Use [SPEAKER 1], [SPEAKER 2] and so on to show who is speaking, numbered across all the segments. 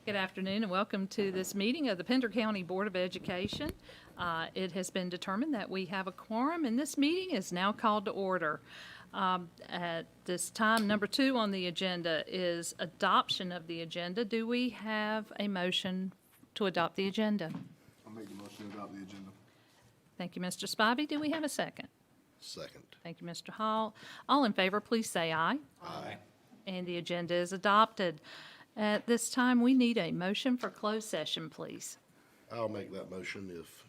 [SPEAKER 1] Good afternoon and welcome to this meeting of the Pender County Board of Education. It has been determined that we have a quorum and this meeting is now called to order. At this time, number 2 on the agenda is adoption of the agenda. Do we have a motion to adopt the agenda?
[SPEAKER 2] I'll make the motion to adopt the agenda.
[SPEAKER 1] Thank you, Mr. Spivey. Do we have a second?
[SPEAKER 2] Second.
[SPEAKER 1] Thank you, Mr. Hall. All in favor, please say aye.
[SPEAKER 2] Aye.
[SPEAKER 1] And the agenda is adopted. At this time, we need a motion for closed session, please.
[SPEAKER 2] I'll make that motion if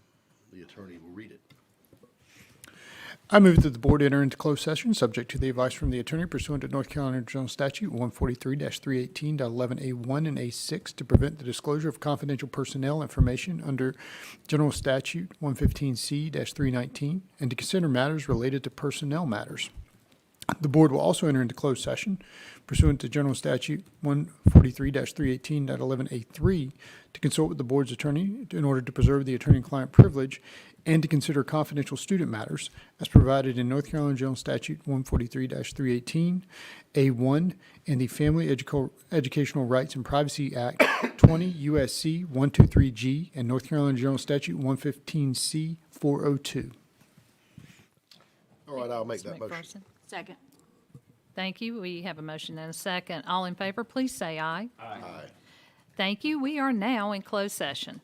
[SPEAKER 2] the attorney will read it.
[SPEAKER 3] I move that the board enter into closed session, subject to the advice from the attorney pursuant to North Carolina General Statute 143-318.11A1 and A6 to prevent the disclosure of confidential personnel information under General Statute 115C-319 and to consider matters related to personnel matters. The board will also enter into closed session pursuant to General Statute 143-318.11A3 to consult with the board's attorney in order to preserve the attorney-client privilege and to consider confidential student matters as provided in North Carolina General Statute 143-318A1 and the Family Educational Rights and Privacy Act 20 U.S.C. 123G and North Carolina General Statute 115C 402.
[SPEAKER 2] All right, I'll make
[SPEAKER 1] Ms.
[SPEAKER 2] that motion.
[SPEAKER 1] McPherson.
[SPEAKER 4] Second.
[SPEAKER 1] Thank you. We have a motion and a second. All in favor, please say aye.
[SPEAKER 2] Aye.
[SPEAKER 1] Thank you. We are now in closed session.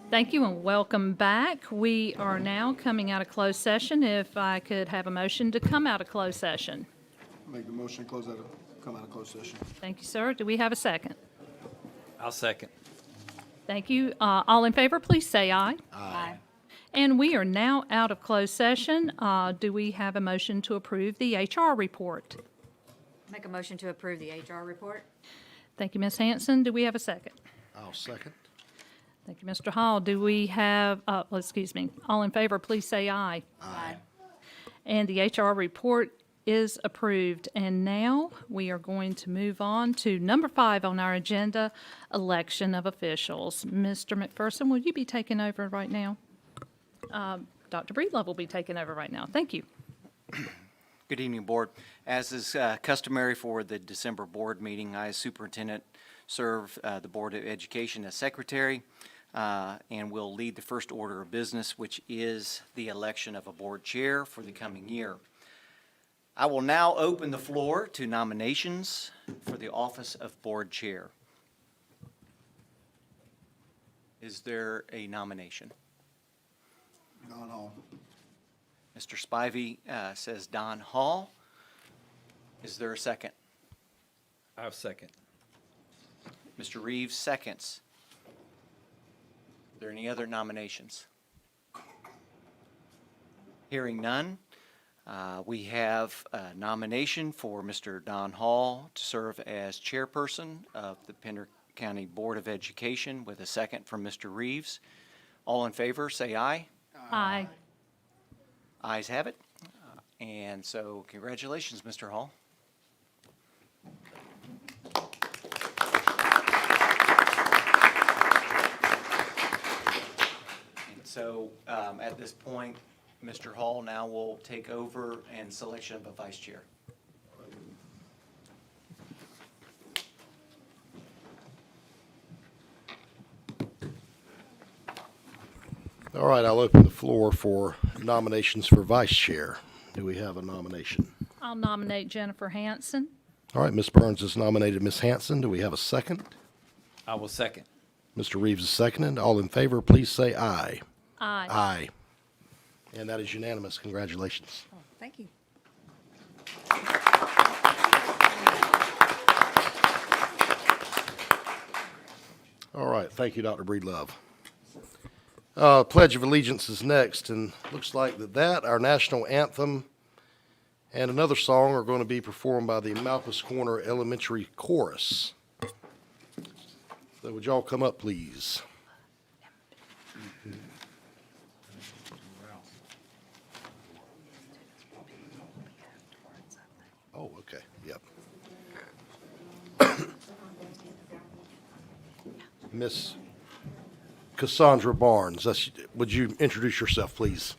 [SPEAKER 1] Thank you and welcome back. We are now coming out of closed session. If I could have a motion to come out of closed session.
[SPEAKER 4] Make the motion, come out of closed session.
[SPEAKER 1] Thank you, sir. Do we have a second?
[SPEAKER 5] I'll second.
[SPEAKER 1] Thank you. All in favor, please say aye.
[SPEAKER 6] Aye.
[SPEAKER 1] And we are now out of closed session. Do we have a motion to approve the HR report?
[SPEAKER 6] Make a motion to approve the HR report?
[SPEAKER 1] Thank you, Ms. Hanson. Do we have a second?
[SPEAKER 2] I'll second.
[SPEAKER 1] Thank you, Mr. Hall. Do we have, excuse me, all in favor, please say aye.
[SPEAKER 6] Aye.
[SPEAKER 1] And the HR report is approved. And now we are going to move on to number 5 on our agenda, election of officials. Mr. McPherson, will you be taking over right now? Dr. Breedlove will be taking over right now. Thank you.
[SPEAKER 7] Good evening, Board. As is customary for the December board meeting, I, as superintendent, serve the Board of Education as secretary and will lead the first order of business, which is the election of a board chair for the coming year. I will now open the floor to nominations for the office of board chair. Is there a nomination?
[SPEAKER 4] Don Hall.
[SPEAKER 7] Mr. Spivey says Don Hall. Is there a second?
[SPEAKER 5] I'll second.
[SPEAKER 7] Mr. Reeves seconds. Are there any other nominations? Hearing none, we have a nomination for Mr. Don Hall to serve as chairperson of the Pender County Board of Education with a second from Mr. Reeves. All in favor, say aye.
[SPEAKER 1] Aye.
[SPEAKER 7] Ayes have it. And so congratulations, Mr. Hall. And so at this point, Mr. Hall now will take over and selection of a vice chair.
[SPEAKER 2] All right, I'll open the floor for nominations for vice chair. Do we have a nomination?
[SPEAKER 1] I'll nominate Jennifer Hanson.
[SPEAKER 2] All right, Ms. Burns has nominated Ms. Hanson. Do we have a second?
[SPEAKER 5] I will second.
[SPEAKER 2] Mr. Reeves is seconded. All in favor, please say aye.
[SPEAKER 1] Aye.
[SPEAKER 2] Aye. And that is unanimous. Congratulations.
[SPEAKER 6] Oh, thank you.
[SPEAKER 2] All right, thank you, Dr. Breedlove. Pledge of Allegiance is next, and looks like that our national anthem and another song are going to be performed by the Malpas Corner Elementary Chorus. So would y'all come up, please? Oh, okay, yep. Miss Cassandra Barnes, would you introduce yourself, please?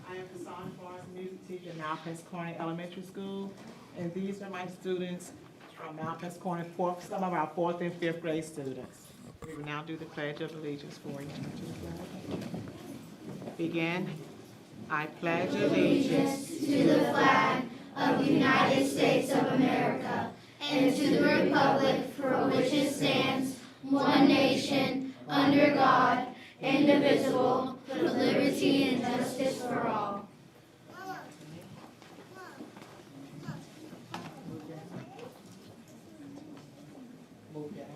[SPEAKER 8] I am Cassandra Barnes, music teacher at Malpas Corner Elementary School, and these are my students from Malpas Corner, some of our 4th and 5th grade students. We will now do the Pledge of Allegiance for you. Begin. I pledge allegiance Move down.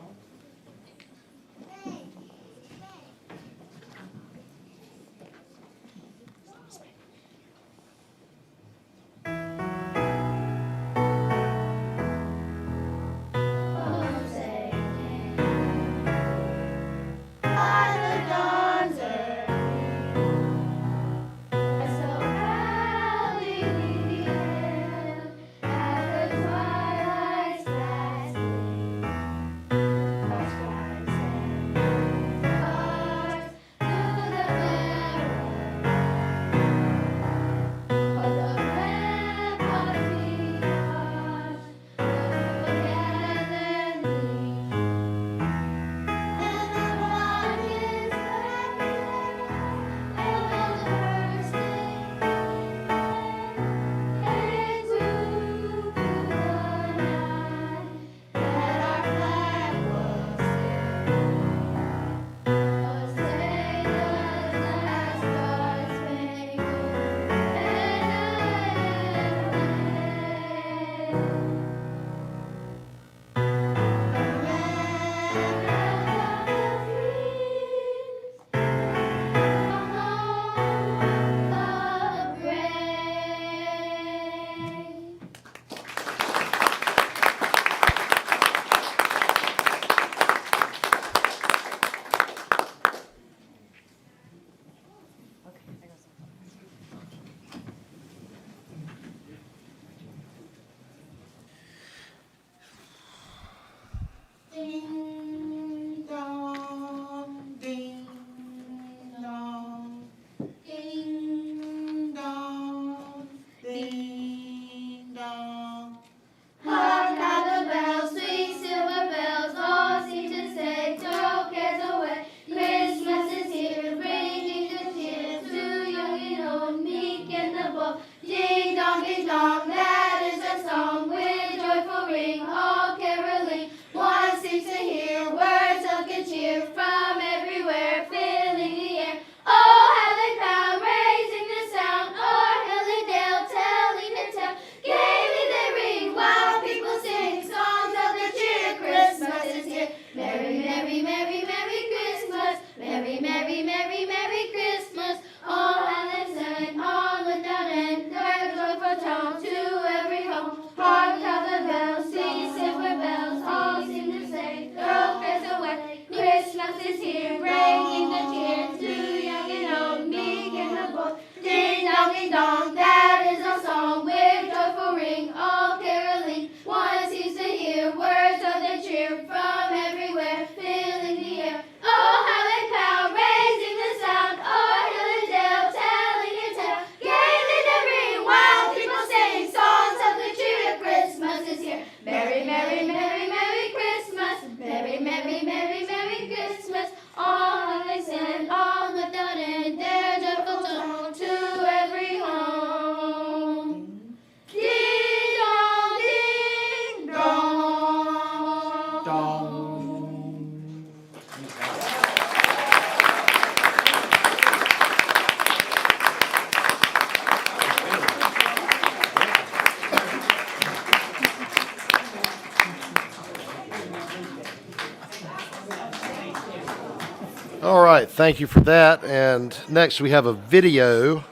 [SPEAKER 2] right, thank you for that. And next, we have a video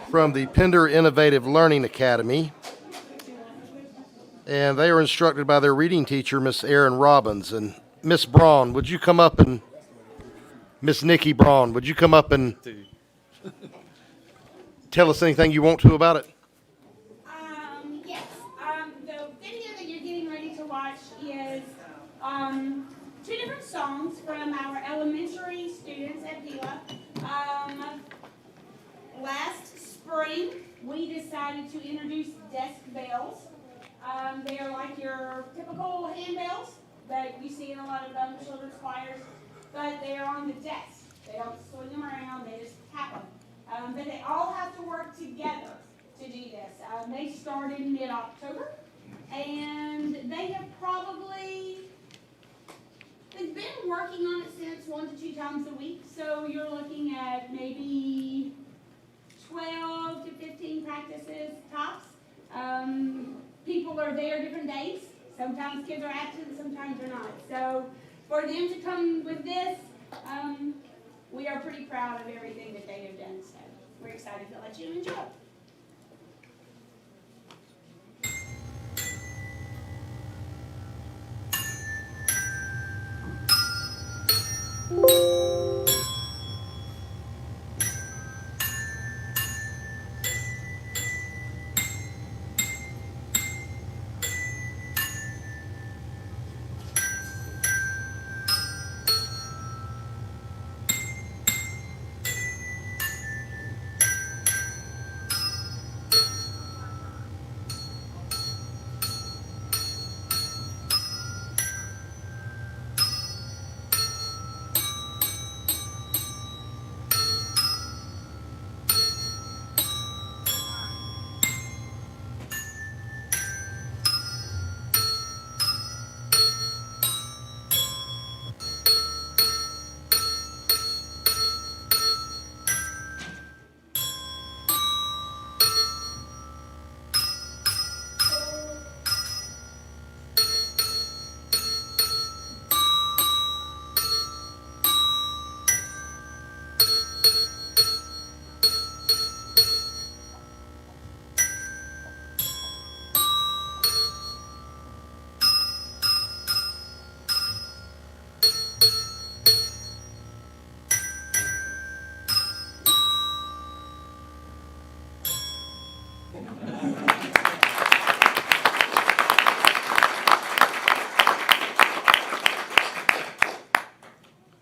[SPEAKER 2] from the Pender Innovative Learning Academy. And they are instructed by their reading teacher, Miss Erin Robbins. And Miss Braun, would you come up and, Miss Nikki Braun, would you come up and tell us anything you want to about it?
[SPEAKER 9] Yes. The video that you're getting ready to watch is two different songs from our elementary students at Pila. Last spring, we decided to introduce desk bells. They are like your typical handbells that you see in a lot of children's choirs, but they are on the desk. They don't swing them around, they just tap them. But they all have to work together to do this. They started mid-October, and they've been working on it since 1 to 2 times a week, so you're looking at maybe 12 to 15 practices tops. People are there different days. Sometimes kids are absent, sometimes they're not. So for them to come with this, we are pretty proud of everything that they have done. So we're excited to let you enjoy.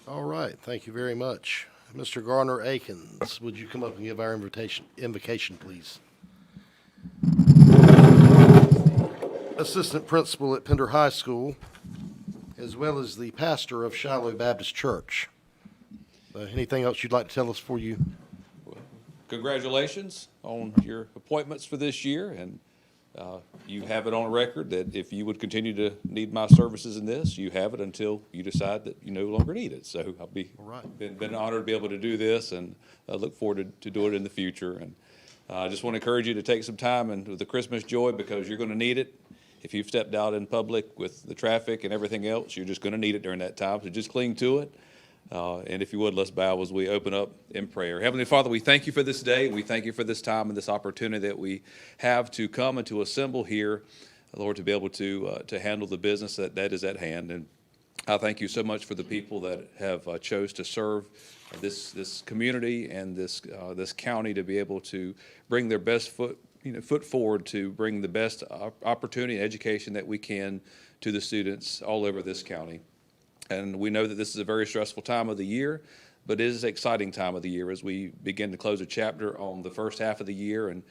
[SPEAKER 2] All right, thank you very much. Mr. Garner Akins, would you come up and give our invocation, please? Assistant principal at Pender High School, as well as the pastor of Shiloh Baptist Church. Anything else you'd like to tell us before you?
[SPEAKER 10] Congratulations on your appointments for this year, and you have it on record that if you would continue to need my services in this, you have it until you decide that you no longer need it. So I'll be,
[SPEAKER 2] All right.
[SPEAKER 10] been honored to be able to do this, and I look forward to do it in the future. And I just want to encourage you to take some time and with the Christmas joy, because you're going to need it. If you've stepped out in public with the traffic and everything else, you're just going to need it during that time. So just cling to it. And if you would, let's bow as we open up in prayer. Heavenly Father, we thank you for this day. We thank you for this time and this opportunity that we have to come and to assemble here, Lord, to be able to handle the business that is at hand. And I thank you so much for the people that have chose to serve this community and this county, to be able to bring their best foot forward, to bring the best opportunity and education that we can to the students all over this county. And we know that this is a very stressful time of the year, but it is an exciting time of the year as we begin to close a chapter on the first half of the year. And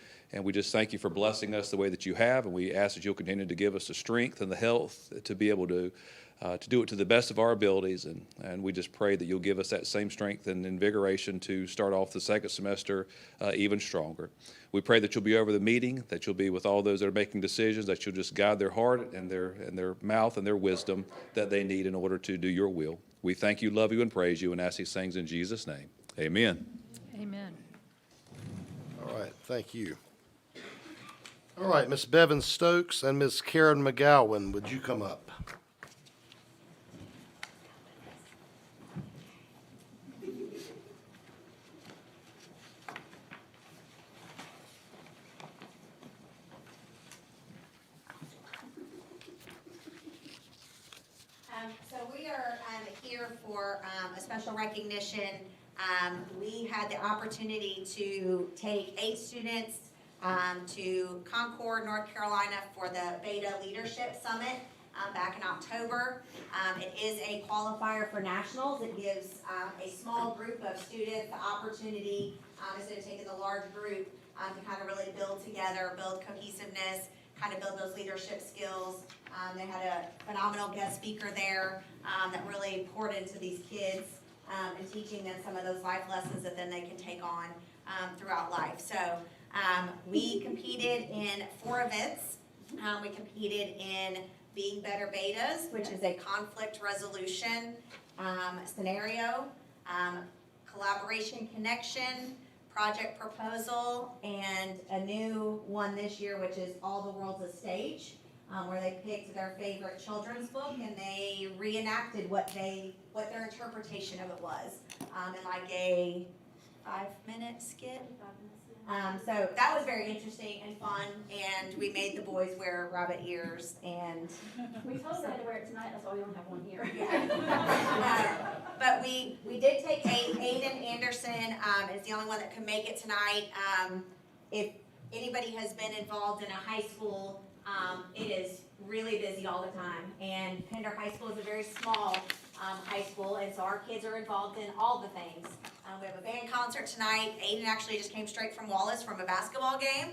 [SPEAKER 10] we just thank you for blessing us the way that you have, and we ask that you'll continue to give us the strength and the health to be able to do it to the best of our abilities. And we just pray that you'll give us that same strength and invigoration to start off the second semester even stronger. We pray that you'll be over the meeting, that you'll be with all those that are making decisions, that you'll just guide their heart and their mouth and their wisdom that they need in order to do your will. We thank you, love you, and praise you, and ask these things in Jesus' name. Amen.
[SPEAKER 1] Amen.
[SPEAKER 2] All right, thank you. All right, Miss Bevan Stokes and Miss Karen McGowan, would you come up?
[SPEAKER 11] we are here for a special recognition. We had the opportunity to take 8 students to Concord, North Carolina for the Beta Leadership Summit back in October. It is a qualifier for nationals. It gives a small group of students the opportunity, instead of taking the large group, to kind of really build together, build cohesiveness, kind of build those leadership skills. They had a phenomenal guest speaker there that really poured into these kids and teaching them some of those life lessons that then they can take on throughout life. So we competed in 4 events. We competed in Being Better Betas, which is a conflict resolution scenario, collaboration connection, project proposal, and a new one this year, which is All the World's a Stage, where they picked their favorite children's book and they reenacted what their interpretation of it was in like a 5-minute skit. So that was very interesting and fun, and we made the boys wear rabbit ears, and
[SPEAKER 9] We told them to wear it tonight, that's why we don't have one here.
[SPEAKER 11] but we did take Aiden Anderson is the only one that could make it tonight. If anybody has been involved in a high school, it is really busy all the time, and Pender High School is a very small high school, and so our kids are involved in all the things. We have a band concert tonight. Aiden actually just came straight from Wallace from a basketball game.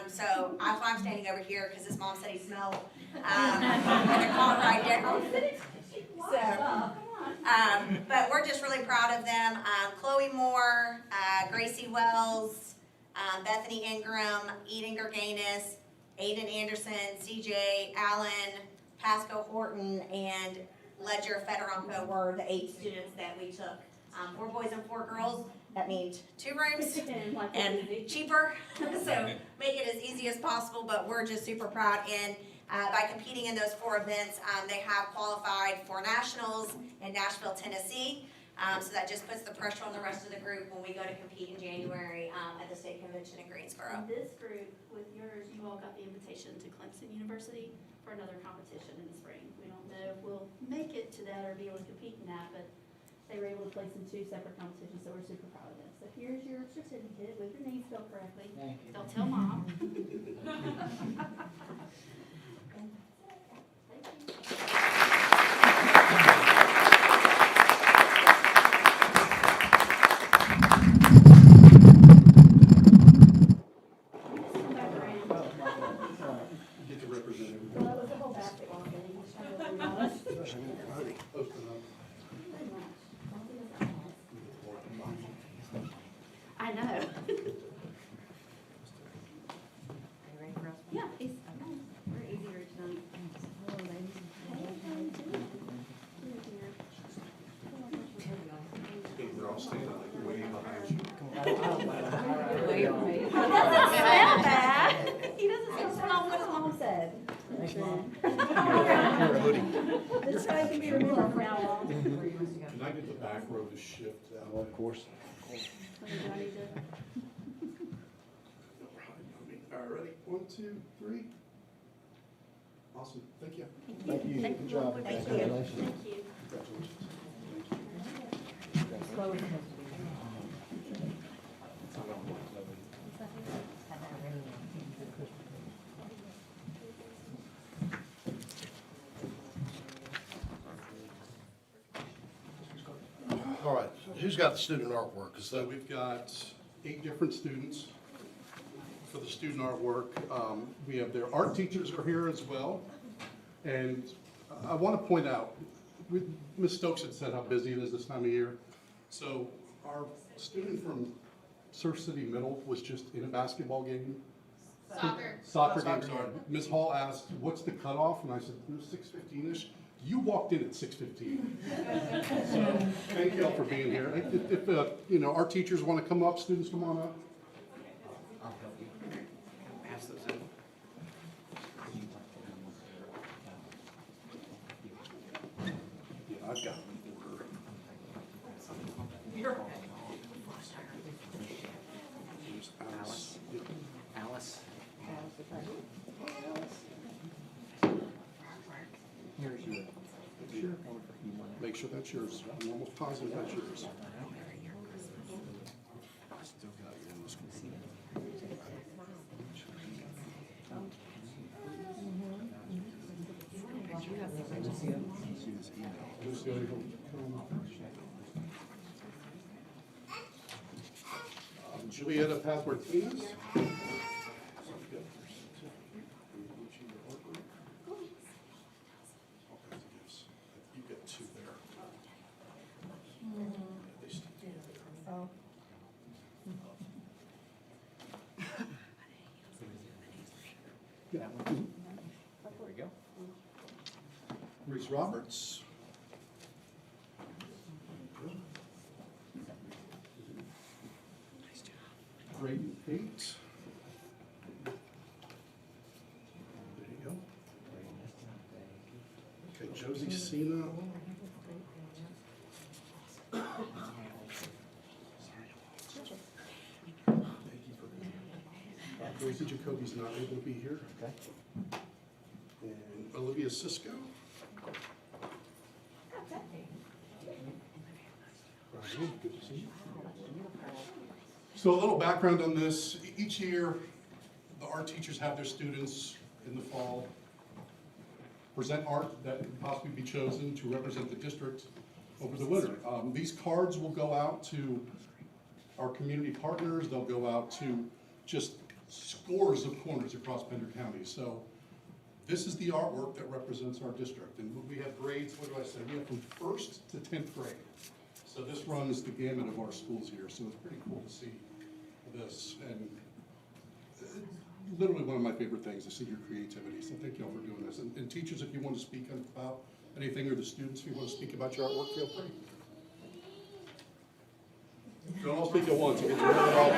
[SPEAKER 11] So that's why I'm standing over here, because his mom said he smelled in the car ride down. So, but we're just really proud of them. Chloe Moore, Gracie Wells, Bethany Ingram, Eden Gerganis, Aiden Anderson, CJ Allen, Pasco Horton, and Ledger Federonco were the 8 students that we took. 4 boys and 4 girls. That means 2 rooms and cheaper. So make it as easy as possible, but we're just super proud. And by competing in those 4 events, they have qualified for nationals in Nashville, Tennessee. So that just puts the pressure on the rest of the group when we go to compete in January at the state convention in Greensboro.
[SPEAKER 9] This group, with yours, you all got the invitation to Clemson University for another competition in the spring. We don't know if we'll make it to that or be able to compete in that, but they were able to place in 2 separate competitions, so we're super proud of them. So here's your certificate with your name spelled correctly. Don't tell mom.
[SPEAKER 4] Get the representative.
[SPEAKER 9] Well, that was the whole basketball thing, which I'm really honest.
[SPEAKER 4] Especially when you're hoodie.
[SPEAKER 9] I know. Yeah, he's, we're easier tonight.
[SPEAKER 4] They're all standing like way behind you.
[SPEAKER 9] Smell bad. He doesn't smell what his mom said. This guy can be remembered for how long.
[SPEAKER 4] Can I get the back row to shift out? Of course. All right, ready? 1, 2, 3. Awesome, thank you.
[SPEAKER 9] Thank you. Good job. Thank you. Thank you.
[SPEAKER 2] All right, who's got the student artwork? Is
[SPEAKER 4] So
[SPEAKER 2] that,
[SPEAKER 4] we've got 8 different students for the student artwork. We have their art teachers are here as well. And I want to point out, Ms. Stokes had said how busy it is this time of year. So our student from Surf City Middle was just in a basketball game. Soccer game, sorry. Ms. Hall asked, what's the cutoff? And I said, 6:15-ish. You walked in at 6:15. So thank y'all for being here. If you know, our teachers want to come up, students come on up.
[SPEAKER 7] I'll help you. Pass those in.
[SPEAKER 4] Yeah, I've got them in order. Here's Alice. Yep.
[SPEAKER 7] Alice.
[SPEAKER 4] The Make sure that's yours. I'm almost positive that's yours. Julietta Path-Martinez. You've got two there. Yeah.
[SPEAKER 7] There we go.
[SPEAKER 4] Reese Roberts. Grade 8. There you go. Okay, Josie Cena. Rosie Jacoby's not able to be here.
[SPEAKER 7] Okay.
[SPEAKER 4] And Olivia Cisco. Brian, good to see you. So a little background on this. Each year, the art teachers have their students in the fall present art that could possibly be chosen to represent the district over the winter. These cards will go out to our community partners. They'll go out to just scores of corners across Pender County. So this is the artwork that represents our district. And we have grades, what do I say? We have from 1st to 10th grade. So this runs the gamut of our schools here. So it's pretty cool to see this. And literally one of my favorite things to see your creativity. So thank you all for doing this. And teachers, if you want to speak about anything, or the students, if you want to speak about your artwork, feel free. Don't all speak at once. You get to know it all.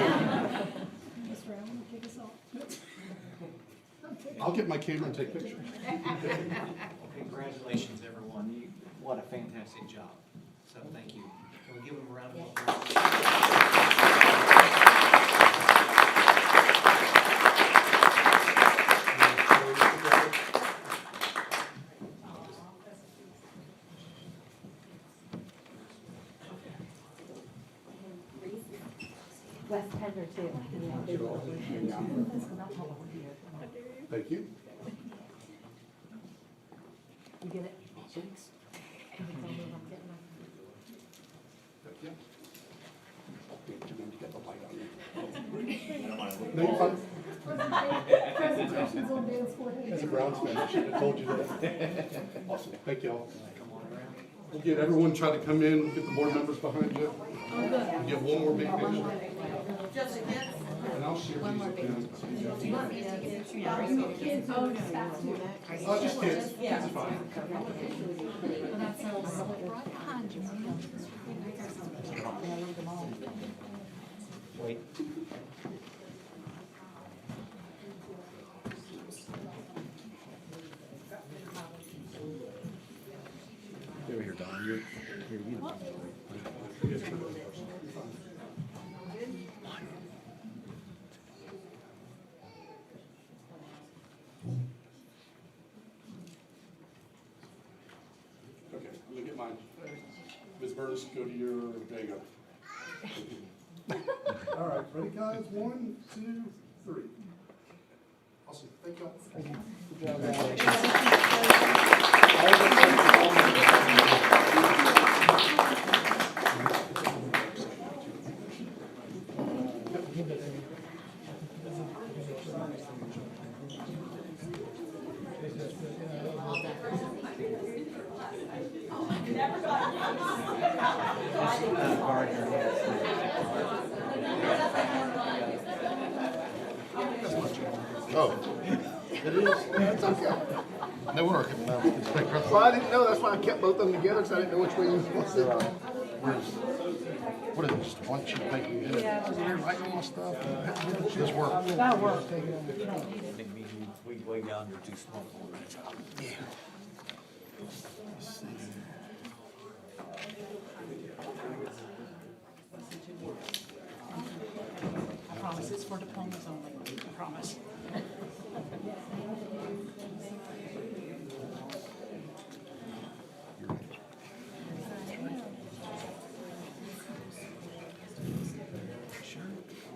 [SPEAKER 4] I'll get my camera and take pictures.
[SPEAKER 7] Congratulations, everyone. What a fantastic job. So thank you. Can we give them a round of applause?
[SPEAKER 6] West Pender too.
[SPEAKER 4] Thank you.
[SPEAKER 6] You get it?
[SPEAKER 4] Thank you. No, you're fine.
[SPEAKER 12] Presentations on Dale's forehead.
[SPEAKER 4] As a Browns fan, I should have told you that. Awesome. Thank you all. We'll get everyone, try to come in, get the board members behind you. We'll get one more big picture. And I'll share these again.
[SPEAKER 12] Kids, oh, staff too.
[SPEAKER 4] Oh, just kids. Kids are fine.
[SPEAKER 7] Wait.
[SPEAKER 2] Over here, Don. You're here to get it.
[SPEAKER 4] Okay, let me get mine. Ms. Burtis, go to your, there you go. All right, ready guys? 1, 2, 3. Awesome, thank y'all. Thank you. Good job,
[SPEAKER 2] Oh, it is? That's okay. No wonder I couldn't expect.
[SPEAKER 12] Well, I didn't know, that's why I kept both of them together, because I didn't know which way you was supposed to.
[SPEAKER 2] What is it, just one sheet of paper? Yeah. Is there writing all this stuff? This work?
[SPEAKER 12] That'll work.
[SPEAKER 7] We way down there too small for that.
[SPEAKER 2] Yeah.
[SPEAKER 12] I promise, it's for diplomas only, I promise.
[SPEAKER 2] You're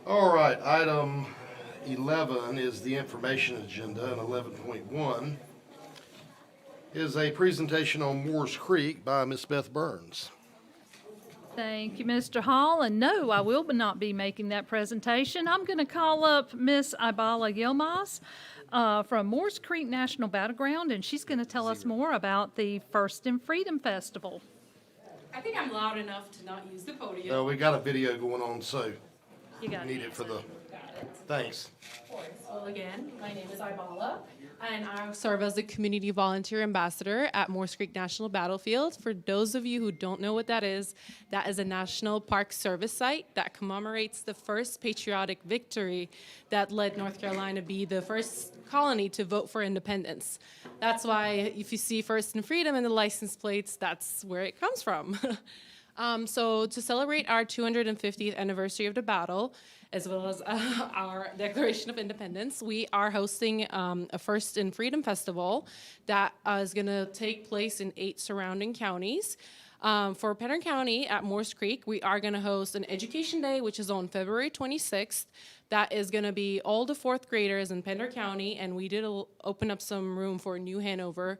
[SPEAKER 2] All right, item 11 is the information agenda, and 11.1 is a presentation on Moores Creek by Miss Beth Burns.
[SPEAKER 1] Thank you, Mr. Hall. And no, I will not be making that presentation. I'm going to call up Miss Ibala Yilmaz from Moores Creek National Battleground, and she's going to tell us more about the First and Freedom Festival.
[SPEAKER 13] I think I'm loud enough to not use the podium.
[SPEAKER 2] No, we got a video going on, so
[SPEAKER 1] You got
[SPEAKER 2] need it for the, thanks.
[SPEAKER 13] Well, again, my name is Ibala, and I serve as the Community Volunteer Ambassador at Moores Creek National Battlefield. For those of you who don't know what that is a National Park Service site that commemorates the first patriotic victory that led North Carolina be the first colony to vote for independence. That's why if you see First and Freedom in the license plates, that's where it comes from. So to celebrate our 250th anniversary of the battle, as well as our Declaration of Independence, we are hosting a First and Freedom Festival that is going to take place in 8 surrounding counties. For Pender County at Moores Creek, we are going to host an Education Day, which is on February 26th. That is going to be all the 4th graders in Pender County, and we did open up some room for New Hanover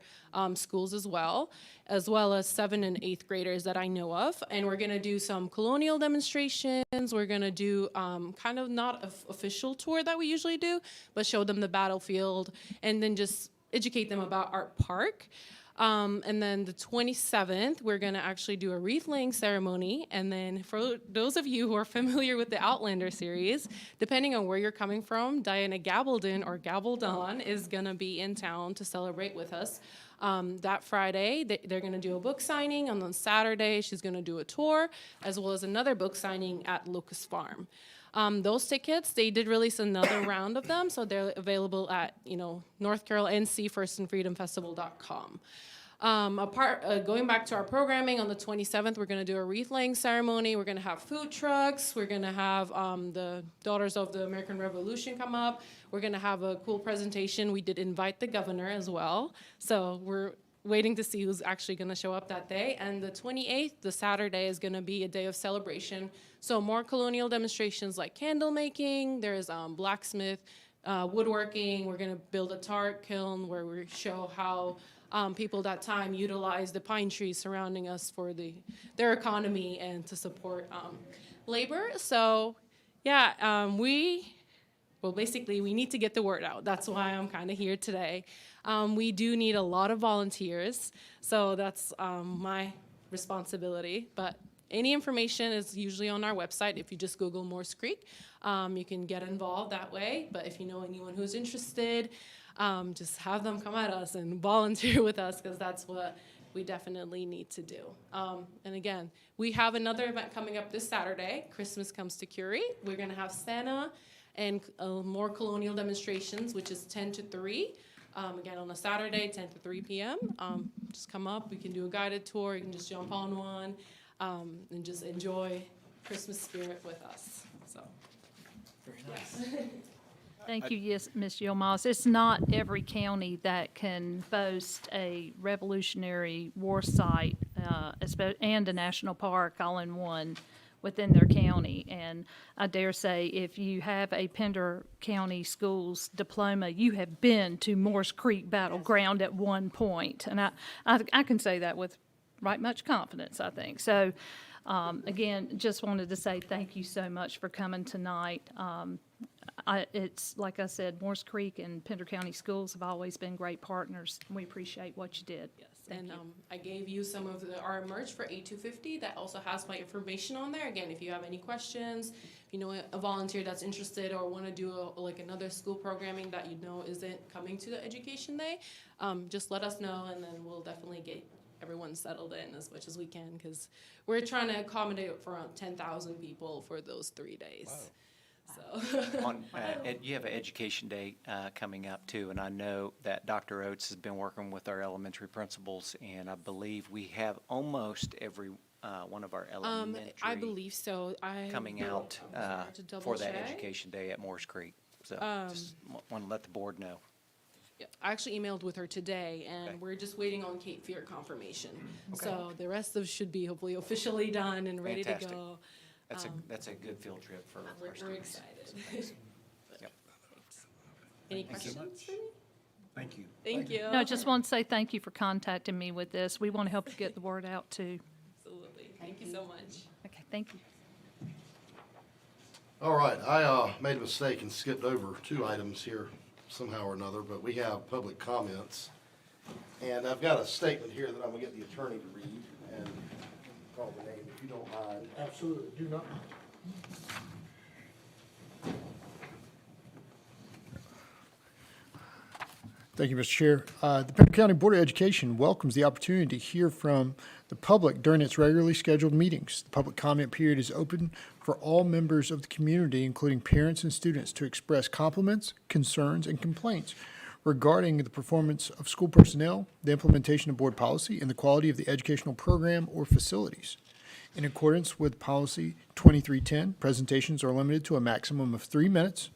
[SPEAKER 13] schools as well as 7th and 8th graders that I know of. And we're going to do some colonial demonstrations. We're going to do kind of not an official tour that we usually do, but show them the battlefield and then just educate them about Art Park. And then the 27th, we're going to actually do a wreath-laying ceremony. And then for those of you who are familiar with the Outlander series, depending on where you're coming from, Diana Gabaldon or Gabaldon is going to be in town to celebrate with us. That Friday, they're going to do a book signing. And on Saturday, she's going to do a tour, as well as another book signing at Locust Farm. Those tickets, they did release another round of them, so they're available at, North Carolina NC firstandfreedomfestival.com. Going back to our programming, on the 27th, we're going to do a wreath-laying ceremony. We're going to have food trucks. We're going to have the Daughters of the American Revolution come up. We're going to have a cool presentation. We did invite the governor as well, so we're waiting to see who's actually going to show up that day. And the 28th, the Saturday, is going to be a day of celebration. So more colonial demonstrations like candle making. There's blacksmith, woodworking. We're going to build a tart kiln where we show how people that time utilized the pine trees surrounding us for their economy and to support labor. So yeah, basically we need to get the word out. That's why I'm kind of here today. We do need a lot of volunteers, so that's my responsibility. But any information is usually on our website. If you just Google Moores Creek, you can get involved that way. But if you know anyone who's interested, just have them come at us and volunteer with us, because that's what we definitely need to do. And again, we have another event coming up this Saturday. Christmas Comes to Curie. We're going to have Santa and more colonial demonstrations, which is 10 to 3. Again, on a Saturday, 10 to 3 p.m. Just come up. We can do a guided tour. You can just jump on one and just enjoy Christmas spirit with us. So, very nice. Yes.
[SPEAKER 1] Thank you, yes, Ms. Yilmaz. It's not every county that can boast a Revolutionary War site and a national park all in one within their county. And I dare say, if you have a Pender County Schools diploma, you have been to Moores Creek Battleground at one point. And I can say that with right much confidence, I think. So, again, just wanted to say thank you so much for coming tonight. It's, like I said, Moores Creek and Pender County Schools have always been great partners. We appreciate what you did.
[SPEAKER 13] Yes, and I gave you some of our merch for 8250 that also has my information on there. Again, if you have any questions, if you know a volunteer that's interested or want to do another school programming that you know isn't coming to the Education Day, just let us know, and then we'll definitely get everyone settled in as much as we can, because we're trying to accommodate for around 10,000 people for those 3 days. Wow. So.
[SPEAKER 7] You have an Education Day coming up too, and I know that Dr. Oates has been working with our elementary principals, and I believe we have almost every one of our elementary.
[SPEAKER 13] I believe so.
[SPEAKER 7] Coming out for that Education Day at Moores Creek. So just want to let the board know.
[SPEAKER 13] Yeah, I actually emailed with her today, and we're just waiting on Cape Fear confirmation. Okay. So the rest of should be hopefully officially done and ready to go.
[SPEAKER 7] That's a good field trip for
[SPEAKER 13] We're
[SPEAKER 7] our students.
[SPEAKER 13] excited.
[SPEAKER 7] Yep.
[SPEAKER 13] Any questions for me?
[SPEAKER 4] Thank you.
[SPEAKER 13] Thank you.
[SPEAKER 1] No, I just want to say thank you for contacting me with this. We want to help you get the word out too.
[SPEAKER 13] Absolutely. Thank you so much.
[SPEAKER 1] Okay, thank you.
[SPEAKER 2] All right, I made a mistake and skipped over 2 items here somehow or another, but we have public comments. And I've got a statement here that I'm gonna get the attorney to read and call the name if you don't mind.
[SPEAKER 3] Absolutely, do not. Thank you, Mr. Chair. The Pender County Board of Education welcomes the opportunity to hear from the public during its regularly scheduled meetings. The public comment period is open for all members of the community, including parents and students, to express compliments, concerns, and complaints regarding the performance of school personnel, the implementation of board policy, and the quality of the educational program or facilities. In accordance with Policy 2310, presentations are limited to a maximum of 3 minutes.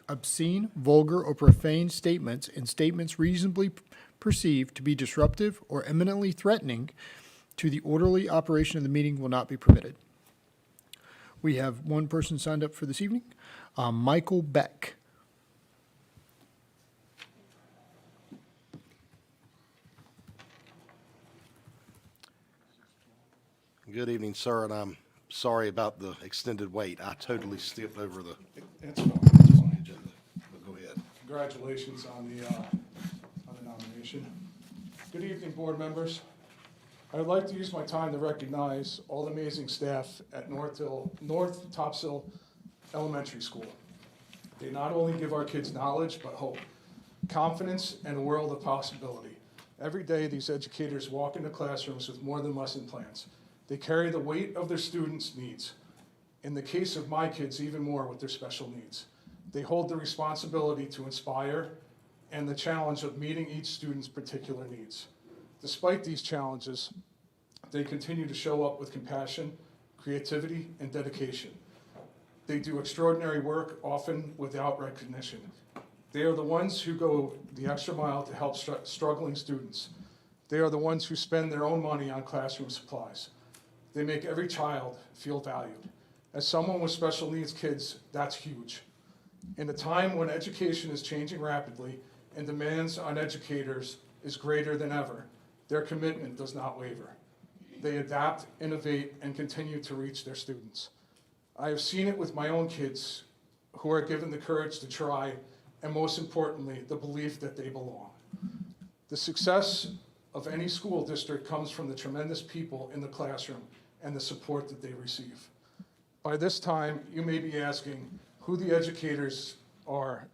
[SPEAKER 3] Obscene, vulgar, or profane statements and statements reasonably perceived to be disruptive or eminently threatening to the orderly operation of the meeting will not be permitted. We have one person signed up for this evening, Michael Beck.
[SPEAKER 2] Good evening, sir, and I'm sorry about the extended wait. I totally skipped over the
[SPEAKER 14] It's fine.
[SPEAKER 2] agenda, but go ahead.
[SPEAKER 14] Congratulations on the nomination. Good evening, board members. I would like to use my time to recognize all the amazing staff at North Topsail Elementary School. They not only give our kids knowledge, but hope, confidence, and a world of possibility. Every day, these educators walk into classrooms with more than lesson plans. They carry the weight of their students' needs. In the case of my kids, even more with their special needs. They hold the responsibility to inspire and the challenge of meeting each student's particular needs. Despite these challenges, they continue to show up with compassion, creativity, and dedication. They do extraordinary work, often without recognition. They are the ones who go the extra mile to help struggling students. They are the ones who spend their own money on classroom supplies. They make every child feel valued. As someone with special needs kids, that's huge. In a time when education is changing rapidly and demands on educators is greater than ever, their commitment does not waver. They adapt, innovate, and continue to reach their students. I have seen it with my own kids who are given the courage to try, and most importantly, the belief that they belong. The success of any school district comes from the tremendous people in the classroom and the support that they receive. By this time, you may be asking who the educators are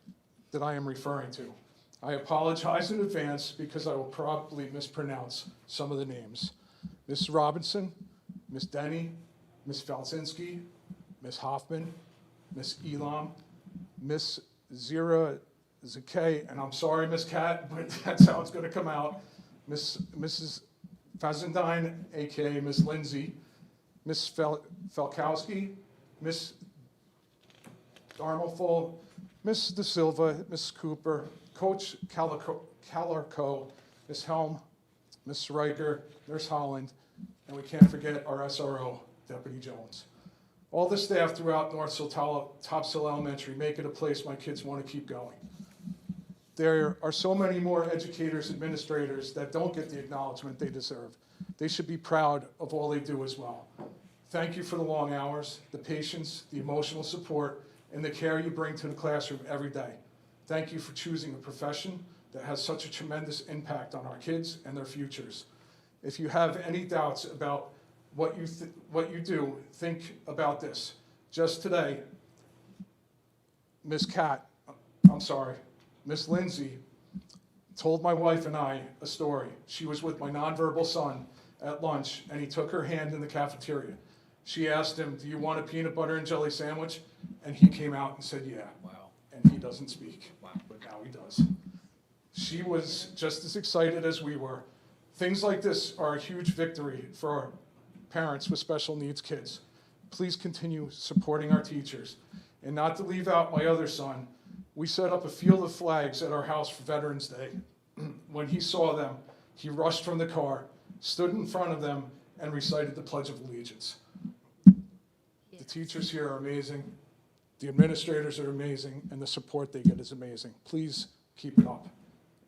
[SPEAKER 14] that I am referring to. I apologize in advance because I will probably mispronounce some of the names. Ms. Robinson, Ms. Denny, Ms. Falzinski, Ms. Hoffman, Ms. Elam, Ms. Zira Zakay, and I'm sorry, Ms. Cat, but that's how it's gonna come out. Mrs. Fazendine, AKA Ms. Lindsay, Ms. Falkowski, Ms. Darmelful, Ms. De Silva, Ms. Cooper, Coach Calarco, Ms. Helm, Ms. Riker, Nurse Holland, and we can't forget our SRO, Deputy Jones. All the staff throughout Topsail Elementary make it a place my kids want to keep going. There are so many more educators, administrators that don't get the acknowledgement they deserve. They should be proud of all they do as well. Thank you for the long hours, the patience, the emotional support, and the care you bring to the classroom every day. Thank you for choosing a profession that has such a tremendous impact on our kids and their futures. If you have any doubts about what you do, think about this. Just today, Ms. Lindsay told my wife and I a story. She was with my nonverbal son at lunch, and he took her hand in the cafeteria. She asked him, "Do you want a peanut butter and jelly sandwich?" And he came out and said, "Yeah."
[SPEAKER 5] Wow.
[SPEAKER 14] And he doesn't speak,
[SPEAKER 5] Wow.
[SPEAKER 14] but now he does. She was just as excited as we were. Things like this are a huge victory for our parents with special needs kids. Please continue supporting our teachers. And not to leave out my other son, we set up a field of flags at our house for Veterans Day. When he saw them, he rushed from the car, stood in front of them, and recited the Pledge of Allegiance. The teachers here are amazing, the administrators are amazing, and the support they get is amazing. Please keep it up.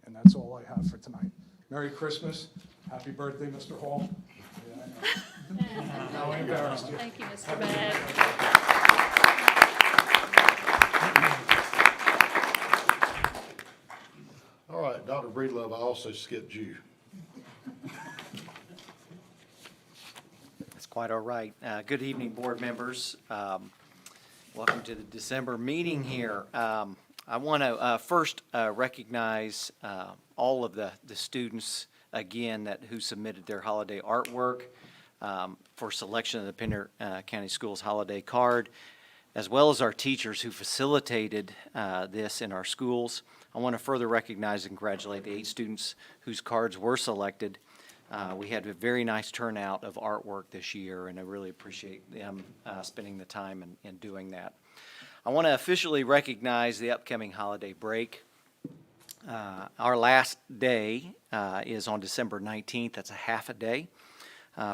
[SPEAKER 14] And that's all I have for tonight. Merry Christmas. Happy birthday, Mr. Hall. Yeah, I know. Now I embarrassed you.
[SPEAKER 1] Thank you, Mr. Beck.
[SPEAKER 2] All right, Dr. Breedlove, I also skipped you.
[SPEAKER 7] That's quite all right. Good evening, board members. Welcome to the December meeting here. I want to first recognize all of the students again who submitted their holiday artwork for selection of the Pender County Schools holiday card, as well as our teachers who facilitated this in our schools. I want to further recognize and congratulate the 8 students whose cards were selected. We had a very nice turnout of artwork this year, and I really appreciate them spending the time and doing that. I want to officially recognize the upcoming holiday break. Our last day is on December 19th. That's a half a day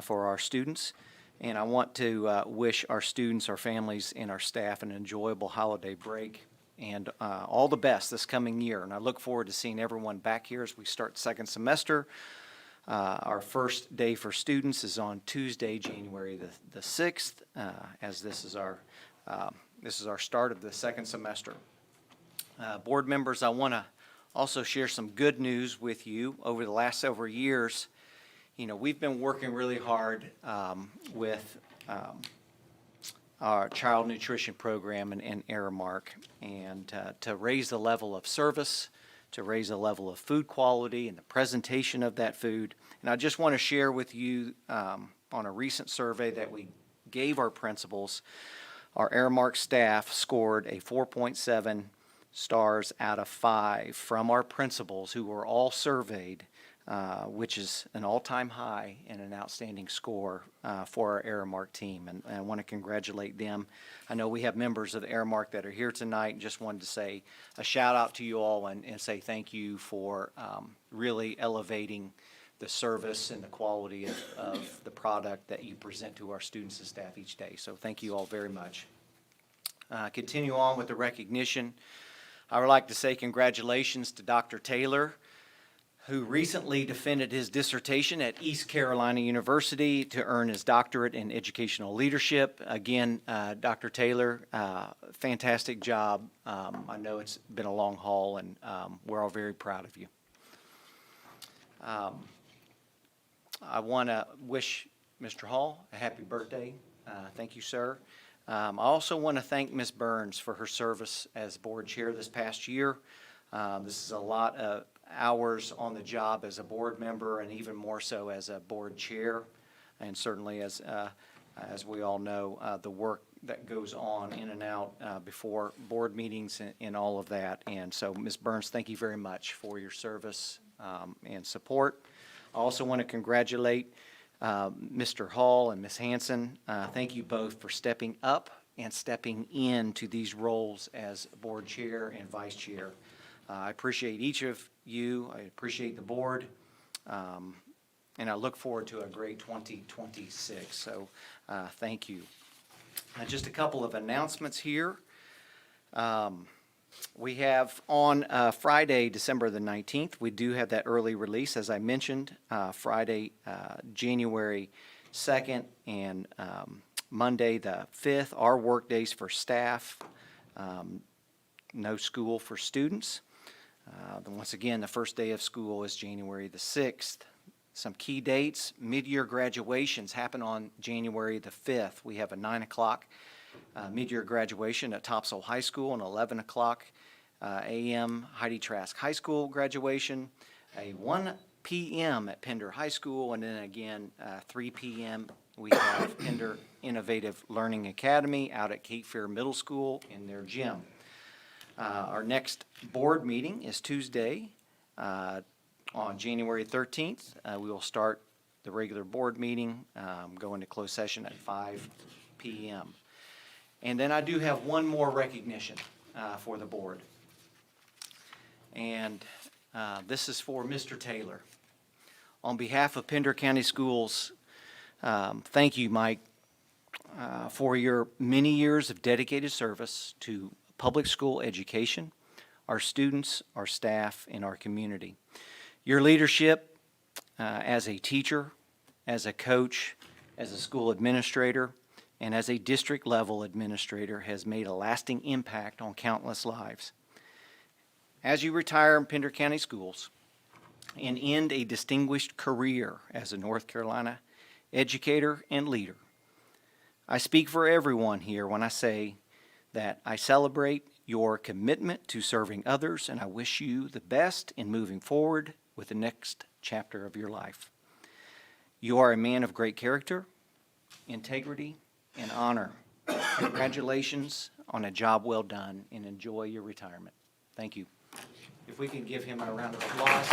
[SPEAKER 7] for our students. And I want to wish our students, our families, and our staff an enjoyable holiday break and all the best this coming year. And I look forward to seeing everyone back here as we start second semester. Our first day for students is on Tuesday, January the 6th, as this is our start of the second semester. Board members, I want to also share some good news with you. Over the last several years, we've been working really hard with our child nutrition program and Aramark, and to raise the level of service, to raise the level of food quality and the presentation of that food. And I just want to share with you on a recent survey that we gave our principals, our Aramark staff scored a 4.7 stars out of 5 from our principals who were all surveyed, which is an all-time high and an outstanding score for our Aramark team. And I want to congratulate them. I know we have members of the Aramark that are here tonight, and just wanted to say a shout out to you all and say thank you for really elevating the service and the quality of the product that you present to our students and staff each day. So thank you all very much. Continue on with the recognition. I would like to say congratulations to Dr. Taylor, who recently defended his dissertation at East Carolina University to earn his doctorate in educational leadership. Again, Dr. Taylor, fantastic job. I know it's been a long haul, and we're all very proud of you. I want to wish Mr. Hall a happy birthday. Thank you, sir. I also want to thank Ms. Burns for her service as board chair this past year. This is a lot of hours on the job as a board member, and even more so as a board chair, and certainly as we all know, the work that goes on in and out before board meetings and all of that. And so, Ms. Burns, thank you very much for your service and support. I also want to congratulate Mr. Hall and Ms. Hanson. Thank you both for stepping up and stepping into these roles as board chair and vice chair. I appreciate each of you. I appreciate the board. And I look forward to a great 2026. So thank you. Just a couple of announcements here. We have on Friday, December the 19th, we do have that early release, as I mentioned, Friday, January 2nd, and Monday the 5th are work days for staff, no school for students. Once again, the first day of school is January the 6th. Some key dates: mid-year graduations happen on January the 5th. We have a 9 o'clock mid-year graduation at Topsail High School, an 11 o'clock a.m. Heidi Trask High School graduation, a 1 p.m. at Pender High School, and then again 3 p.m. we have Pender Innovative Learning Academy out at Cape Fear Middle School in their gym. Our next board meeting is Tuesday on January 13th. We will start the regular board meeting, go into closed session at 5 p.m. And then I do have one more recognition for the board. And this is for Mr. Taylor. On behalf of Pender County Schools, thank you, Mike, for your many years of dedicated service to public school education, our students, our staff, and our community. Your leadership as a teacher, as a coach, as a school administrator, and as a district-level administrator has made a lasting impact on countless lives. As you retire in Pender County Schools and end a distinguished career as a North Carolina educator and leader, I speak for everyone here when I say that I celebrate your commitment to serving others, and I wish you the best in moving forward with the next chapter of your life. You are a man of great character, integrity, and honor. Congratulations on a job well done, and enjoy your retirement. Thank you. If we can give him a round of applause.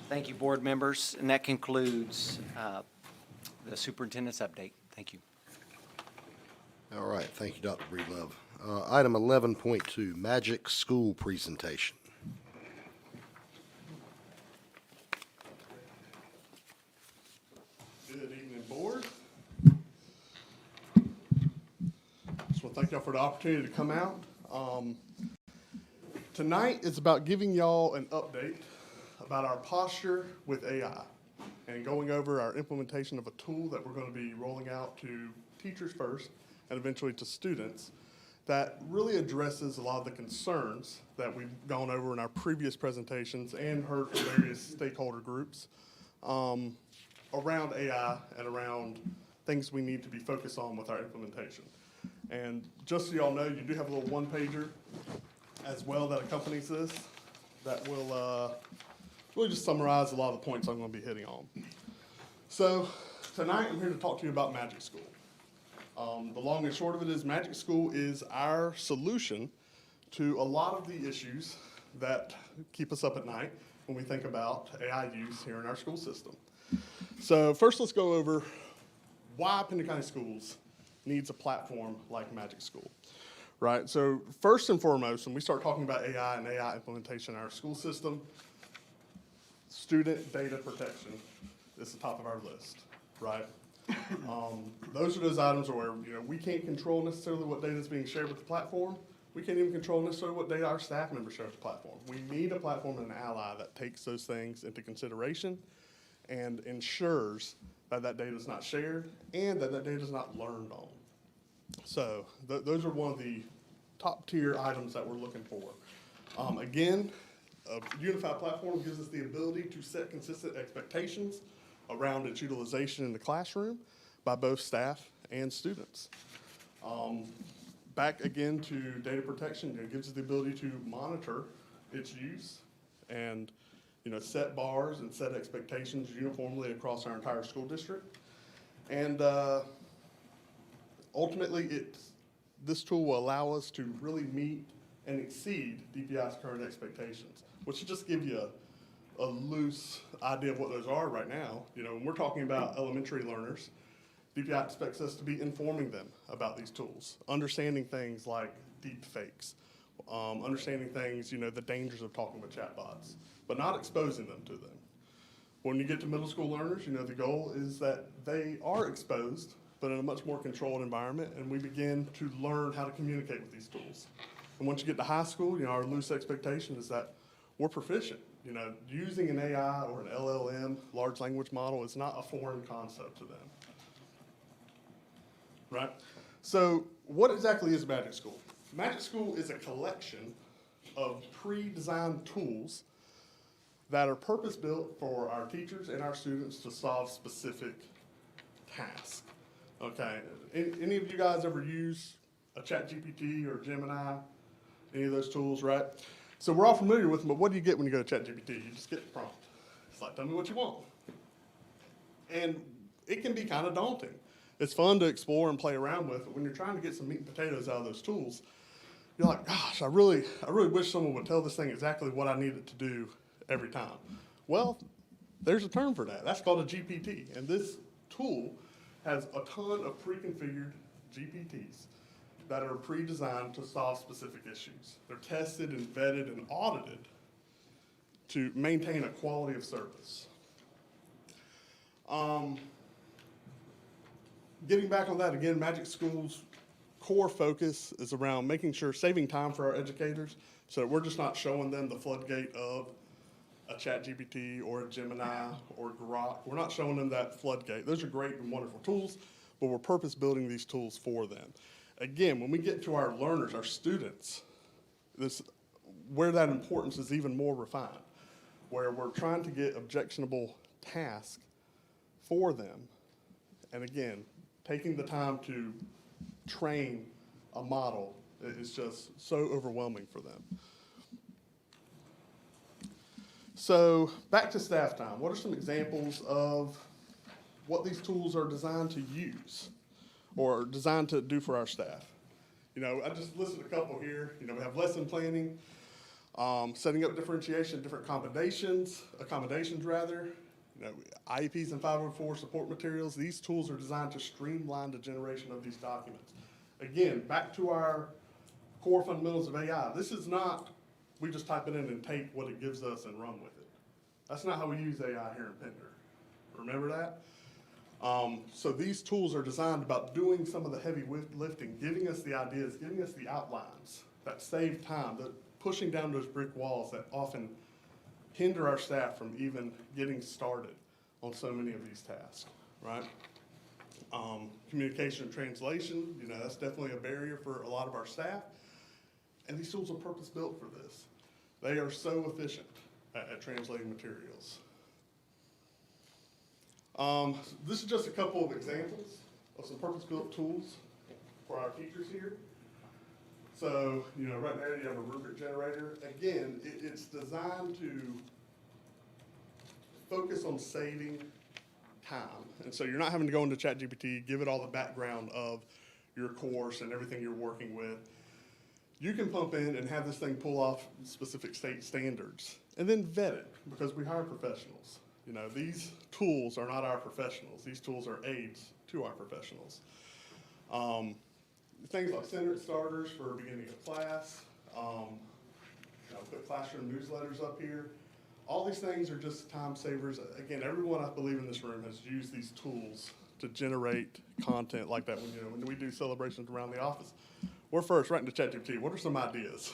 [SPEAKER 7] Thank you, board members, and that concludes the superintendent's update. Thank you.
[SPEAKER 2] All right, thank you, Dr. Breedlove. Item 11.2, Magic School Presentation.
[SPEAKER 4] Good evening, board. Just want to thank y'all for the opportunity to come out. Tonight is about giving y'all an update about our posture with AI and going over our implementation of a tool that we're going to be rolling out to teachers first and eventually to students that really addresses a lot of the concerns that we've gone over in our previous presentations and heard from various stakeholder groups around AI and around things we need to be focused on with our implementation. And just so y'all know, you do have a little one-pager as well that accompanies this that will really just summarize a lot of the points I'm going to be hitting on. So tonight I'm here to talk to you about Magic School. The long and short of it is Magic School is our solution to a lot of the issues that keep us up at night when we think about AI use here in our school system. So first let's go over why Pender County Schools needs a platform like Magic School. Right, so first and foremost, when we start talking about AI and AI implementation in our school system, student data protection is the top of our list, right? Those are those items where we can't control necessarily what data is being shared with the platform. We can't even control necessarily what data our staff members share with the platform. We need a platform and an ally that takes those things into consideration and ensures that that data is not shared and that that data is not learned on. So those are one of the top tier items that we're looking for. Again, a unified platform gives us the ability to set consistent expectations around its utilization in the classroom by both staff and students. Back again to data protection, it gives us the ability to monitor its use and set bars and set expectations uniformly across our entire school district. And ultimately, this tool will allow us to really meet and exceed DPI's current expectations, which will just give you a loose idea of what those are right now. When we're talking about elementary learners, DPI expects us to be informing them about these tools, understanding things like deep fakes, understanding things, the dangers of talking with chatbots, but not exposing them to them. When you get to middle school learners, the goal is that they are exposed, but in a much more controlled environment, and we begin to learn how to communicate with these tools. And once you get to high school, our loose expectation is that we're proficient. Using an AI or an LLM, large language model, is not a foreign concept to them. Right? So what exactly is Magic School? Magic School is a collection of pre-designed tools that are purpose-built for our teachers and our students to solve specific tasks. Okay, any of you guys ever use a ChatGPT or Gemini, any of those tools, right? So we're all familiar with them, but what do you get when you go to ChatGPT? You just get the prompt. It's like, tell me what you want. And it can be kind of daunting. It's fun to explore and play around with, but when you're trying to get some meat and potatoes out of those tools, you're like, gosh, I really wish someone would tell this thing exactly what I need it to do every time. Well, there's a term for that. That's called a GPT. And this tool has a ton of pre-configured GPTs that are pre-designed to solve specific issues. They're tested and vetted and audited to maintain a quality of service. Getting back on that again, Magic School's core focus is around making sure, saving time for our educators, so that we're just not showing them the floodgate of a ChatGPT or a Gemini or Grok. We're not showing them that floodgate. Those are great and wonderful tools, but we're purpose building these tools for them. Again, when we get to our learners, our students, where that importance is even more refined, where we're trying to get objectionable tasks for them. And again, taking the time to train a model is just so overwhelming for them. So back to staff time. What are some examples of what these tools are designed to use or designed to do for our staff? You know, I just listed a couple here. You know, we have lesson planning, setting up differentiation, different accommodations rather. You know, IEPs and 504 support materials. These tools are designed to streamline the generation of these documents. Again, back to our core fundamentals of AI. This is not, we just type it in and take what it gives us and run with it. That's not how we use AI here in Pender. Remember that? So these tools are designed about doing some of the heavy lifting, giving us the ideas, giving us the outlines that save time, that pushing down those brick walls that often hinder our staff from even getting started on so many of these tasks, right? Communication and translation, you know, that's definitely a barrier for a lot of our staff. And these tools are purpose-built for this. They are so efficient at translating materials. This is just a couple of examples of some purpose-built tools for our teachers here. So, you know, right there you have a rubric generator. Again, it's designed to focus on saving time. And so you're not having to go into ChatGPT, give it all the background of your course and everything you're working with. You can pump in and have this thing pull off specific state standards and then vet it, because we hire professionals. You know, these tools are not our professionals. These tools are aids to our professionals. Things like sentence starters for beginning of class, put classroom newsletters up here. All these things are just time savers. Again, everyone I believe in this room has used these tools to generate content like that. When we do celebrations around the office, we're first right into ChatGPT. What are some ideas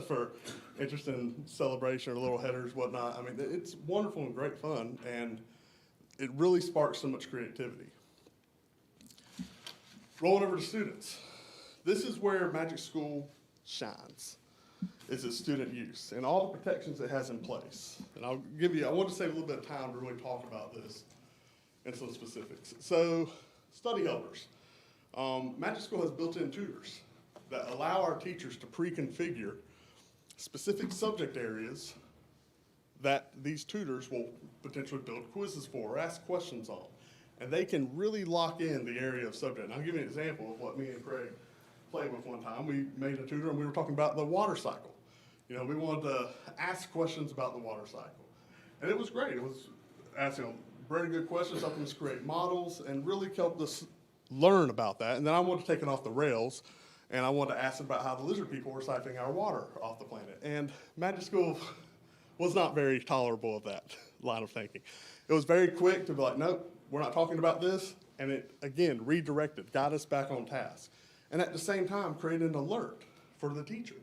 [SPEAKER 4] for interesting celebration or little headers, whatnot? I mean, it's wonderful and great fun, and it really sparks so much creativity. Rolling over to students. This is where Magic School shines, is its student use and all the protections it has in place. And I want to save a little bit of time to really talk about this and some specifics. So, study helpers. Magic School has built-in tutors that allow our teachers to pre-configure specific subject areas that these tutors will potentially build quizzes for or ask questions on. And they can really lock in the area of subject. And I'll give you an example of what me and Craig played with one time. We made a tutor and we were talking about the water cycle. You know, we wanted to ask questions about the water cycle. And it was great. It was asking very good questions, helping us create models, and really helped us learn about that. And then I wanted to take it off the rails, and I wanted to ask about how the lizard people were siphoning our water off the planet. And Magic School was not very tolerable of that line of thinking. It was very quick to be like, nope, we're not talking about this. And it, again, redirected, got us back on task. And at the same time, created an alert for the teacher.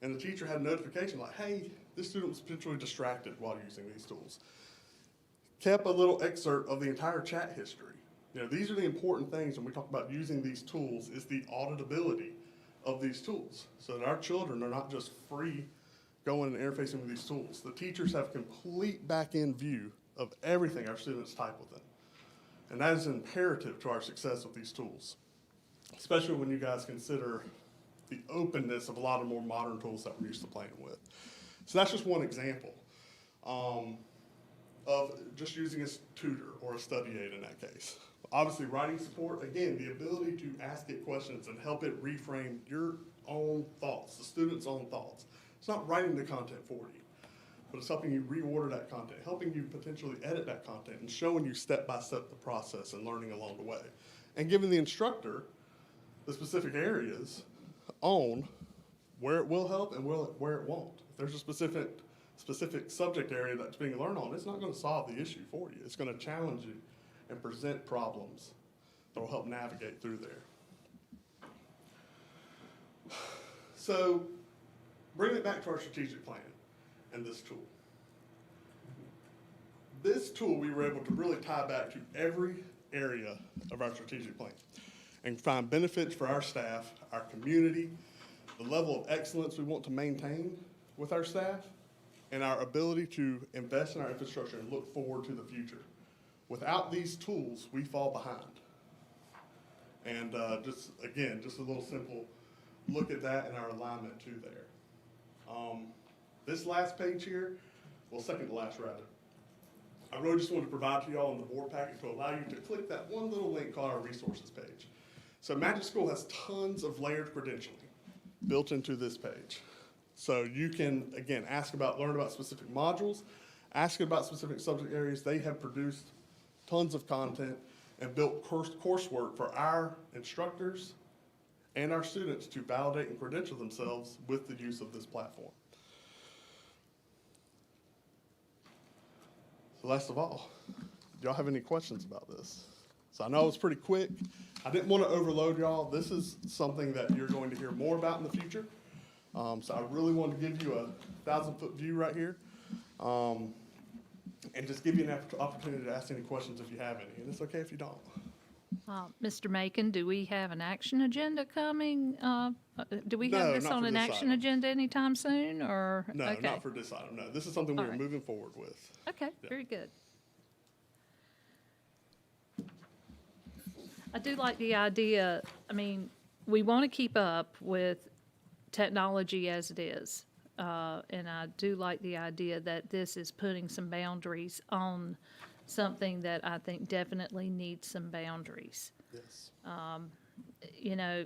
[SPEAKER 4] And the teacher had a notification like, hey, this student was potentially distracted while using these tools. Kept a little excerpt of the entire chat history. You know, these are the important things when we talk about using these tools, is the auditability of these tools, so that our children are not just free going and interfacing with these tools. The teachers have complete back-end view of everything our students type with them. And that is imperative to our success with these tools, especially when you guys consider the openness of a lot of more modern tools that we're used to playing with. So that's just one example of just using a tutor or a study aid in that case. Obviously, writing support, again, the ability to ask it questions and help it reframe your own thoughts, the student's own thoughts. It's not writing the content for you, but it's helping you reorder that content, helping you potentially edit that content, and showing you step by step the process and learning along the way. And giving the instructor the specific areas on where it will help and where it won't. If there's a specific subject area that's being learned on, it's not going to solve the issue for you. It's going to challenge you and present problems that will help navigate through there. So, bring it back to our strategic plan and this tool. This tool we were able to really tie back to every area of our strategic plan and find benefits for our staff, our community, the level of excellence we want to maintain with our staff, and our ability to invest in our infrastructure and look forward to the future. Without these tools, we fall behind. And just a little simple look at that and our alignment to there. This last page here, well, second to last rather, I really just wanted to provide to y'all in the board packet to allow you to click that one little link called our resources page. So Magic School has tons of layered credentialing built into this page. So you can, again, learn about specific modules, ask about specific subject areas. They have produced tons of content and built coursework for our instructors and our students to validate and credential themselves with the use of this platform. So last of all, do y'all have any questions about this? So I know it's pretty quick. I didn't want to overload y'all. This is something that you're going to hear more about in the future. So I really wanted to give you a 1,000-foot view right here. And just give you an opportunity to ask any questions if you have any. And it's okay if you don't.
[SPEAKER 1] Mr. Macon, do we have an action agenda coming? Do we
[SPEAKER 4] No,
[SPEAKER 1] have this
[SPEAKER 4] not
[SPEAKER 1] on
[SPEAKER 4] for
[SPEAKER 1] an
[SPEAKER 4] this
[SPEAKER 1] action
[SPEAKER 4] item.
[SPEAKER 1] agenda anytime soon, or?
[SPEAKER 4] No,
[SPEAKER 1] Okay.
[SPEAKER 4] not for this item. No, this is something
[SPEAKER 1] All
[SPEAKER 4] we're
[SPEAKER 1] right.
[SPEAKER 4] moving forward with.
[SPEAKER 1] Okay,
[SPEAKER 4] Yeah.
[SPEAKER 1] very good. I do like the idea, I mean, we want to keep up with technology as it is. And I do like the idea that this is putting some boundaries on something that I think definitely needs some boundaries.
[SPEAKER 4] Yes.
[SPEAKER 1] You know,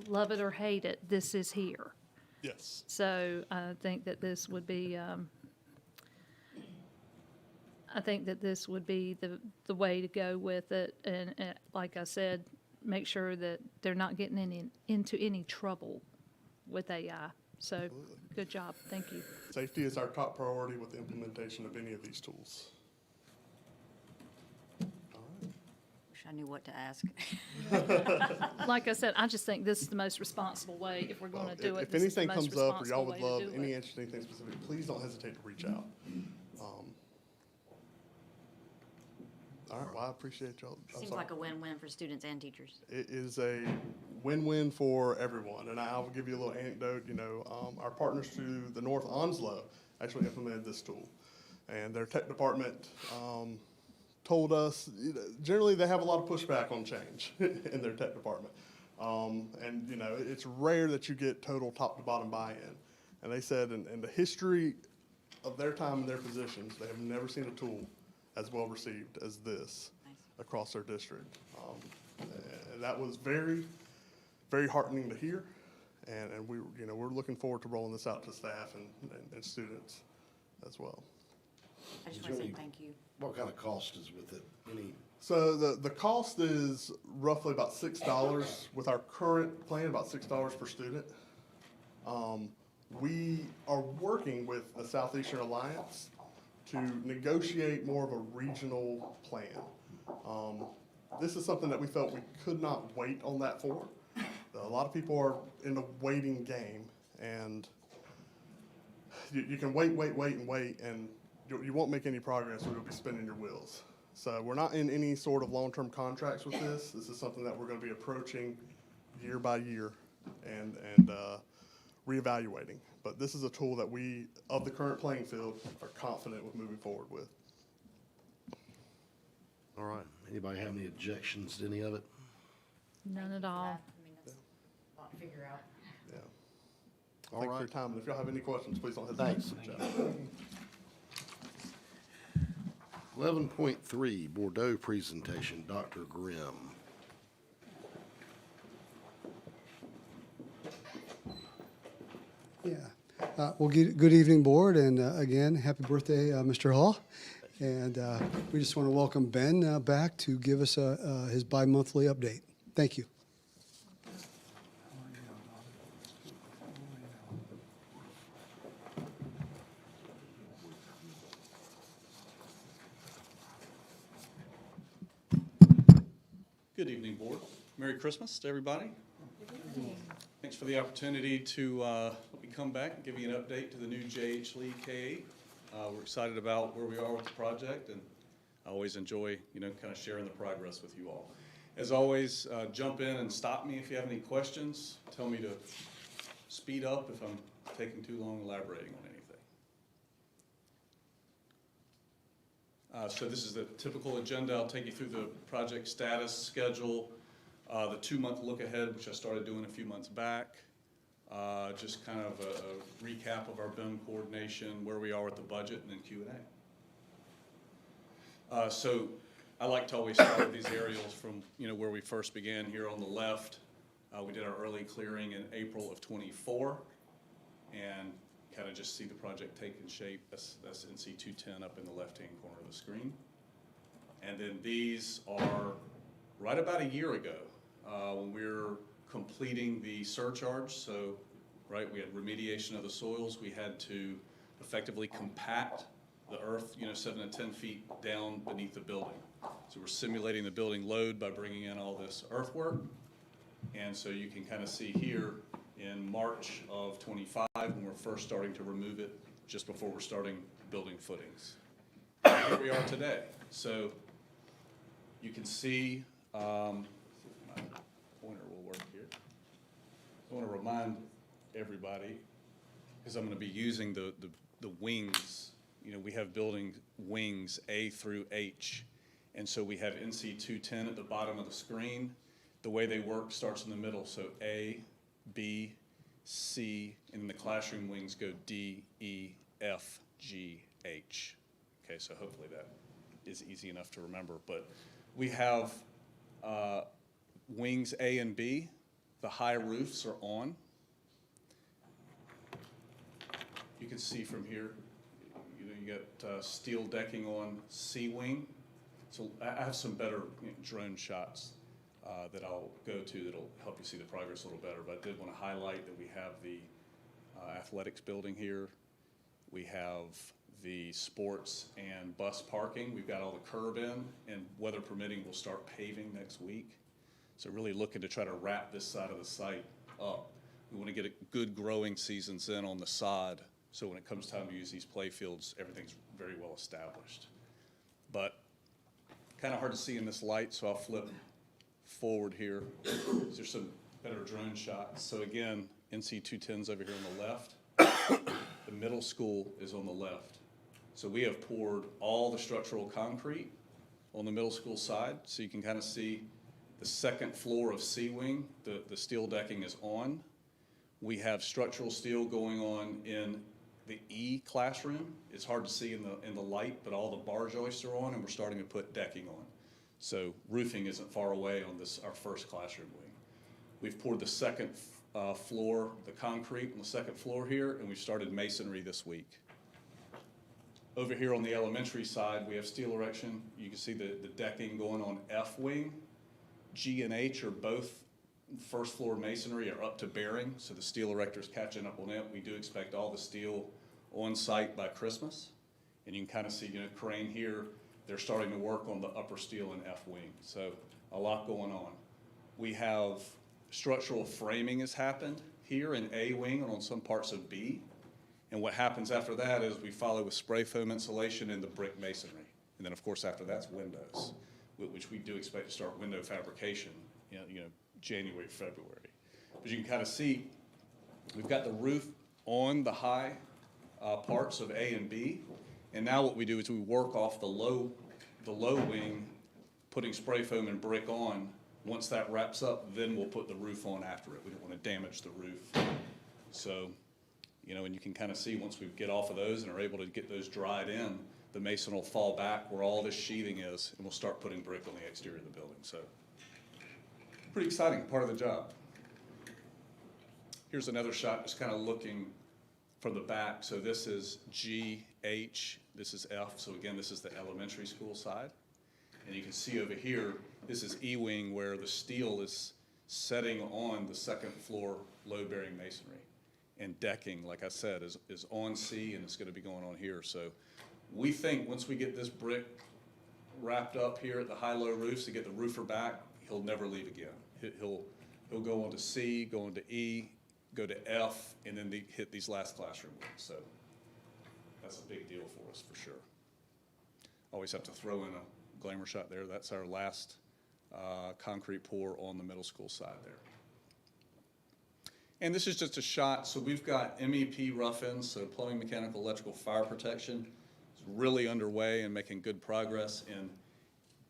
[SPEAKER 1] love it or hate it, this is here.
[SPEAKER 4] Yes.
[SPEAKER 1] So I think that this would be, the way to go with it. And like I said, make sure that they're not getting into any trouble with AI. So,
[SPEAKER 4] Absolutely.
[SPEAKER 1] good job. Thank you.
[SPEAKER 4] Safety is our top priority with the implementation of any of these tools.
[SPEAKER 6] Wish I knew what to ask.
[SPEAKER 1] Like I said, I just think this is the most responsible way if we're going to do it.
[SPEAKER 4] If
[SPEAKER 1] this is the
[SPEAKER 4] anything
[SPEAKER 1] most
[SPEAKER 4] comes up or y'all
[SPEAKER 1] responsible
[SPEAKER 4] would
[SPEAKER 1] way to
[SPEAKER 4] love
[SPEAKER 1] do
[SPEAKER 4] any
[SPEAKER 1] it.
[SPEAKER 4] interesting thing specific, please don't hesitate to reach out. All right, well, I appreciate y'all. I'm
[SPEAKER 6] Seems
[SPEAKER 4] sorry.
[SPEAKER 6] like a win-win for students and teachers.
[SPEAKER 4] It is a win-win for everyone, and I'll give you a little anecdote. You know, our partners through the North Onslow actually implemented this tool, and their tech department told us, generally they have a lot of pushback on change in their tech department, and you know, it's rare that you get total top-to-bottom buy-in. And they said, in the history of their time in their positions, they have never seen a tool as well received as this across their district. And that was very, very heartening to hear. And we're looking forward to rolling this out to staff and students as well.
[SPEAKER 6] I just want to say thank you.
[SPEAKER 2] What kind of cost is with it?
[SPEAKER 4] So the cost is roughly about $6 with our current plan, about $6 per student. We are working with the Southeastern Alliance to negotiate more of a regional plan. This is something that we felt we could not wait on that for. A lot of people are in a waiting game, and you can wait, and you won't make any progress, or you'll be spinning your wheels. So we're not in any sort of long-term contracts with this. This is something that we're going to be approaching year by year and reevaluating. But this is a tool that we, of the current playing field, are confident with moving forward with.
[SPEAKER 2] All right. Anybody have any objections to any of it?
[SPEAKER 1] None at all.
[SPEAKER 6] I mean, that's a lot to figure out.
[SPEAKER 4] Yeah.
[SPEAKER 2] All
[SPEAKER 4] Thanks for
[SPEAKER 2] right.
[SPEAKER 4] your time, and if y'all have any questions, please don't hesitate
[SPEAKER 2] Thanks.
[SPEAKER 4] to reach out.
[SPEAKER 2] 11.3, Bordeaux presentation, Dr. Grimm.
[SPEAKER 15] Yeah. Well, good evening, board, and again, happy birthday, Mr. Hall. And we just want to welcome Ben back to give us his bi-monthly update. Thank you.
[SPEAKER 16] Good evening, Board. Merry Christmas to everybody. Thanks for the opportunity to let me come back and give you an update to the new J.H. Lee K-8. We're excited about where we are with the project, and I always enjoy, kind of sharing the progress with you all. As always, jump in and stop me if you have any questions. Tell me to speed up if I'm taking too long elaborating on anything. So this is the typical agenda. I'll take you through the project status, schedule, the 2-month look ahead, which I started doing a few months back. Just kind of a recap of our BIM coordination, where we are with the budget, and then Q&A. So I like to always start with these aerials from where we first began here on the left. We did our early clearing in April of '24, and kind of just see the project taking shape. That's NC 210 up in the left-hand corner of the screen. And then these are right about a year ago when we were completing the surcharge. So, right, we had remediation of the soils. We had to effectively compact the earth, 7 to 10 feet down beneath the building. So we're simulating the building load by bringing in all this earthwork. And so you can kind of see here in March of '25 when we're first starting to remove it, just before we're starting building footings. And here we are today. So you can see, my pointer will work here. I want to remind everybody, because I'm going to be using the wings. We have building wings A through H. And so we have NC 210 at the bottom of the screen. The way they work starts in the middle. So A, B, C, and then the classroom wings go D, E, F, G, H. Okay, so hopefully that is easy enough to remember. But we have wings A and B. The high roofs are on. You can see from here, you got steel decking on C wing. So I have some better drone shots that I'll go to that'll help you see the progress a little better. But I did want to highlight that we have the athletics building here. We have the sports and bus parking. We've got all the curb in, and weather permitting, we'll start paving next week. So really looking to try to wrap this side of the site up. We want to get a good growing seasons in on the sod, so when it comes time to use these play fields, everything's very well established. But kind of hard to see in this light, so I'll flip forward here. There's some better drone shots. So again, NC 210's over here on the left. The middle school is on the left. So we have poured all the structural concrete on the middle school side. So you can kind of see the second floor of C wing, the steel decking is on. We have structural steel going on in the E classroom. It's hard to see in the light, but all the bar joists are on, and we're starting to put decking on. So roofing isn't far away on this, our first classroom wing. We've poured the second floor, the concrete on the second floor here, and we've started masonry this week. Over here on the elementary side, we have steel erection. You can see the decking going on F wing. G and H are both first floor masonry are up to bearing, so the steel erector's catching up on it. We do expect all the steel on site by Christmas. And you can kind of see, crane here, they're starting to work on the upper steel in F wing. So a lot going on. We have structural framing has happened here in A wing and on some parts of B. And what happens after that is we follow with spray foam insulation and the brick masonry. And then of course after that's windows, which we do expect to start window fabrication, January, February. But you can kind of see, we've got the roof on the high parts of A and B. And now what we do is we work off the low wing, putting spray foam and brick on. Once that wraps up, then we'll put the roof on after it. We don't want to damage the roof. So, and you can kind of see once we get off of those and are able to get those dried in, the mason will fall back where all this sheathing is, and we'll start putting brick on the exterior of the building. So, pretty exciting part of the job. Here's another shot just kind of looking from the back. So this is G, H, this is F. So again, this is the elementary school side. And you can see over here, this is E wing where the steel is setting on the second floor load-bearing masonry. And decking, like I said, is on C, and it's going to be going on here. So we think once we get this brick wrapped up here at the high-low roofs to get the roofer back, he'll never leave again. He'll go on to C, go on to E, go to F, and then hit these last classroom wings. So that's a big deal for us, for sure. Always have to throw in a glamour shot there. That's our last concrete pour on the middle school side there. And this is just a shot. So we've got MEP rough-ins, so plumbing, mechanical, electrical, fire protection. It's really underway and making good progress in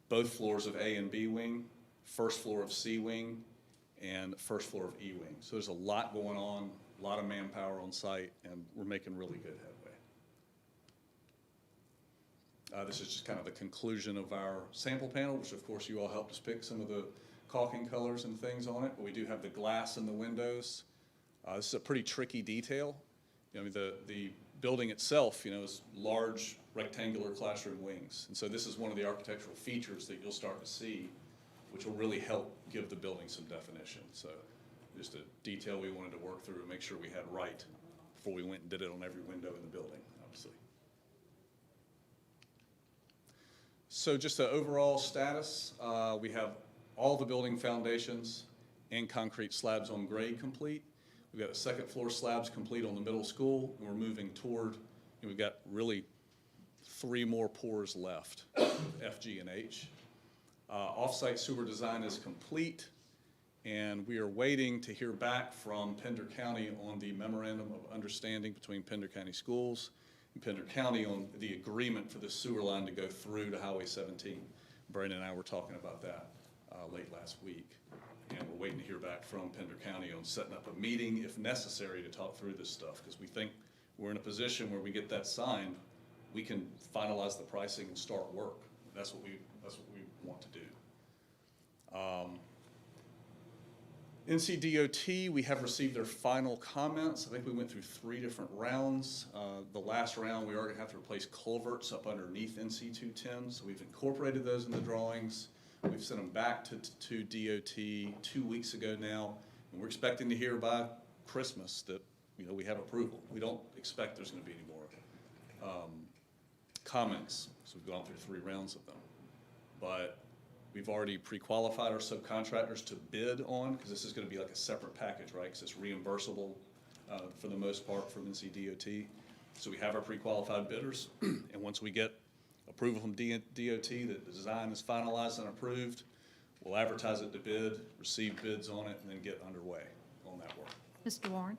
[SPEAKER 16] both floors of A and B wing, first floor of C wing, and first floor of E wing. So there's a lot going on, a lot of manpower on site, and we're making really good headway. This is just kind of the conclusion of our sample panel, which of course you all helped us pick some of the caulking colors and things on it, but we do have the glass in the windows. This is a pretty tricky detail. I mean, the building itself, is large rectangular classroom wings. And so this is one of the architectural features that you'll start to see, which will really help give the building some definition. So just a detail we wanted to work through and make sure we had right before we went and did it on every window in the building, obviously. So just the overall status, we have all the building foundations and concrete slabs on grade complete. We've got the second floor slabs complete on the middle school, and we're moving toward, we've got really 3 more pours left, F, G, and H. Off-site sewer design is complete, and we are waiting to hear back from Pender County on the memorandum of understanding between Pender County Schools and Pender County on the agreement for the sewer line to go through to Highway 17. Brandon and I were talking about that late last week, and we're waiting to hear back from Pender County on setting up a meeting, if necessary, to talk through this stuff, because we think we're in a position where we get that signed, we can finalize the pricing and start work. That's what we want to do. NCDOT, we have received their final comments. I think we went through 3 different rounds. The last round, we are going to have to replace culverts up underneath NC 210, so we've incorporated those in the drawings. We've sent them back to DOT 2 weeks ago now, and we're expecting to hear by Christmas that we have approval. We don't expect there's going to be any more comments, so we've gone through 3 rounds of them. But we've already pre-qualified our subcontractors to bid on, because this is going to be like a separate package, right? Because it's reimbursable for the most part from NCDOT. So we have our pre-qualified bidders, and once we get approval from DOT that the design is finalized and approved, we'll advertise it to bid, receive bids on it, and then get underway on that work.
[SPEAKER 1] Mr. Warren,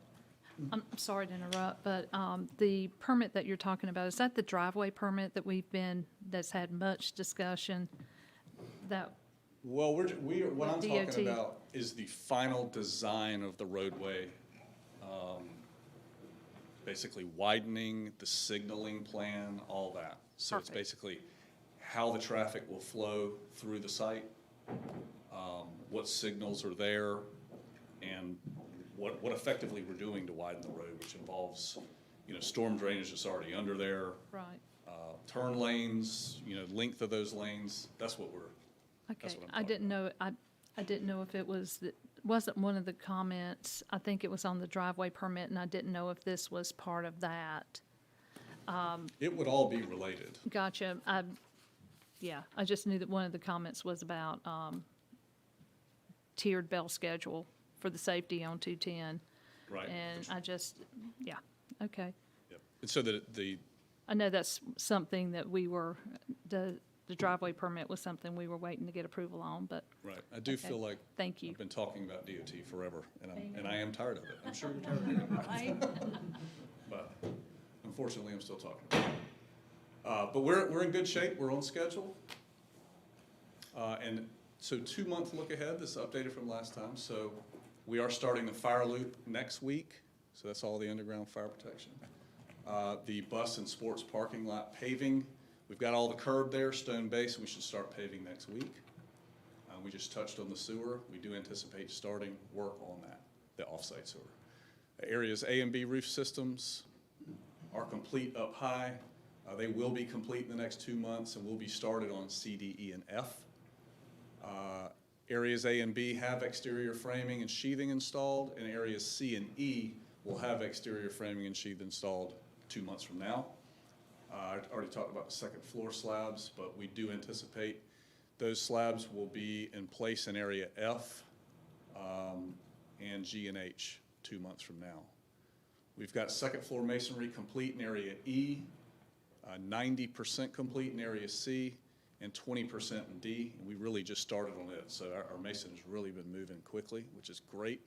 [SPEAKER 1] I'm sorry to interrupt, but the permit that you're talking about, is that the driveway permit that's had much discussion?
[SPEAKER 16] Well, what I'm
[SPEAKER 1] DOT.
[SPEAKER 16] talking about is the final design of the roadway, basically widening, the signaling plan, all that. So it's
[SPEAKER 1] Perfect.
[SPEAKER 16] basically how the traffic will flow through the site, what signals are there, and what effectively we're doing to widen the road, which involves, storm drainage that's already under there,
[SPEAKER 1] Right.
[SPEAKER 16] turn lanes, length of those lanes. That's what
[SPEAKER 1] Okay.
[SPEAKER 16] what I'm
[SPEAKER 1] I didn't know, I didn't know if it wasn't one of the comments. I think it was on the driveway permit, and I didn't know if this was part of that.
[SPEAKER 16] It would all be related.
[SPEAKER 1] Gotcha. I just knew that one of the comments was about tiered bell schedule for the safety on 210.
[SPEAKER 16] Right.
[SPEAKER 1] And okay.
[SPEAKER 16] Yep. And so
[SPEAKER 1] I know that's something that the driveway permit was something we were waiting to get approval on, but.
[SPEAKER 16] right. I do
[SPEAKER 1] Okay.
[SPEAKER 16] feel like
[SPEAKER 1] Thank you.
[SPEAKER 16] I've been talking about DOT forever, and I am tired of it. I'm sure you're tired of hearing about it. But unfortunately, I'm still talking about it. But we're in good shape. We're on schedule. And so 2-month look ahead, this is updated from last time. So we are starting the fire loop next week. So that's all the underground fire protection. The bus and sports parking lot paving, we've got all the curb there, stone base, and we should start paving next week. We just touched on the sewer. We do anticipate starting work on that, the off-site sewer. Areas A and B roof systems are complete up high. They will be complete in the next 2 months, and will be started on C, D, E, and F. Areas A and B have exterior framing and sheathing installed, and areas C and E will have exterior framing and sheath installed 2 months from now. I already talked about the second floor slabs, but we do anticipate Those slabs will be in place in area F and G and H 2 months from now. We've got second floor masonry complete in area E, 90% complete in area C, and 20% in D. And we really just started on it, so our mason has really been moving quickly, which is great.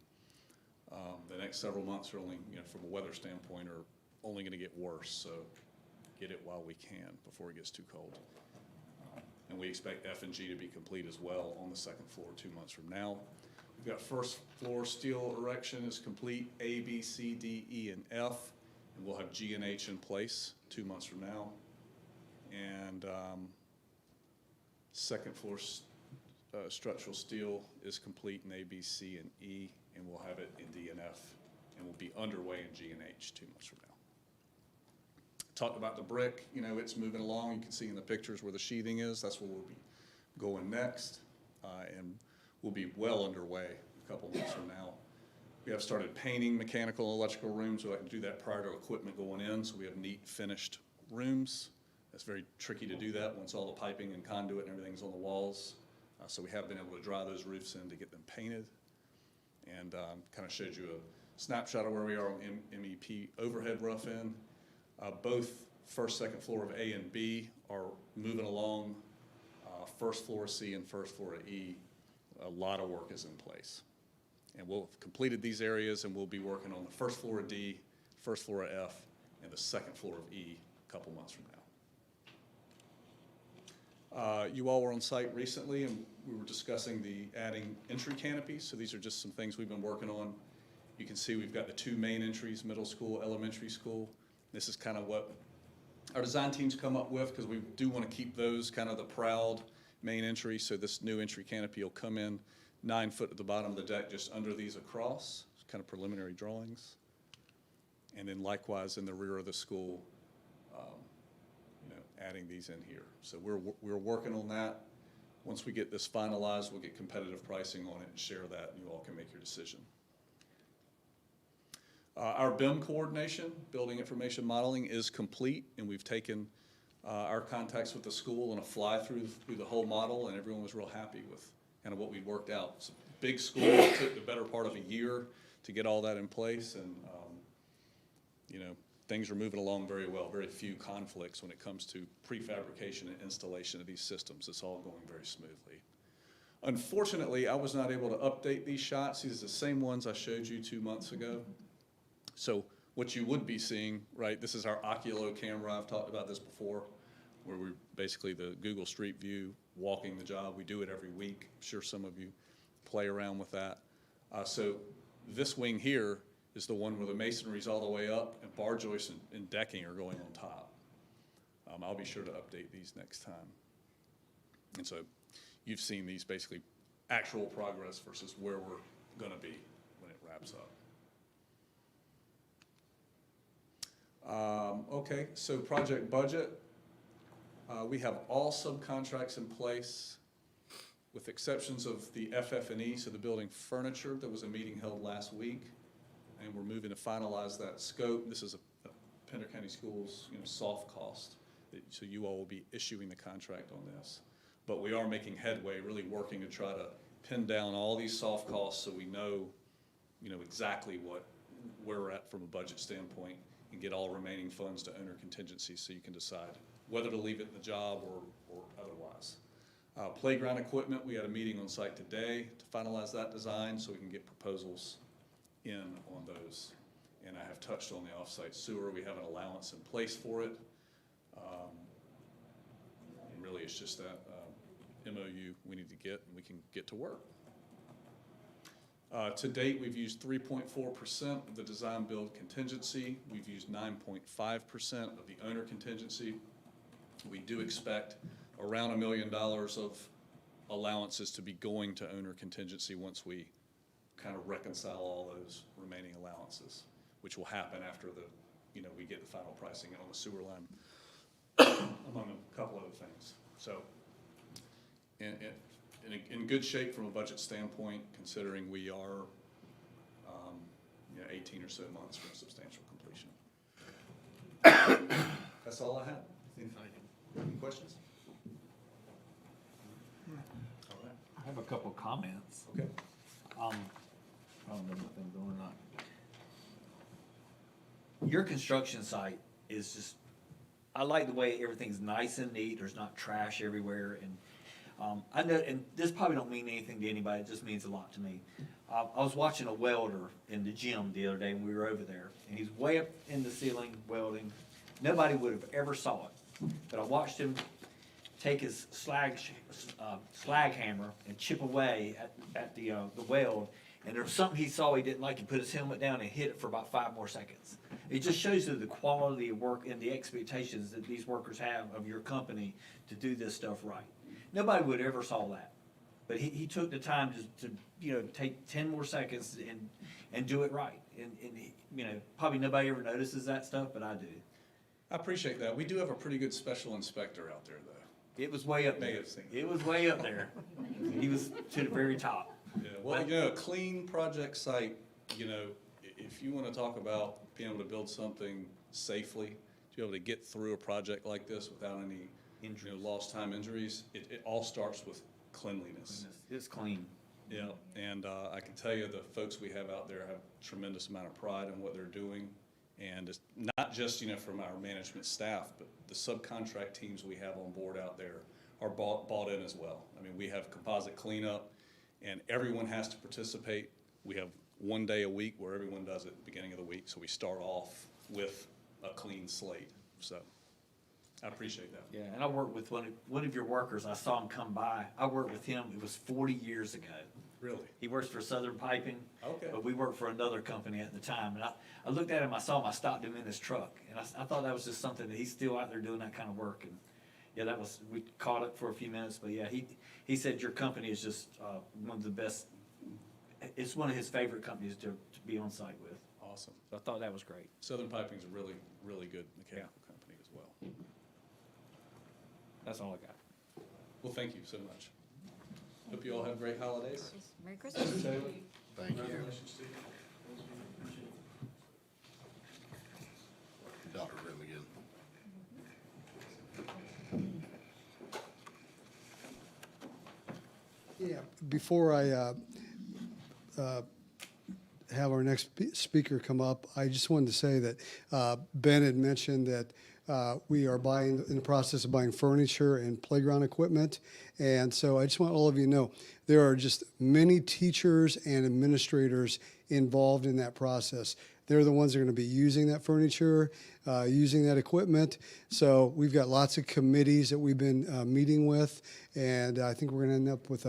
[SPEAKER 16] The next several months are only, from a weather standpoint, are only going to get worse, so get it while we can before it gets too cold. And we expect F and G to be complete as well on the second floor 2 months from now. We've got first floor steel erection is complete, A, B, C, D, E, and F, and we'll have G and H in place 2 months from now. And second floor structural steel is complete in A, B, C, and E, and we'll have it in D and F, and we'll be underway in G and H 2 months from now. Talked about the brick, it's moving along. You can see in the pictures where the sheathing is. That's where we'll be going next, and we'll be well underway a couple months from now. We have started painting mechanical and electrical rooms, so I can do that prior to equipment going in, so we have neat finished rooms. It's very tricky to do that once all the piping and conduit and everything's on the walls. So we have been able to dry those roofs in to get them painted. And kind of showed you a snapshot of where we are on MEP overhead rough in. Both first, second floor of A and B are moving along. First floor of C and first floor of E, a lot of work is in place. And we'll have completed these areas, and we'll be working on the first floor of D, first floor of F, and the second floor of E a couple months from now. You all were on site recently, and we were discussing the adding entry canopies. So these are just some things we've been working on. You can see we've got the two main entries, middle school, elementary school. This is kind of what our design teams come up with, because we do want to keep those kind of the proud main entry. So this new entry canopy will come in 9 foot at the bottom of the deck, just under these across. It's kind of preliminary drawings. And then likewise in the rear of the school, adding these in here. So we're working on that. Once we get this finalized, we'll get competitive pricing on it and share that, and you all can make your decision. Our BIM coordination, Building Information Modeling, is complete, and we've taken our contacts with the school on a fly-through through the whole model, and everyone was real happy with kind of what we worked out. It's a big school. It took the better part of a year to get all that in place, and things are moving along very well. Very few conflicts when it comes to prefabrication and installation of these systems. It's all going very smoothly. Unfortunately, I was not able to update these shots. These are the same ones I showed you 2 months ago. So what you would be seeing, right, this is our Oculo camera. I've talked about this before, where we're basically the Google Street View walking the job. We do it every week. I'm sure some of you play around with that. So this wing here is the one where the masonry's all the way up and bar joists and decking are going on top. I'll be sure to update these next time. And so you've seen these basically actual progress versus where we're going to be when it wraps up. Okay, so project budget. We have all subcontracts in place with exceptions of the FF&E, so the building furniture. There was a meeting held last week, and we're moving to finalize that scope. This is a Pender County Schools soft cost, so you all will be issuing the contract on this. But we are making headway, really working to try to pin down all these soft costs so we know exactly where we're at from a budget standpoint, and get all remaining funds to owner contingency so you can decide whether to leave it in the job or otherwise. Playground equipment, we had a meeting on site today to finalize that design so we can get proposals in on those. And I have touched on the off-site sewer. We have an allowance in place for it. And really it's just that MOU we need to get, and we can get to work. To date, we've used 3.4% of the design build contingency. We've used 9.5% of the owner contingency. We do expect around $1 million of allowances to be going to owner contingency once we kind of reconcile all those remaining allowances, which will happen after we get the final pricing on the sewer line, among a couple other things. So, in good shape from a budget standpoint, considering we are 18 or so months from substantial completion. That's all I have. Any questions?
[SPEAKER 5] couple of comments.
[SPEAKER 14] Okay.
[SPEAKER 5] I don't know if I'm going or not. Your construction site is just, I like the way everything's nice and neat, there's not trash everywhere, and, I know, and this probably don't mean anything to anybody, it just means a lot to me. I was watching a welder in the gym the other day when we were over there, and he's way up in the ceiling welding. Nobody would have ever saw it, but I watched him take his slag hammer and chip away at the weld, and there was something he saw he didn't like. He put his helmet down and hit it for about 5 more seconds. It just shows you the quality of work and the expectations that these workers have of your company to do this stuff right. Nobody would ever saw that, but he took the time to take 10 more seconds and do it right. And probably nobody ever notices that stuff, but I do.
[SPEAKER 16] I appreciate that. We do have a pretty good special inspector out there, though.
[SPEAKER 5] It was way up
[SPEAKER 16] May
[SPEAKER 5] there.
[SPEAKER 16] have seen it.
[SPEAKER 5] It was way up there. He was to the very top.
[SPEAKER 16] Yeah, well, a clean project site, if you want to talk about being able to build something safely, to be able to get through a project like this without any lost time injuries, it all starts with cleanliness.
[SPEAKER 5] It's clean.
[SPEAKER 16] Yeah, and I can tell you the folks we have out there have a tremendous amount of pride in what they're doing. And it's not just, from our management staff, but the subcontract teams we have on board out there are bought in as well. I mean, we have composite cleanup, and everyone has to participate. We have 1 day a week where everyone does it at the beginning of the week, so we start off with a clean slate. So I appreciate that.
[SPEAKER 5] Yeah, and I worked with one of your workers. I saw him come by. I worked with him. It was 40 years ago.
[SPEAKER 16] Really?
[SPEAKER 5] He works for Southern Piping.
[SPEAKER 16] Okay.
[SPEAKER 5] But we worked for another company at the time. And I looked at him, I saw him, I stopped him in his truck. And I thought that was just something that he's still out there doing that kind of work. And yeah, we caught it for a few minutes. But yeah, he said your company is just one of the best. It's one of his favorite companies to be on site with.
[SPEAKER 16] Awesome.
[SPEAKER 5] So I thought that was great.
[SPEAKER 16] Southern Piping is a really, really good mechanical company as well.
[SPEAKER 5] That's all I got.
[SPEAKER 16] Well, thank you so much. Hope you all have great holidays.
[SPEAKER 6] Merry Christmas.
[SPEAKER 2] Thank you. Dr. Brim again.
[SPEAKER 15] Yeah, before I have our next speaker come up, I just wanted to say that Ben had mentioned that we are in the process of buying furniture and playground equipment. And so I just want all of you to know, there are just many teachers and administrators involved in that process. They're the ones that are going to be using that furniture, using that equipment. So we've got lots of committees that we've been meeting with, and I think we're going to end up with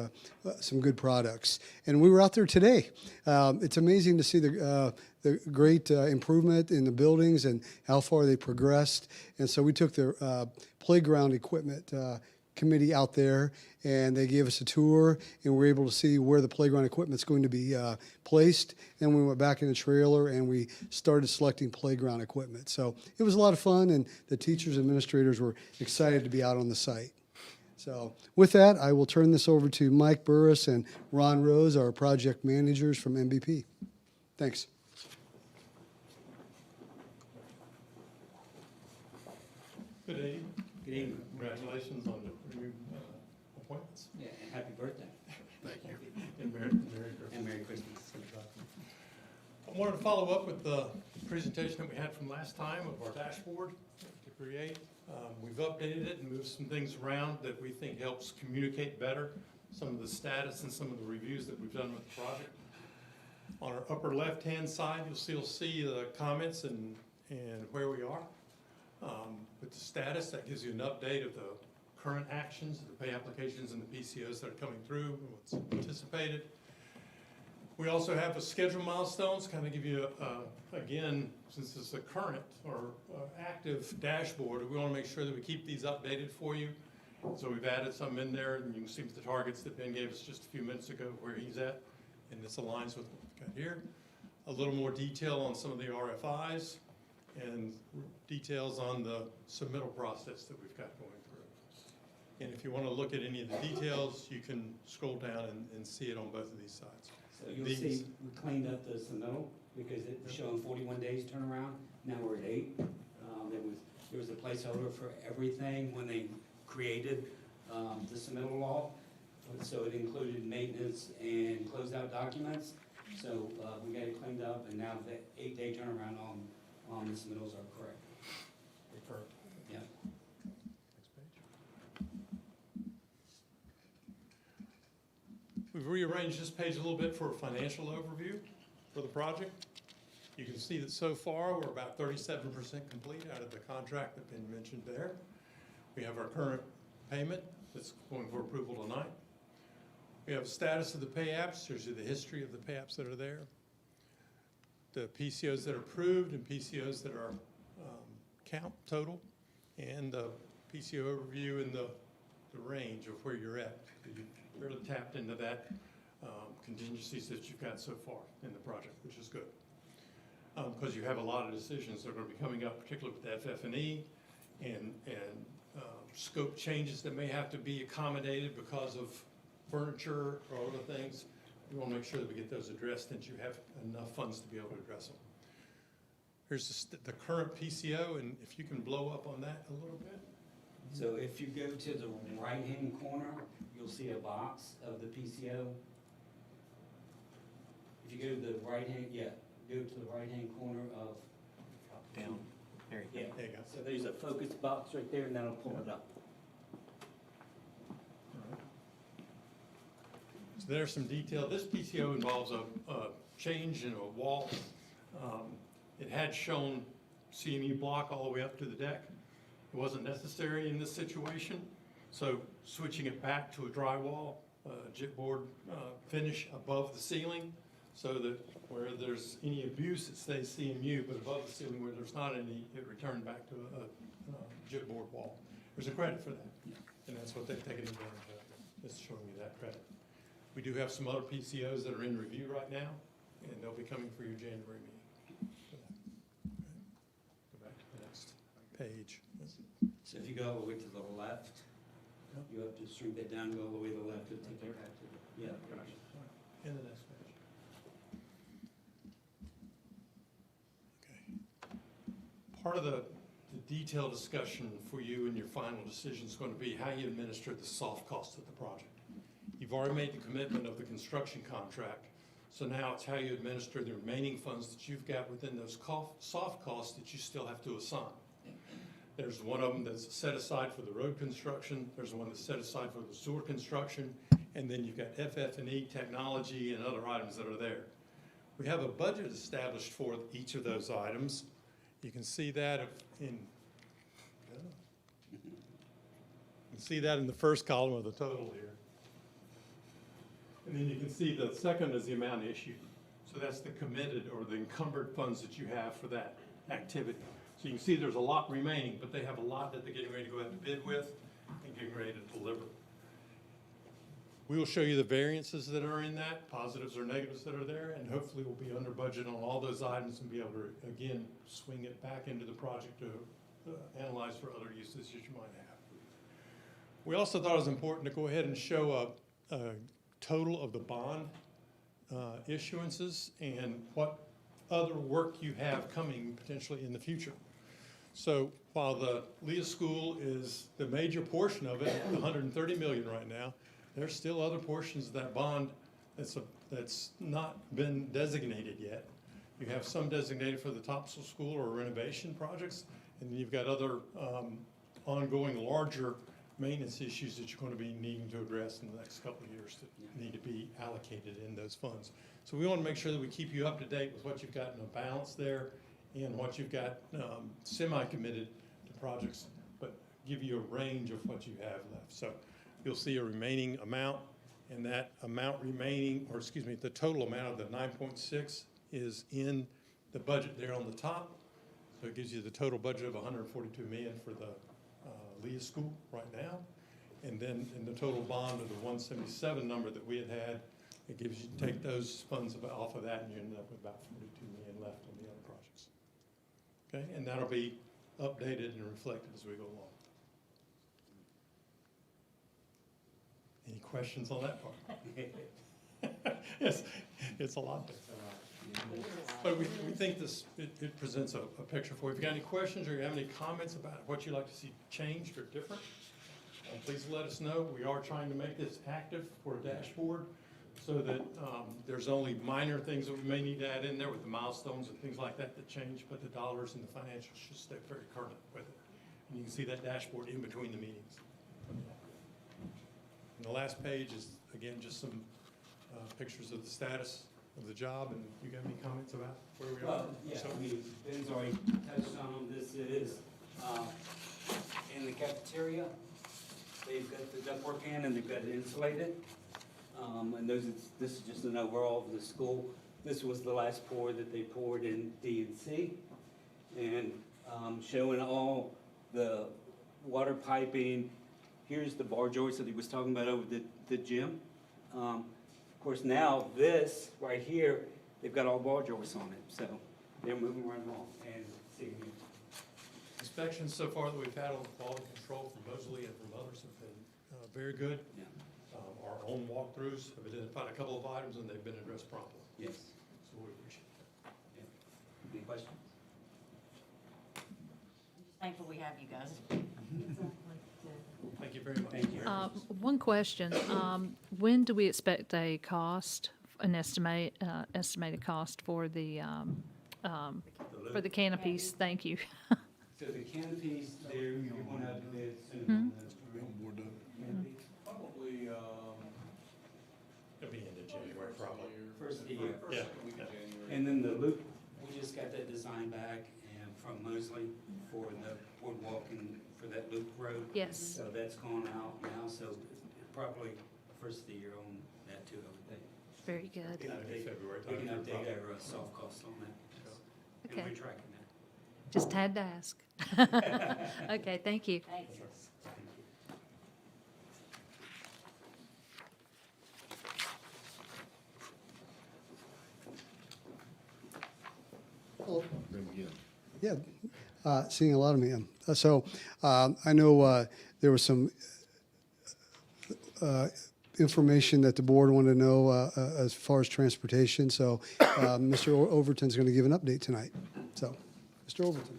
[SPEAKER 15] some good products. And we were out there today. It's amazing to see the great improvement in the buildings and how far they progressed. And so we took the playground equipment committee out there, and they gave us a tour, and we were able to see where the playground equipment's going to be placed. Then we went back in the trailer, and we started selecting playground equipment. So it was a lot of fun, and the teachers and administrators were excited to be out on the site. So with that, I will turn this over to Mike Burris and Ron Rose, our project managers from MVP. Thanks.
[SPEAKER 17] Good evening.
[SPEAKER 5] Good evening.
[SPEAKER 17] Congratulations on the new appointments.
[SPEAKER 18] Yeah, and happy birthday.
[SPEAKER 17] Thank you. And Merry Christmas.
[SPEAKER 18] And Merry Christmas.
[SPEAKER 17] I wanted to follow up with the presentation that we had from last time of our dashboard to create. We've updated it and moved some things around that we think helps communicate better some of the status and some of the reviews that we've done with the project. On our upper left-hand side, you'll still see the comments and where we are. With the status, that gives you an update of the current actions, the pay applications and the PCOs that are coming through, what's anticipated. We also have a schedule milestones, kind of give you, again, since it's a current or active dashboard, we want to make sure that we keep these updated for you. So we've added some in there, and you can see the targets that Ben gave us just a few minutes ago, where he's at, and this aligns with what we've got here. A little more detail on some of the RFIs, and details on the submittal process that we've got going through. And if you want to look at any of the details, you can scroll down and see it on both of these sides.
[SPEAKER 18] So you'll see we cleaned up the submittal because it was showing 41 days turnaround. Now we're at 8. There was a placeholder for everything when they created the submittal law. So it included maintenance and closeout documents. So we got it cleaned up, and now the 8-day turnaround on the submittals are correct. Yeah.
[SPEAKER 17] We've rearranged this page a little bit for a financial overview for the project. You can see that so far, we're about 37% complete out of the contract that's been mentioned there. We have our current payment that's going for approval tonight. We have a status of the pay apps. Here's the history of the pay apps that are there. The PCOs that are approved and PCOs that are count total, and the PCO overview and the range of where you're at. You've really tapped into that contingencies that you've got so far in the project, which is good. Because you have a lot of decisions that are going to be coming up, particularly with FF&E and scope changes that may have to be accommodated because of furniture or other things. We want to make sure that we get those addressed and you have enough funds to be able to address them. Here's the current PCO, and if you can blow up on that a little bit.
[SPEAKER 18] So if you go to the right-hand corner, you'll see a box of the PCO. If you go to the right-hand, go to the right-hand corner of.
[SPEAKER 5] Down, there you go.
[SPEAKER 18] Yeah,
[SPEAKER 17] There you go.
[SPEAKER 18] so there's a focus box right there, and that'll pull it up.
[SPEAKER 17] So there's some detail. This PCO involves a change in a wall. It had shown CMU block all the way up to the deck. It wasn't necessary in this situation, so switching it back to a drywall, chipboard finish above the ceiling, so that where there's any abuse, it stays CMU, but above the ceiling where there's not any, it returned back to a chipboard wall. There's a credit for that, and that's what they've taken advantage of. It's showing you that credit. We do have some other PCOs that are in review right now, and they'll be coming for your January meeting. Go back to the next page.
[SPEAKER 18] So if you go all the way to the left, you have to shrink that down, go all the way to the left, to take it back to the, yeah.
[SPEAKER 17] And the next page. Okay. Part of the detailed discussion for you and your final decision is going to be how you administer the soft cost of the project. You've already made the commitment of the construction contract, so now it's how you administer the remaining funds that you've got within those soft costs that you still have to assign. There's one of them that's set aside for the road construction, there's one that's set aside for the sewer construction, and then you've got FF&E, technology, and other items that are there. We have a budget established for each of those items. You can see that in the first column of the total here. And then you can see the second is the amount issued. So that's the committed or the encumbered funds that you have for that activity. So you can see there's a lot remaining, but they have a lot that they're getting ready to go out to bid with and getting ready to deliver. We will show you the variances that are in that, positives or negatives that are there, and hopefully we'll be under budget on all those items and be able to, again, swing it back into the project to analyze for other uses that you might have. We also thought it was important to go ahead and show a total of the bond issuances and what other work you have coming potentially in the future. So while the Leah School is the major portion of it, $130 million right now, there's still other portions of that bond that's not been designated yet. You have some designated for the Topsail School or renovation projects, and then you've got other ongoing larger maintenance issues that you're going to be needing to address in the next couple of years that need to be allocated in those funds. So we want to make sure that we keep you up to date with what you've got in a balance there and what you've got semi-committed to projects, but give you a range of what you have left. So you'll see a remaining amount, and that amount remaining, or excuse me, the total amount of the 9.6 is in the budget there on the top. So it gives you the total budget of $142 million for the Leah School right now. And then in the total bond of the 177 number that we had, it gives you, take those funds off of that and you end up with about 42 million left on the other projects. Okay, and that'll be updated and reflected as we go along. Any questions on that part? Yes, it's a lot there. But we think it presents a picture for you. If you got any questions or you have any comments about what you'd like to see changed or different, please let us know. We are trying to make this active for a dashboard so that there's only minor things that we may need to add in there with the milestones and things like that that change, but the dollars and the financials should stay very current with it. And you can see that dashboard in between the meetings. And the last page is, again, just some pictures of the status of the job, and you got any comments about where we are?
[SPEAKER 18] Well, yeah, I mean, Ben's already touched on them. This is, in the cafeteria. They've got the ductwork in and they've got it insulated. And this is just an overall of the school. This was the last pour that they poured in D and C. And, showing all the water piping. Here's the bar joists that he was talking about over the gym. Of course, now this right here, they've got all bar joists on it, so they're moving right along and seeing it.
[SPEAKER 17] Inspections so far that we've had on quality control from Mosley and from others have been very good.
[SPEAKER 18] Yeah.
[SPEAKER 17] Our own walkthroughs have identified a couple of items and they've been addressed promptly.
[SPEAKER 18] Yes.
[SPEAKER 17] So we appreciate that.
[SPEAKER 18] Yeah. Any questions?
[SPEAKER 6] Thankful we have you guys.
[SPEAKER 17] Thank you very much.
[SPEAKER 18] Thank you.
[SPEAKER 1] One question, when do we expect a cost, an estimated cost for the canopies? Thank you.
[SPEAKER 18] So the canopies, you're going out to bid soon on those, correct? Canopies?
[SPEAKER 16] Probably,
[SPEAKER 17] It'll be into January probably.
[SPEAKER 18] First of the year.
[SPEAKER 17] Yeah.
[SPEAKER 18] And then the loop, we just got that design back and from Mosley for the boardwalk and for that loop road.
[SPEAKER 1] Yes.
[SPEAKER 18] So that's gone out now, so probably first of the year on that too, I would think.
[SPEAKER 1] Very good.
[SPEAKER 17] February
[SPEAKER 18] We can
[SPEAKER 17] time.
[SPEAKER 18] update our soft costs on that.
[SPEAKER 1] Okay.
[SPEAKER 18] And we're tracking that.
[SPEAKER 1] Just had to ask. Okay, thank you.
[SPEAKER 6] Thanks.
[SPEAKER 18] Thank you.
[SPEAKER 2] Then again.
[SPEAKER 15] Yeah, seeing a lot of me. I know there was some information that the board wanted to know as far as transportation. So Mr. Overton's going to give an update tonight. So, Mr. Overton.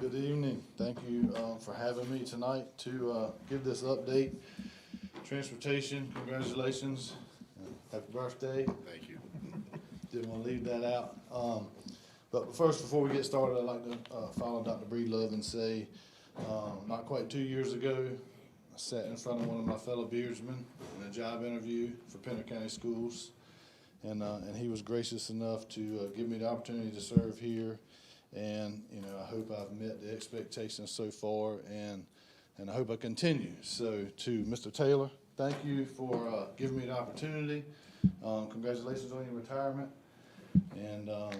[SPEAKER 19] Good evening. Thank you for having me tonight to give this update. Transportation, congratulations. Happy birthday.
[SPEAKER 2] Thank you.
[SPEAKER 19] Didn't want to leave that out. But first, before we get started, I'd like to follow Dr. Breedlove and say, not quite 2 years ago, I sat in front of one of my fellow beardsmen in a job interview for Pender County Schools. And he was gracious enough to give me the opportunity to serve here. And, you know, I hope I've met the expectations so far, and I hope I continue. So to Mr. Taylor, thank you for giving me the opportunity. Congratulations on your retirement. And I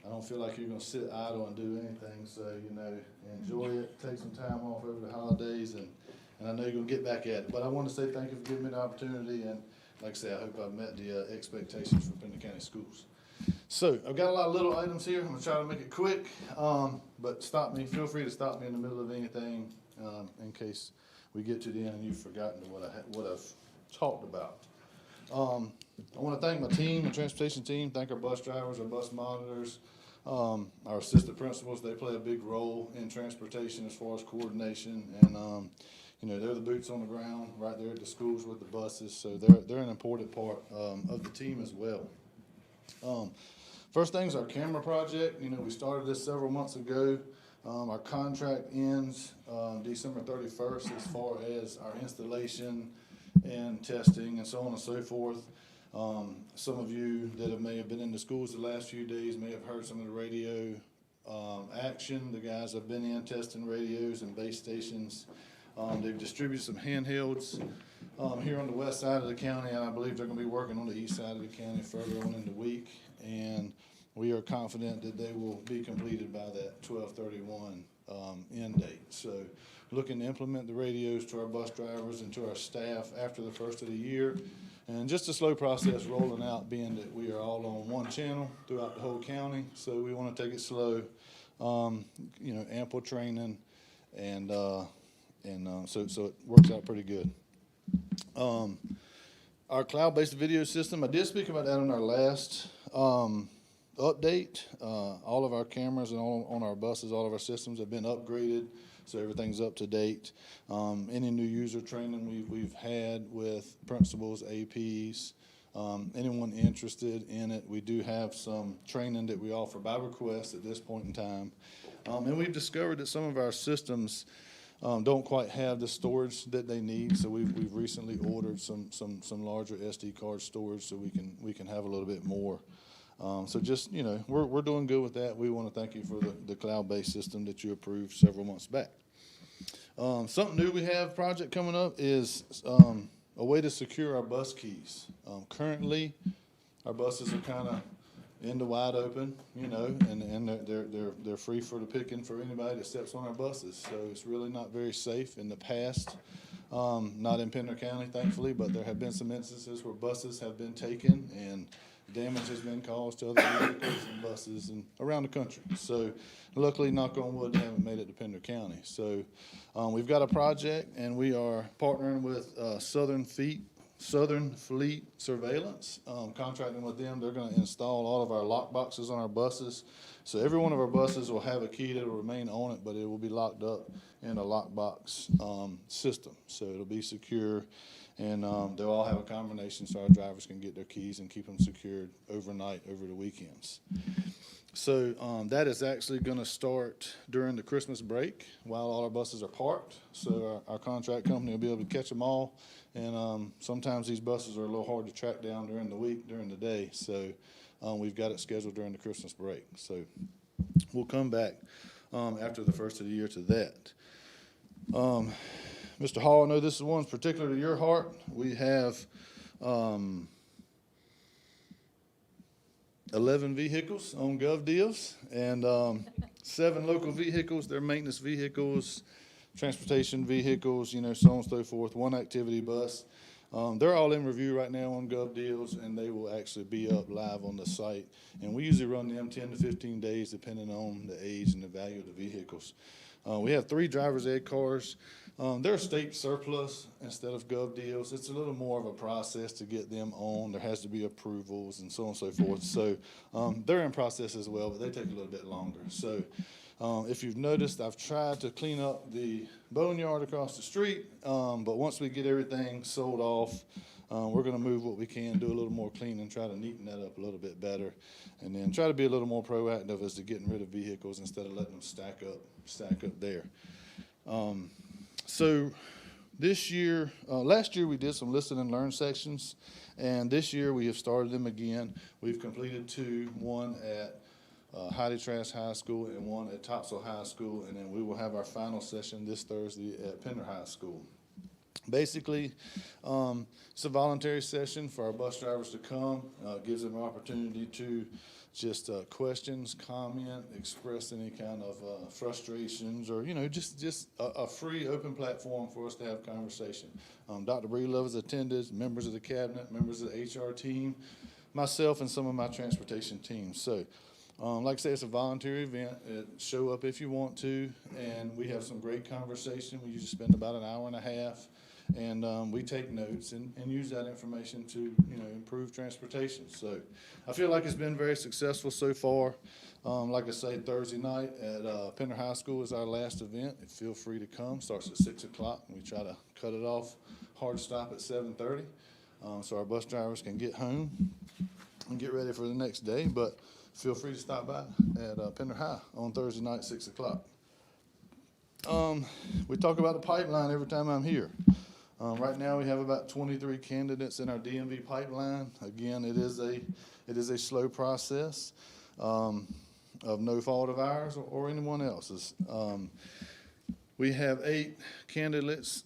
[SPEAKER 19] don't feel like you're going to sit idle and do anything. So, you know, enjoy it. Take some time off over the holidays, and I know you're going to get back at it. But I want to say thank you for giving me the opportunity. And like I say, I hope I've met the expectations for Pender County Schools. So I've got a lot of little items here. I'm going to try to make it quick, but stop me. Feel free to stop me in the middle of anything in case we get to the end and you've forgotten what I've talked about. I want to thank my team, the transportation team, thank our bus drivers, our bus monitors, our assistant principals. They play a big role in transportation as far as coordination, and you know, they're the boots on the ground right there at the schools with the buses, so they're an important part of the team as well. First thing's our camera project. You know, we started this several months ago. Our contract ends December 31st as far as our installation and testing and so on and so forth. Some of you that may have been in the schools the last few days may have heard some of the radio action. The guys have been in testing radios and base stations. They've distributed some handhelds here on the west side of the county, and I believe they're going to be working on the east side of the county further on in the week. And we are confident that they will be completed by that 12/31 end date. So looking to implement the radios to our bus drivers and to our staff after the first of the year. And just a slow process rolling out, being that we are all on one channel throughout the whole county. So we want to take it slow, you know, ample training, and so it works out pretty good. Our cloud-based video system, I did speak about that on our last update. All of our cameras and all on our buses, all of our systems have been upgraded, so everything's up to date. Any new user training we've had with principals, APs, anyone interested in it, we do have some training that we offer by request at this point in time. And we've discovered that some of our systems don't quite have the storage that they need, so we've recently ordered some larger SD card storage so we can have a little bit more. So just, you know, we're doing good with that. We want to thank you for the cloud-based system that you approved several months back. Something new we have project coming up is a way to secure our bus keys. Currently, our buses are kind of in the wide open, you know, and they're free for the picking for anybody that steps on our buses. So it's really not very safe. In the past, not in Pender County, thankfully, but there have been some instances where buses have been taken and damage has been caused to other vehicles and buses and around the country. So luckily, knock on wood, they haven't made it to Pender County. So we've got a project, and we are partnering with Southern Fleet Surveillance, contracting with them. They're going to install all of our lock boxes on our buses. So every one of our buses will have a key that will remain on it, but it will be locked up in a lockbox system. So it'll be secure, and they'll all have a combination so our drivers can get their keys and keep them secured overnight over the weekends. So that is actually going to start during the Christmas break while all our buses are parked. So our contract company will be able to catch them all. And sometimes these buses are a little hard to track down during the week, during the day. So we've got it scheduled during the Christmas break. So we'll come back after the first of the year to that. Mr. Hall, I know this is one particular to your heart. We have 11 vehicles on Gov Deals and 7 local vehicles. They're maintenance vehicles, transportation vehicles, you know, so on and so forth, 1 activity bus. They're all in review right now on Gov Deals, and they will actually be up live on the site. And we usually run them 10 to 15 days, depending on the age and the value of the vehicles. We have 3 driver's ed cars. They're state surplus instead of Gov Deals. It's a little more of a process to get them on. There has to be approvals and so on and so forth. So they're in process as well, but they take a little bit longer. So if you've noticed, I've tried to clean up the boneyard across the street, but once we get everything sold off, we're going to move what we can, do a little more cleaning, try to neaten that up a little bit better, and then try to be a little more proactive as to getting rid of vehicles instead of letting them stack up there. So this year, last year we did some listen and learn sections, and this year we have started them again. We've completed 2, one at Heidi Trask High School and one at Topsail High School, and then we will have our final session this Thursday at Pender High School. Basically, it's a voluntary session for our bus drivers to come. Gives them an opportunity to just questions, comment, express any kind of frustrations, or, you know, just a free, open platform for us to have conversation. Dr. Breedlove has attended, members of the cabinet, members of the HR team, myself, and some of my transportation teams. So, like I say, it's a voluntary event. Show up if you want to, and we have some great conversation. We usually spend about an hour and a half, and we take notes and use that information to, you know, improve transportation. So I feel like it's been very successful so far. Like I say, Thursday night at Pender High School is our last event. Feel free to come. Starts at 6 o'clock, and we try to cut it off, hard stop at 7:30, so our bus drivers can get home and get ready for the next day. But feel free to stop by at Pender High on Thursday night, 6 o'clock. We talk about the pipeline every time I'm here. Right now, we have about 23 candidates in our DMV pipeline. Again, it is a slow process of no fault of ours or anyone else's. We have 8 candidates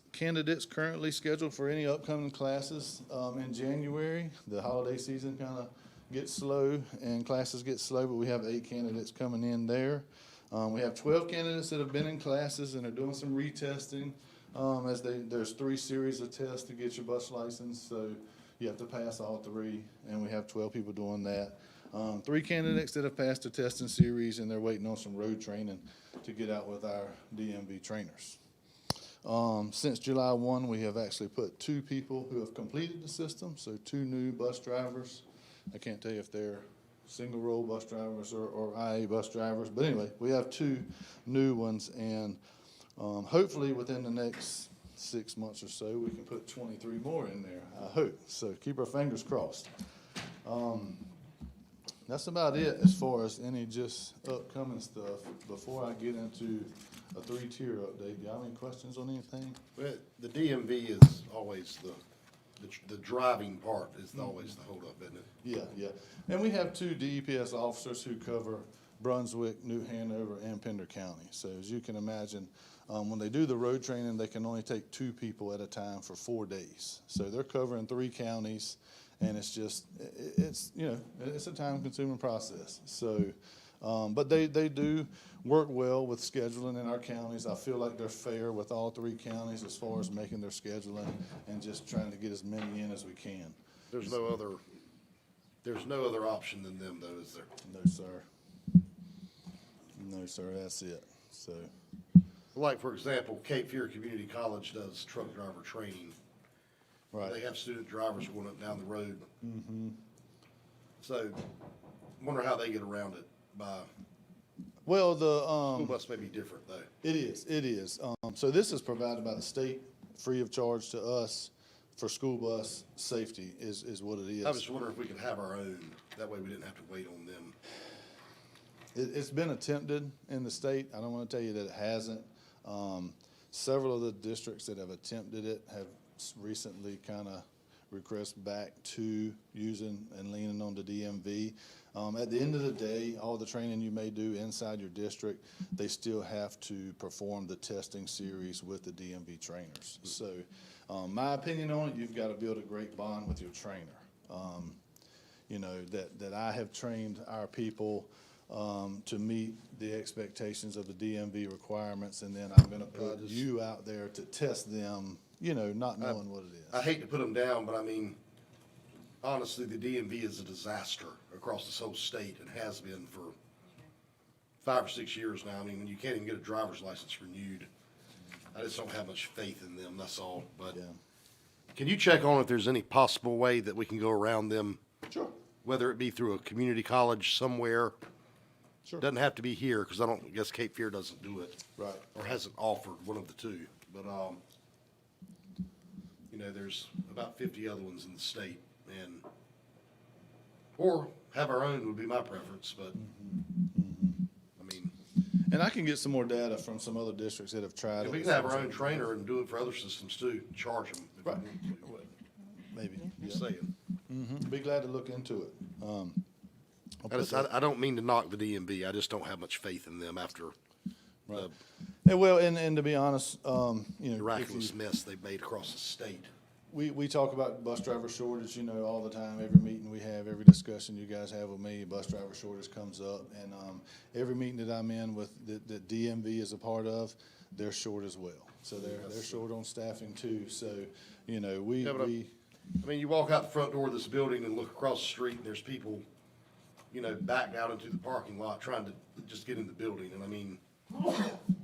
[SPEAKER 19] currently scheduled for any upcoming classes in January. The holiday season kind of gets slow and classes get slow, but we have 8 candidates coming in there. We have 12 candidates that have been in classes and are doing some retesting. There's 3 series of tests to get your bus license, so you have to pass all 3, and we have 12 people doing that. 3 candidates that have passed the testing series, and they're waiting on some road training to get out with our DMV trainers. Since July 1, we have actually put 2 people who have completed the system, so 2 new bus drivers. I can't tell you if they're single-role bus drivers or IA bus drivers, but anyway, we have 2 new ones, and hopefully within the next 6 months or so, we can put 23 more in there, I hope. So keep our fingers crossed. That's about it as far as any just upcoming stuff. Before I get into a 3-tier update, do y'all have any questions on anything?
[SPEAKER 2] Well, the DMV is always the driving part is always the holdup, isn't it?
[SPEAKER 19] Yeah, yeah. And we have 2 DEPS officers who cover Brunswick, New Hanover, and Pender County. So as you can imagine, when they do the road training, they can only take 2 people at a time for 4 days. So they're covering 3 counties, and it's just, it's, you know, it's a time-consuming process. So, but they do work well with scheduling in our counties. I feel like they're fair with all 3 counties as far as making their scheduling and just trying to get as many in as we can.
[SPEAKER 2] There's no other option than them, though, is there?
[SPEAKER 19] No, sir. No, sir, that's it. So,
[SPEAKER 2] Like, for example, Cape Fear Community College does truck driver training.
[SPEAKER 19] right.
[SPEAKER 2] They have student drivers going up down the road.
[SPEAKER 19] Mm-hmm.
[SPEAKER 2] So, wonder how they get around it by,
[SPEAKER 19] Well, the,
[SPEAKER 2] school bus may be different, though.
[SPEAKER 19] it is. So this is provided by the state, free of charge to us for school bus safety is what it is.
[SPEAKER 2] I was just wondering if we could have our own, that way we didn't have to wait on them.
[SPEAKER 19] It's been attempted in the state. I don't want to tell you that it hasn't. Several of the districts that have attempted it have recently kind of regressed back to using and leaning on the DMV. At the end of the day, all the training you may do inside your district, they still have to perform the testing series with the DMV trainers. So, my opinion on it, you've got to build a great bond with your trainer. You know, that I have trained our people to meet the expectations of the DMV requirements, and then I'm gonna put you out there to test them, you know, not knowing what it is.
[SPEAKER 2] I hate to put them down, but I mean, honestly, the DMV is a disaster across this whole state and has been for 5 or 6 years now. I mean, when you can't even get a driver's license renewed, I just don't have much faith in them, that's all. But
[SPEAKER 19] Yeah.
[SPEAKER 2] can you check on if there's any possible way that we can go around them?
[SPEAKER 19] Sure.
[SPEAKER 2] Whether it be through a community college somewhere?
[SPEAKER 19] Sure.
[SPEAKER 2] Doesn't have to be here, because I guess Cape Fear doesn't do it.
[SPEAKER 19] Right.
[SPEAKER 2] Or hasn't offered, one of the 2. But, you know, there's about 50 other ones in the state, and, or have our own would be my preference, but, I mean,
[SPEAKER 19] And I can get some more data from some other districts that have tried it.
[SPEAKER 2] we can have our own trainer and do it for other systems too, charge them. if we
[SPEAKER 19] Right.
[SPEAKER 2] want to.
[SPEAKER 19] Maybe.
[SPEAKER 2] Just saying.
[SPEAKER 19] Be glad to look into it.
[SPEAKER 2] I don't mean to knock the DMV, I just don't have much faith in them after
[SPEAKER 19] Right. And well, and to be honest, you know,
[SPEAKER 2] the
[SPEAKER 19] if
[SPEAKER 2] miraculous
[SPEAKER 19] you-
[SPEAKER 2] mess they've made across the state.
[SPEAKER 19] we talk about bus driver shortage, you know, all the time. Every meeting we have, every discussion you guys have with me, bus driver shortage comes up. And every meeting that I'm in with that DMV is a part of, they're short as well. So they're short on staffing too. So, you know,
[SPEAKER 2] Yeah, but I mean, you walk out the front door of this building and look across the street, and there's people, you know, backed out into the parking lot trying to just get in the building. And I mean,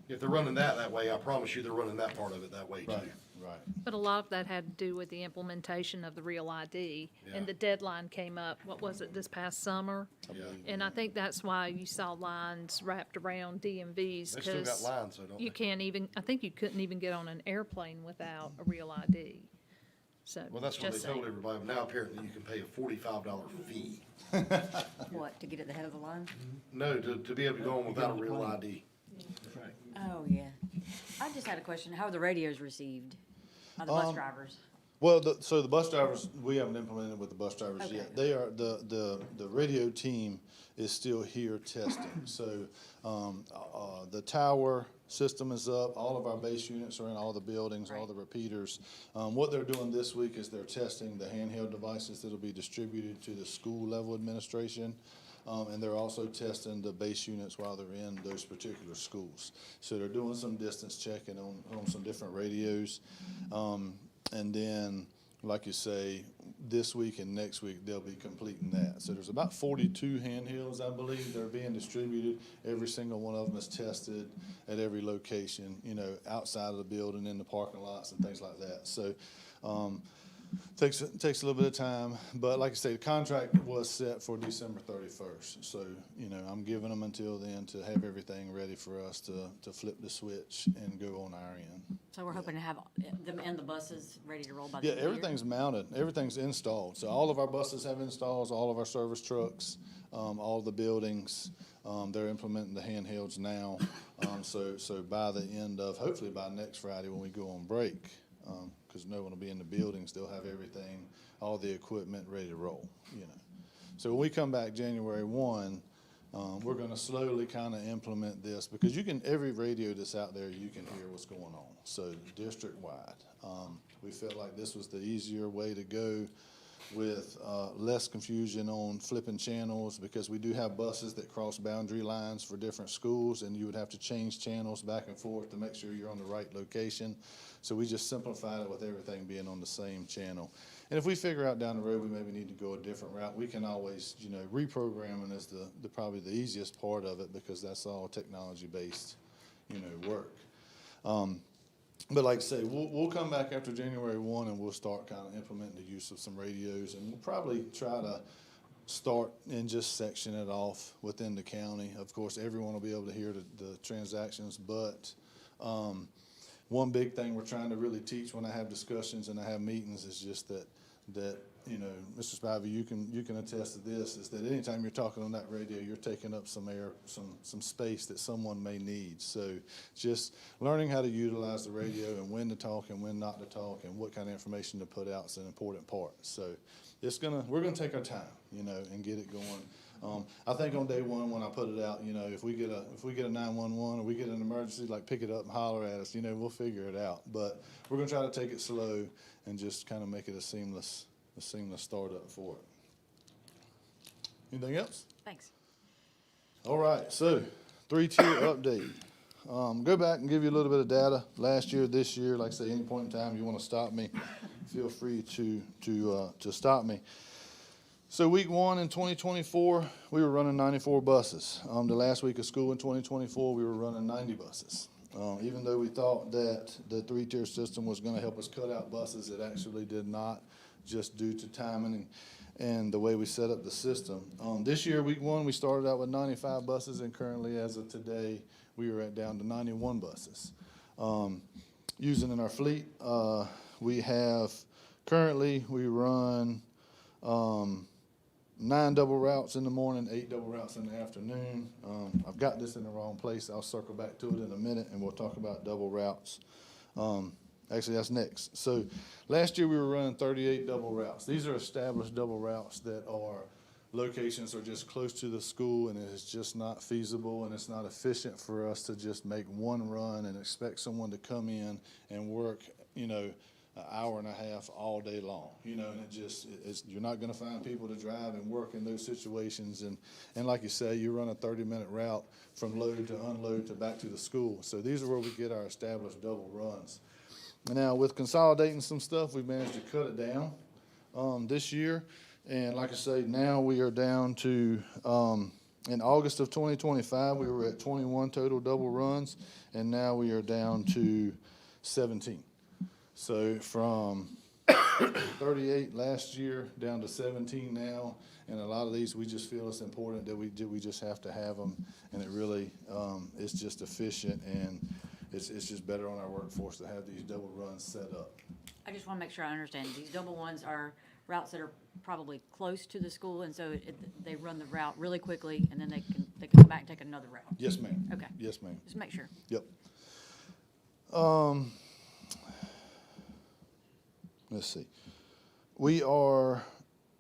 [SPEAKER 2] if they're running that way, I promise you they're running that part of it that way too.
[SPEAKER 19] Right.
[SPEAKER 1] But a lot of that had to do with the implementation of the Real ID.
[SPEAKER 2] Yeah.
[SPEAKER 1] And the deadline came up, what was it, this past summer?
[SPEAKER 2] Yeah.
[SPEAKER 1] And I think that's why you saw lines wrapped around DMVs.
[SPEAKER 2] They still got
[SPEAKER 1] 'cause
[SPEAKER 2] lines, though, don't
[SPEAKER 1] you
[SPEAKER 2] they?
[SPEAKER 1] can't even, I think you couldn't even get on an airplane without a Real ID. So,
[SPEAKER 2] Well, that's what they
[SPEAKER 1] just
[SPEAKER 2] told
[SPEAKER 1] saying.
[SPEAKER 2] everybody, but now apparently you can pay a $45 fee.
[SPEAKER 6] What, to get at the head of the line?
[SPEAKER 2] No, to be able to go on without a real ID.
[SPEAKER 6] Oh, yeah. I just had a question. How are the radios received by the bus drivers?
[SPEAKER 19] Well, so the bus drivers, we haven't implemented with the bus drivers
[SPEAKER 6] Okay.
[SPEAKER 19] yet. They are, the radio team is still here testing. So, the tower system is up, all of our base units are in all the buildings, all the repeaters. What they're doing this week is they're testing the handheld devices that'll be distributed to the school level administration. And they're also testing the base units while they're in those particular schools. So they're doing some distance checking on some different radios. And then like you say, this week and next week, they'll be completing that. So there's about 42 handhelds, I believe, that are being distributed. Every single one of them is tested at every location, you know, outside of the building, in the parking lots and things like that. So, takes a little bit of time, but like I say, the contract was set for December 31st. So, you know, I'm giving them until then to have everything ready for us to flip the switch and go on our end.
[SPEAKER 6] So we're hoping to have them and the buses ready to roll by the
[SPEAKER 19] Yeah,
[SPEAKER 6] end of the year?
[SPEAKER 19] everything's mounted, everything's installed. So all of our buses have installs, all of our service trucks, all of the buildings, they're implementing the handhelds now. So by the end of, hopefully by next Friday when we go on break, because no one will be in the buildings, they'll have everything, all the equipment ready to roll, you know. So when we come back January 1, we're going to slowly kind of implement this, because you can, every radio that's out there, you can hear what's going on. So district-wide, we felt like this was the easier way to go with less confusion on flipping channels, because we do have buses that cross boundary lines for different schools, and you would have to change channels back and forth to make sure you're on the right location. So we just simplified it with everything being on the same channel. And if we figure out down the road we maybe need to go a different route, we can always, you know, reprogramming is probably the easiest part of it, because that's all technology-based, you know, work. But like I say, we'll come back after January 1 and we'll start kind of implementing the use of some radios, and we'll probably try to start and just section it off within the county. Of course, everyone will be able to hear the transactions, but one big thing we're trying to really teach when I have discussions and I have meetings is just that you know, Mr. Spivey, you can attest to this, is that anytime you're talking on that radio, you're taking up some air, some space that someone may need. So just learning how to utilize the radio and when to talk and when not to talk and what kind of information to put out is an important part. So we're gonna take our time, you know, and get it going. I think on day one when I put it out, you know, if we get a 911 or we get an emergency, like pick it up and holler at us, you know, we'll figure it out. But we're gonna try to take it slow and just kind of make it a seamless startup for it. Anything else?
[SPEAKER 6] Thanks.
[SPEAKER 19] All right, so 3-tier update. Go back and give you a little bit of data. Last year, this year, like I say, any point in time you want to stop me, feel free to stop me. So week 1 in 2024, we were running 94 buses. The last week of school in 2024, we were running 90 buses. Even though we thought that the 3-tier system was going to help us cut out buses, it actually did not, just due to timing and the way we set up the system. This year, week 1, we started out with 95 buses, and currently, as of today, we are down to 91 buses. Using in our fleet, we run 9 double routes in the morning, 8 double routes in the afternoon. I've got this in the wrong place. I'll circle back to it in a minute, and we'll talk about double routes. Actually, that's next. So last year we were running 38 double routes. These are established double routes that are locations are just close to the school, and it is just not feasible and it's not efficient for us to just make one run and expect someone to come in and work, you know, an hour and a half all day long, you know, and you're not going to find people to drive and work in those situations. And like you say, you run a 30-minute route from load to unload to back to the school. So these are where we get our established double runs. Now, with consolidating some stuff, we've managed to cut it down this year. And like I say, now we are down to, in August of 2025, we were at 21 total double runs, and now we are down to 17. So from 38 last year down to 17 now, and a lot of these we just feel it's important that we just have to have them, and it really is just efficient, and it's just better on our workforce to have these double runs set up.
[SPEAKER 6] I just want to make sure I understand. These double ones are routes that are probably close to the school, and so they run the route really quickly, and then they can come back and take another route.
[SPEAKER 19] Yes, ma'am.
[SPEAKER 6] Okay.
[SPEAKER 19] Yes, ma'am.
[SPEAKER 6] Just make sure.
[SPEAKER 19] Yep. Let's see. We are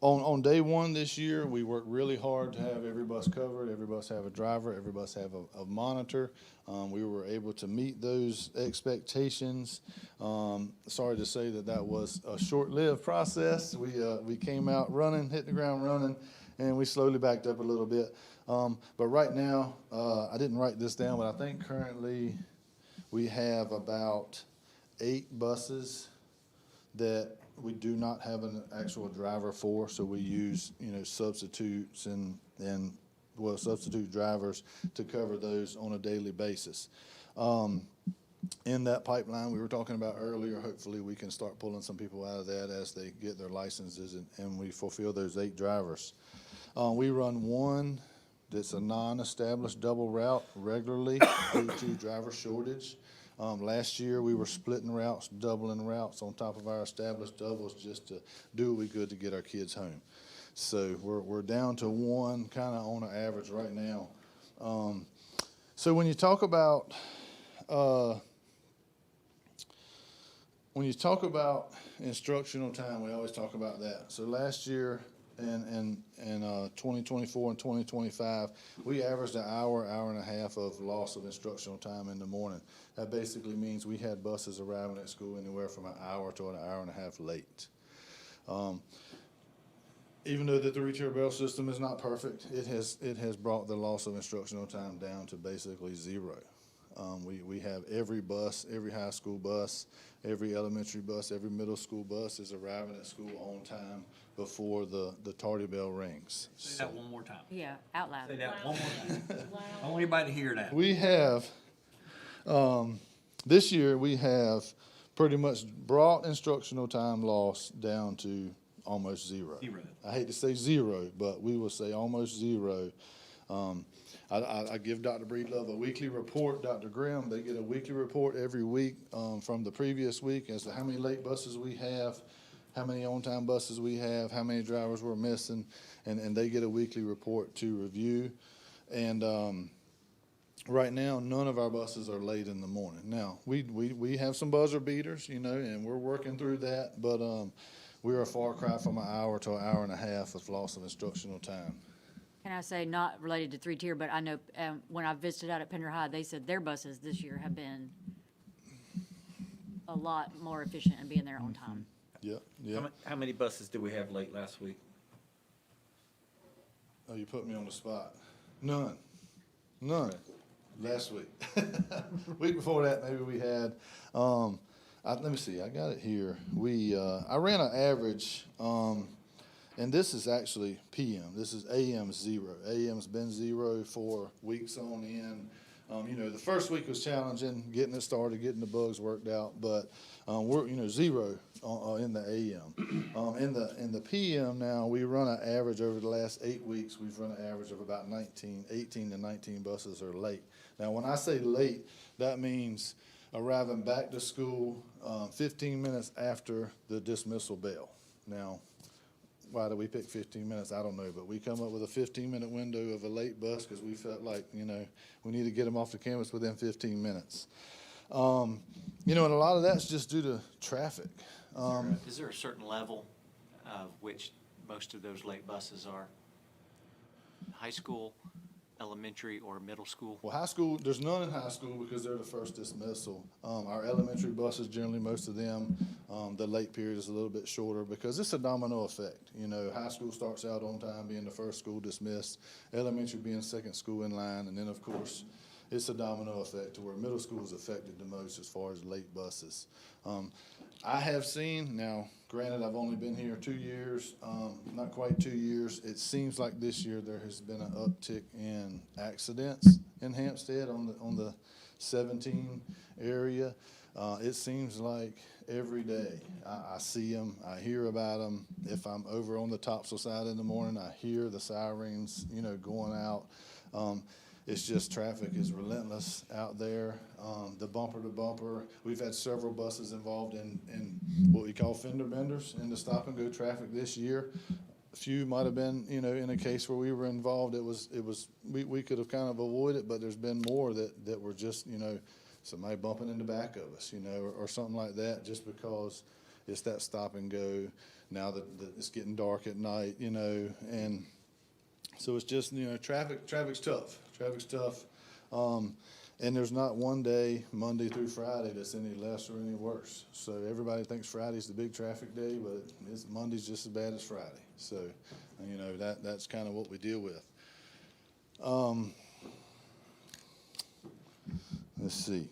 [SPEAKER 19] on day one this year. We worked really hard to have every bus covered, every bus have a driver, every bus have a monitor. We were able to meet those expectations. Sorry to say that was a short-lived process. We came out running, hit the ground running, and we slowly backed up a little bit. But right now, I didn't write this down, but I think currently we have about 8 buses that we do not have an actual driver for, so we use, substitutes and substitute drivers to cover those on a daily basis. In that pipeline we were talking about earlier, hopefully we can start pulling some people out of that as they get their licenses and we fulfill those 8 drivers. We run one that's a non-established double route regularly due to driver shortage. Last year, we were splitting routes, doubling routes on top of our established doubles just to do what we could to get our kids home. So we're down to one kind of on an average right now. So when you talk about instructional time, we always talk about that. So last year in 2024 and 2025, we averaged an hour and a half of loss of instructional time in the morning. That basically means we had buses arriving at school anywhere from an hour to an hour and a half late. Even though the 3-tier bell system is not perfect, it has brought the loss of instructional time down to basically 0. We have every bus, every high school bus, every elementary bus, every middle school bus is arriving at school on time before the tardy bell rings.
[SPEAKER 5] Say that one more time.
[SPEAKER 6] Yeah, out loud.
[SPEAKER 5] Say that one more time. I want everybody to hear that.
[SPEAKER 19] We have, this year, we have pretty much brought instructional time loss down to almost 0. I hate to say 0, but we will say almost 0. I give Dr. Breedlove a weekly report. Dr. Grimm, they get a weekly report every week from the previous week as to how many late buses we have, how many on-time buses we have, how many drivers we're missing, and they get a weekly report to review. And right now, none of our buses are late in the morning. Now, we have some buzzer beaters, and we're working through that, but we're a far cry from an hour to an hour and a half of loss of instructional time.
[SPEAKER 6] Can I say, not related to 3-tier, but I know when I visited out at Pender High, they said their buses this year have been a lot more efficient in being there on time.
[SPEAKER 19] Yeah.
[SPEAKER 5] How many buses did we have late last week?
[SPEAKER 19] Oh, you put me on the spot. None. Last week. Week before that, maybe we had, let me see, I got it here. I ran an average, and this is actually PM. This is AM 0. AM's been 0 for weeks on end. The first week was challenging, getting it started, getting the bugs worked out, but we're 0 in the AM. In the PM now, we run an average over the last 8 weeks. We've run an average of about 18 to 19 buses are late. Now, when I say late, that means arriving back to school 15 minutes after the dismissal bell. Now, why do we pick 15 minutes? I don't know, but we come up with a 15-minute window of a late bus because we felt like, we need to get them off the campus within 15 minutes. And a lot of that's just due to traffic.
[SPEAKER 7] Is there a certain level of which most of those late buses are? High school, elementary, or middle school?
[SPEAKER 19] Well, high school, there's none in high school because they're the first dismissal. Our elementary buses, generally, most of them, the late period is a little bit shorter because it's a domino effect. High school starts out on time being the first school dismissed, elementary being second school in line, and then, of course, it's a domino effect to where middle school is affected the most as far as late buses. I have seen, now granted I've only been here 2 years, not quite 2 years, it seems like this year there has been an uptick in accidents in Hampstead on the 17 area. It seems like every day I see them, I hear about them. If I'm over on the Topsail side in the morning, I hear the sirens, going out. It's just traffic is relentless out there. The bumper to bumper, we've had several buses involved in what we call fender benders in the stop and go traffic this year. A few might have been, in a case where we were involved, we could have kind of avoided, but there's been more that were just, somebody bumping in the back of us, or something like that, just because it's that stop and go. Now that it's getting dark at night, and so it's just, traffic's tough. Traffic's tough. And there's not one day, Monday through Friday, that's any less or any worse. So everybody thinks Friday's the big traffic day, but Monday's just as bad as Friday. So, that's kind of what we deal with. Let's see.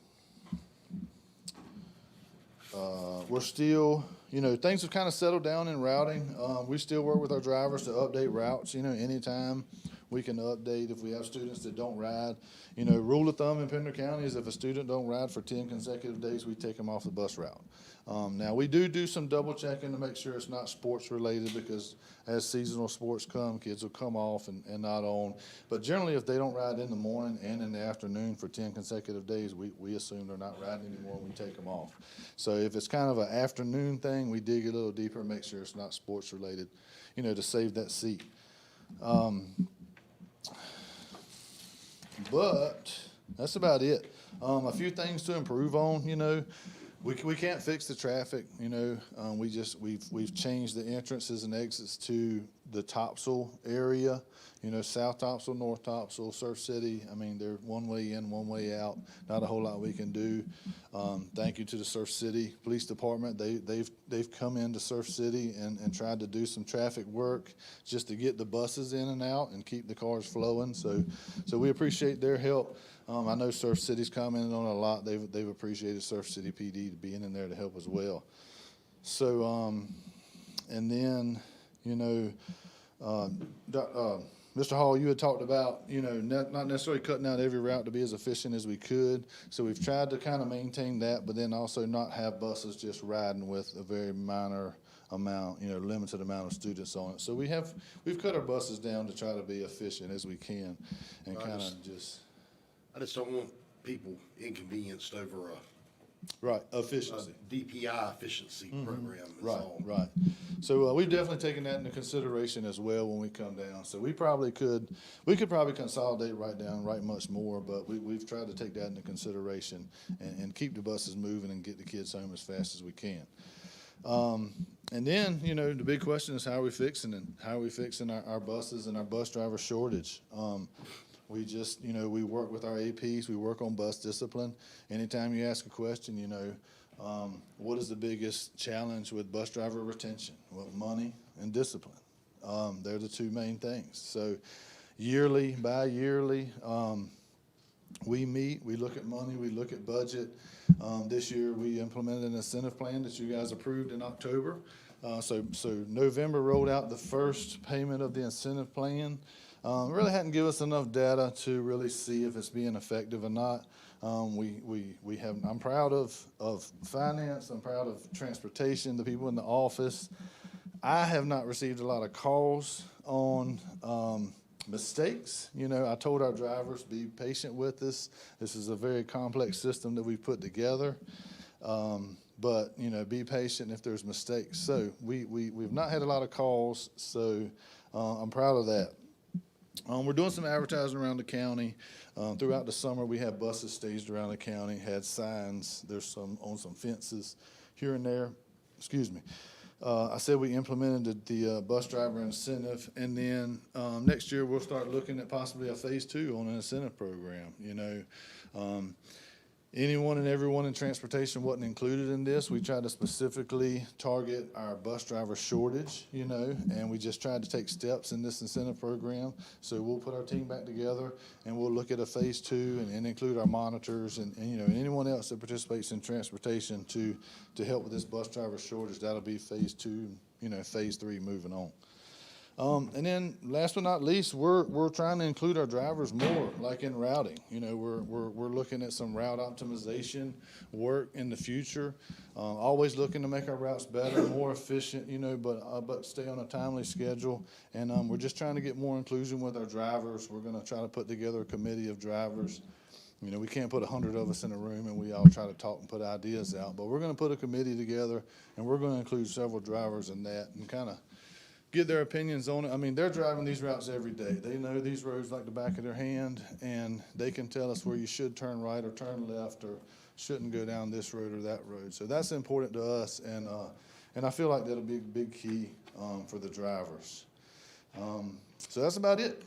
[SPEAKER 19] We're still you know, things have kind of settled down in routing. We still work with our drivers to update routes, you know, anytime we can update if we have students that don't ride. You know, rule of thumb in Pender County is if a student don't ride for 10 consecutive days, we take them off the bus route. Now, we do some double checking to make sure it's not sports related, because as seasonal sports come, kids will come off and not on. But generally, if they don't ride in the morning and in the afternoon for 10 consecutive days, we assume they're not riding anymore and we take them off. So if it's kind of an afternoon thing, we dig a little deeper and make sure it's not sports related, you know, to save that seat. But that's about it. A few things to improve on, you know. We can't fix the traffic, you know. We've changed the entrances and exits to the Topsail area, you know, South Topsail, North Topsail, Surf City. I mean, they're one way in, one way out. Not a whole lot we can do. Thank you to the Surf City Police Department. They've come into Surf City and tried to do some traffic work just to get the buses in and out and keep the cars flowing. So we appreciate their help. I know Surf City's commented on it a lot. They've appreciated Surf City PD being in there to help as well. So, and then, you know, Mr. Hall, you had talked about, you know, not necessarily cutting out every route to be as efficient as we could. So we've tried to kind of maintain that, but then also not have buses just riding with a very minor amount, you know, limited amount of students on it. So we've cut our buses down to try to be efficient as we can, and kind of just.
[SPEAKER 2] I just don't want people inconvenienced over
[SPEAKER 19] Right, efficiency.
[SPEAKER 2] DPI efficiency program. Is
[SPEAKER 19] Right,
[SPEAKER 2] all.
[SPEAKER 19] right. So we've definitely taken that into consideration as well when we come down. So we could probably consolidate right much more, but we've tried to take that into consideration and keep the buses moving and get the kids home as fast as we can. And then, you know, the big question is how are we fixing it? How are we fixing our buses and our bus driver shortage? We just, you know, we work with our APs, we work on bus discipline. Anytime you ask a question, you know, what is the biggest challenge with bus driver retention? Well, money and discipline. They're the two main things. So yearly, bi-yearly, we meet, we look at money, we look at budget. This year we implemented an incentive plan that you guys approved in October. So November rolled out the first payment of the incentive plan. Really hadn't given us enough data to really see if it's being effective or not. I'm proud of finance, I'm proud of transportation, the people in the office. I have not received a lot of calls on mistakes. You know, I told our drivers, be patient with us. This is a very complex system that we've put together. But, you know, be patient if there's mistakes. So we've not had a lot of calls, so I'm proud of that. We're doing some advertising around the county. Throughout the summer, we had buses staged around the county, had signs. There's some on some fences here and there. Excuse me. I said we implemented the bus driver incentive, and then next year we'll start looking at possibly a phase 2 on an incentive program. You know, anyone and everyone in transportation wasn't included in this. We tried to specifically target our bus driver shortage, you know, and we just tried to take steps in this incentive program. So we'll put our team back together and we'll look at a phase 2 and include our monitors and you know, and anyone else that participates in transportation to help with this bus driver shortage. That'll be phase 2, you know, phase 3 moving on. And then last but not least, we're trying to include our drivers more, like in routing. You know, we're looking at some route optimization work in the future. Always looking to make our routes better, more efficient, you know, but stay on a timely schedule. And we're just trying to get more inclusion with our drivers. We're going to try to put together a committee of drivers. You know, we can't put 100 of us in a room and we all try to talk and put ideas out. But we're going to put a committee together, and we're going to include several drivers in that and kind of get their opinions on it. I mean, they're driving these routes every day. They know these roads like the back of their hand, and they can tell us where you should turn right or turn left or shouldn't go down this road or that road. So that's important to us, and I feel like that'll be a big key for the drivers. So that's about it.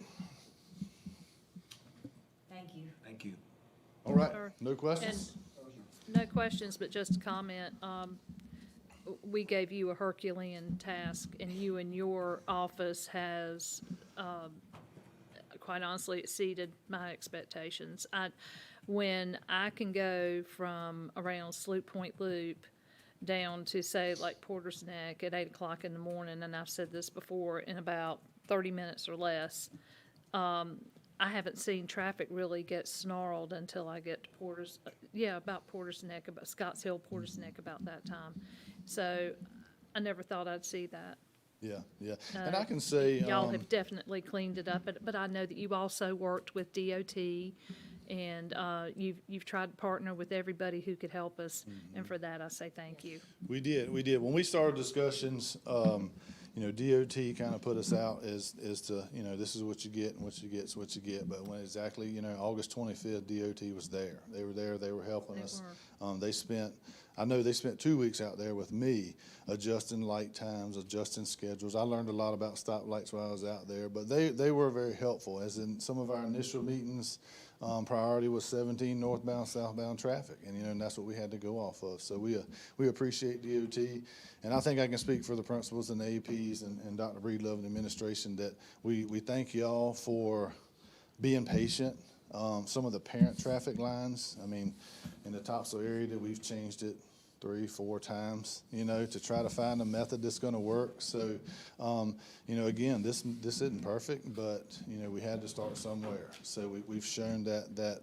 [SPEAKER 6] Thank you.
[SPEAKER 5] Thank you.
[SPEAKER 19] All right, no questions?
[SPEAKER 1] And no questions, but just a comment. We gave you a Herculean task, and you and your office has, quite honestly, exceeded my expectations. When I can go from around Sloop Point Loop down to say like Porter's Neck at 8 o'clock in the morning, and I've said this before, in about 30 minutes or less. I haven't seen traffic really get snarled until I get to about Porter's Neck, about Scotts Hill, Porter's Neck about that time. So I never thought I'd see that.
[SPEAKER 19] Yeah, yeah. And I can say,
[SPEAKER 1] Y'all have definitely cleaned it up, but I know that you also worked with DOT, and you've tried to partner with everybody who could help us, and for that I say thank you.
[SPEAKER 19] we did. When we started discussions, DOT kind of put us out as to, this is what you get and what you get is what you get. But when exactly, August 25th, DOT was there. They were there. They were helping us. I know they spent 2 weeks out there with me, adjusting light times, adjusting schedules. I learned a lot about stoplights while I was out there, but they were very helpful. As in some of our initial meetings, priority was 17 northbound, southbound traffic, and that's what we had to go off of. So we appreciate DOT, and I think I can speak for the principals and the APs and Dr. Breedlove and the administration that we thank y'all for being patient. Some of the parent traffic lines, in the Topsail area, that we've changed it 3-4 times, to try to find a method that's going to work. So, again, this isn't perfect, but we had to start somewhere. So we've shown that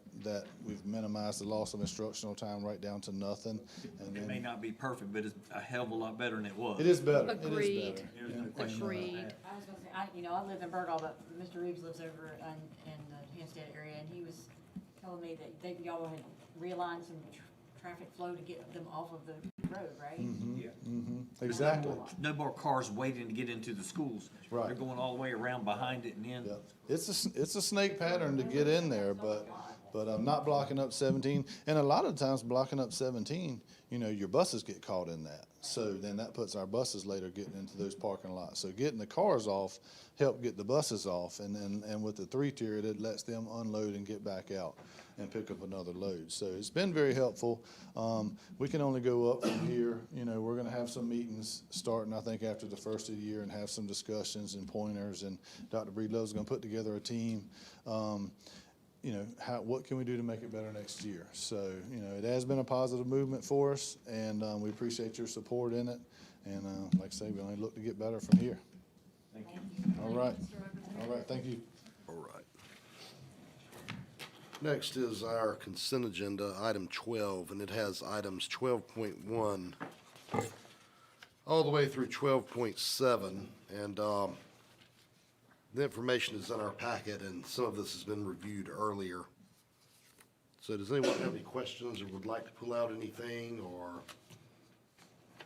[SPEAKER 19] we've minimized the loss of instructional time right down to nothing. And
[SPEAKER 5] It may not be perfect, but it's a hell of a lot better than it was.
[SPEAKER 19] It is better.
[SPEAKER 1] Agreed.
[SPEAKER 19] It is better.
[SPEAKER 5] There's no question about
[SPEAKER 1] Agreed.
[SPEAKER 5] that.
[SPEAKER 6] I was gonna say, I live in Burgaw, but Mr. Reeves lives over in the Hampstead area, and he was telling me that y'all had realigned some traffic flow to get them off of the road, right?
[SPEAKER 5] Yeah.
[SPEAKER 19] Exactly.
[SPEAKER 5] No more cars waiting to get into the schools.
[SPEAKER 19] Right.
[SPEAKER 5] They're going all the way around behind it and in.
[SPEAKER 19] Yeah. It's a snake pattern to get in there, but I'm not blocking up 17. And a lot of times blocking up 17, your buses get caught in that. So then that puts our buses later getting into those parking lots. So getting the cars off help get the buses off. And with the 3-tier, it lets them unload and get back out and pick up another load. So it's been very helpful. We can only go up from here. We're going to have some meetings starting, I think, after the first of the year and have some discussions and pointers. And Dr. Breedlove's going to put together a team. What can we do to make it better next year? So, it has been a positive movement for us, and we appreciate your support in it. And like I say, we only look to get better from here.
[SPEAKER 5] Thank you.
[SPEAKER 19] All right. All right. Thank you.
[SPEAKER 2] All right. Next is our consent agenda, item 12, and it has items 12.1 all the way through 12.7. And the information is in our packet, and some of this has been reviewed earlier. So does anyone have any questions or would like to pull out anything or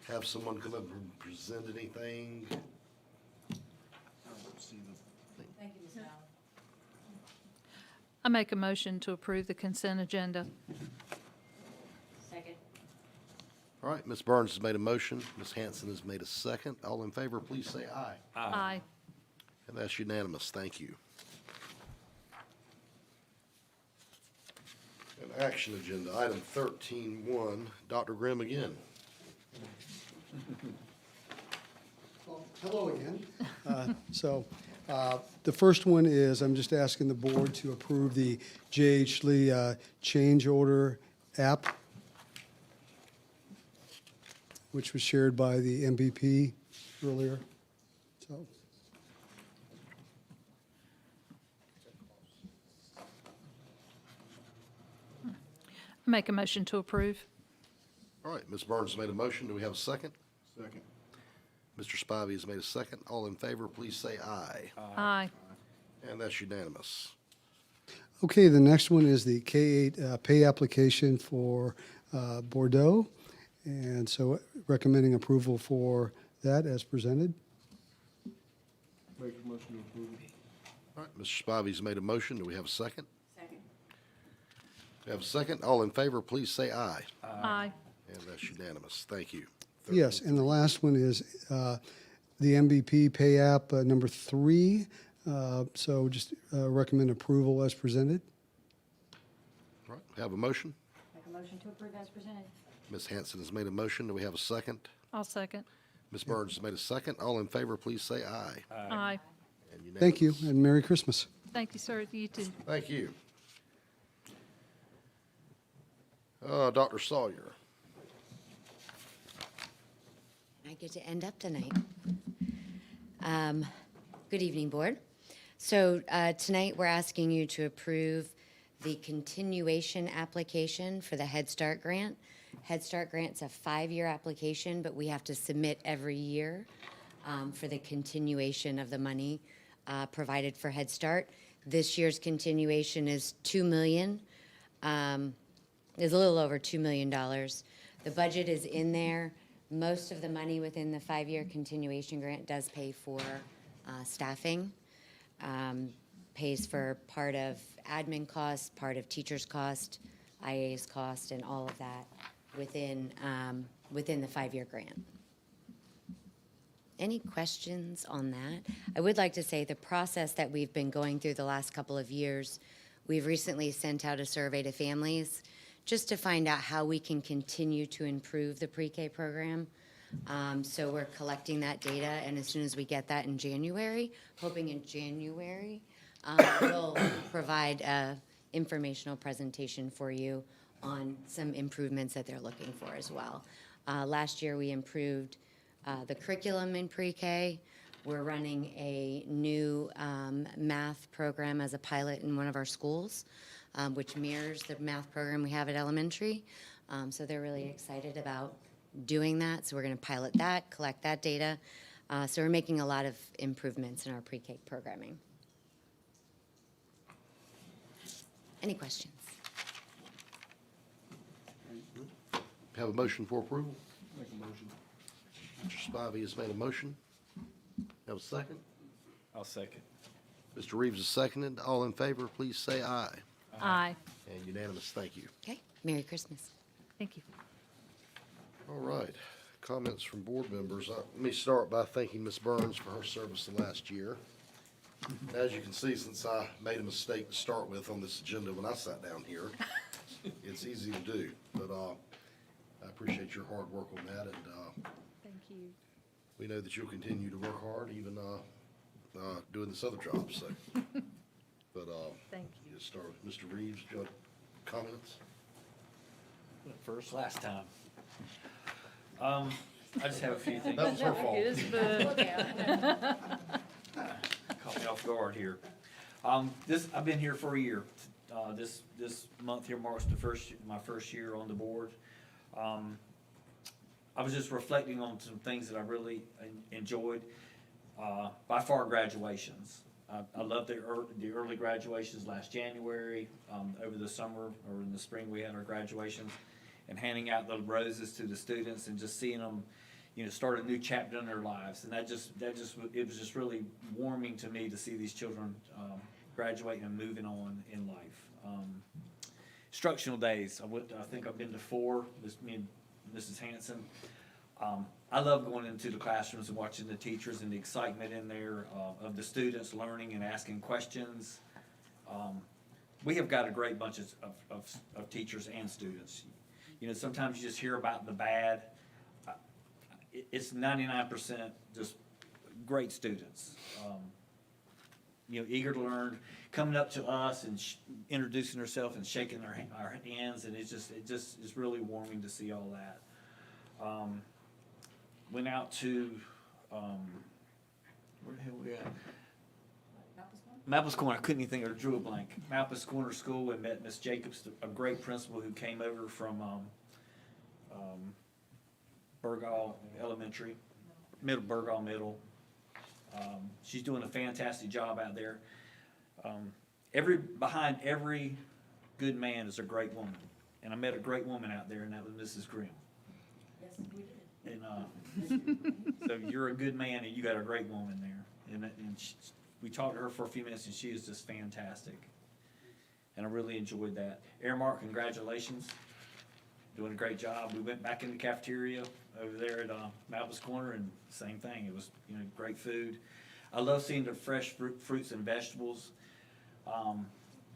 [SPEAKER 2] have someone come up and present anything?
[SPEAKER 6] Thank you, Ms. Allen.
[SPEAKER 1] I make a motion to approve the consent agenda.
[SPEAKER 6] Second.
[SPEAKER 2] All right, Ms. Burns has made a motion. Ms. Hanson has made a second. All in favor, please say aye.
[SPEAKER 1] Aye.
[SPEAKER 2] And that's unanimous. Thank you. An action agenda, item 13.1. Dr. Grimm again.
[SPEAKER 15] Well, hello again. The first one is, I'm just asking the board to approve the J.H. Lee change order app, which was shared by the MVP earlier. So,
[SPEAKER 1] I make a motion to approve.
[SPEAKER 2] All right, Ms. Burns has made a motion. Do we have a second?
[SPEAKER 19] Second.
[SPEAKER 2] Mr. Spivey has made a second. All in favor, please say aye.
[SPEAKER 1] Aye.
[SPEAKER 2] And that's unanimous.
[SPEAKER 15] okay, the next one is the K-8 pay application for Bordeaux. And so recommending approval for that as presented.
[SPEAKER 19] Make a motion to approve.
[SPEAKER 2] All right, Mr. Spivey's made a motion. Do we have a second?
[SPEAKER 6] Second.
[SPEAKER 2] We have a second. All in favor, please say aye.
[SPEAKER 1] Aye.
[SPEAKER 2] And that's unanimous. Thank you.
[SPEAKER 15] Yes, and the last one is the MVP pay app number 3. So just recommend approval as presented.
[SPEAKER 2] All right, we have a motion.
[SPEAKER 6] Make a motion to approve as presented.
[SPEAKER 2] Ms. Hanson has made a motion. Do we have a second?
[SPEAKER 1] I'll second.
[SPEAKER 2] Ms. Burns has made a second. All in favor, please say aye.
[SPEAKER 1] Aye.
[SPEAKER 2] And unanimous.
[SPEAKER 15] Thank you, and Merry Christmas.
[SPEAKER 1] Thank you, sir. You too.
[SPEAKER 2] Thank you. Dr. Sawyer.
[SPEAKER 20] I get to end up tonight. Good evening, Board. So tonight, we're asking you to approve the continuation application for the Head Start grant. Head Start grant's a 5-year application, but we have to submit every year for the continuation of the money provided for Head Start. This year's continuation is $2 million, is a little over $2 million. The budget is in there. Most of the money within the 5-year continuation grant does pay for staffing, pays for part of admin costs, part of teachers' cost, IA's cost, and all of that within the 5-year grant. Any questions on that? I would like to say the process that we've been going through the last couple of years, we've recently sent out a survey to families just to find out how we can continue to improve the pre-K program. So we're collecting that data, and as soon as we get that in January, hoping in January, we'll provide an informational presentation for you on some improvements that they're looking for as well. Last year, we improved the curriculum in pre-K. We're running a new math program as a pilot in one of our schools, which mirrors the math program we have at elementary. So they're really excited about doing that. So we're going to pilot that, collect that data. So we're making a lot of improvements in our pre-K programming. Any questions?
[SPEAKER 2] Have a motion for approval?
[SPEAKER 19] Make a motion.
[SPEAKER 2] Mr. Spivey has made a motion. Have a second?
[SPEAKER 5] I'll second.
[SPEAKER 2] Mr. Reeves has seconded. All in favor, please say aye.
[SPEAKER 1] Aye.
[SPEAKER 2] And unanimous, thank you.
[SPEAKER 20] Okay, Merry Christmas.
[SPEAKER 1] Thank you.
[SPEAKER 2] All right, comments from board members. Let me start by thanking Ms. Burns for her service the last year. As you can see, since I made a mistake to start with on this agenda when I sat down here, it's easy to do, but I appreciate your hard work on that, and
[SPEAKER 1] Thank you.
[SPEAKER 2] we know that you'll continue to work hard, even doing this other job, so. But
[SPEAKER 1] Thank you.
[SPEAKER 2] just start with Mr. Reeves. Do you have comments?
[SPEAKER 5] First, last time. I just have a few things.
[SPEAKER 2] That was her fault.
[SPEAKER 1] It is
[SPEAKER 5] Caught me off guard here. I've been here for a year. This month here marks my first year on the board. I was just reflecting on some things that I really enjoyed. By far, graduations. I loved the early graduations last January. Over the summer or in the spring, we had our graduations, and handing out the roses to the students and just seeing them, start a new chapter in their lives. And it was just really warming to me to see these children graduating and moving on in life. Instructional days. I think I've been to 4. Me and Mrs. Hanson. I love going into the classrooms and watching the teachers and the excitement in there of the students learning and asking questions. We have got a great bunch of teachers and students. Sometimes you just hear about the bad. It's 99% just great students. Eager to learn, coming up to us and introducing herself and shaking our hands, and it's really warming to see all that. Went out to, where the hell we at? Malpas Corner. I couldn't even think of it. Drew a blank. Malpas Corner School, and met Miss Jacobs, a great principal who came over from Burgall Elementary, Burgall Middle. She's doing a fantastic job out there. Behind every good man is a great woman, and I met a great woman out there, and that was Mrs. Grimm.
[SPEAKER 6] Yes, we did.
[SPEAKER 5] And so you're a good man, and you got a great woman there. And we talked to her for a few minutes, and she is just fantastic. And I really enjoyed that. Airmark, congratulations. Doing a great job. We went back in the cafeteria over there at Malpas Corner, and same thing. It was great food. I love seeing the fresh fruits and vegetables.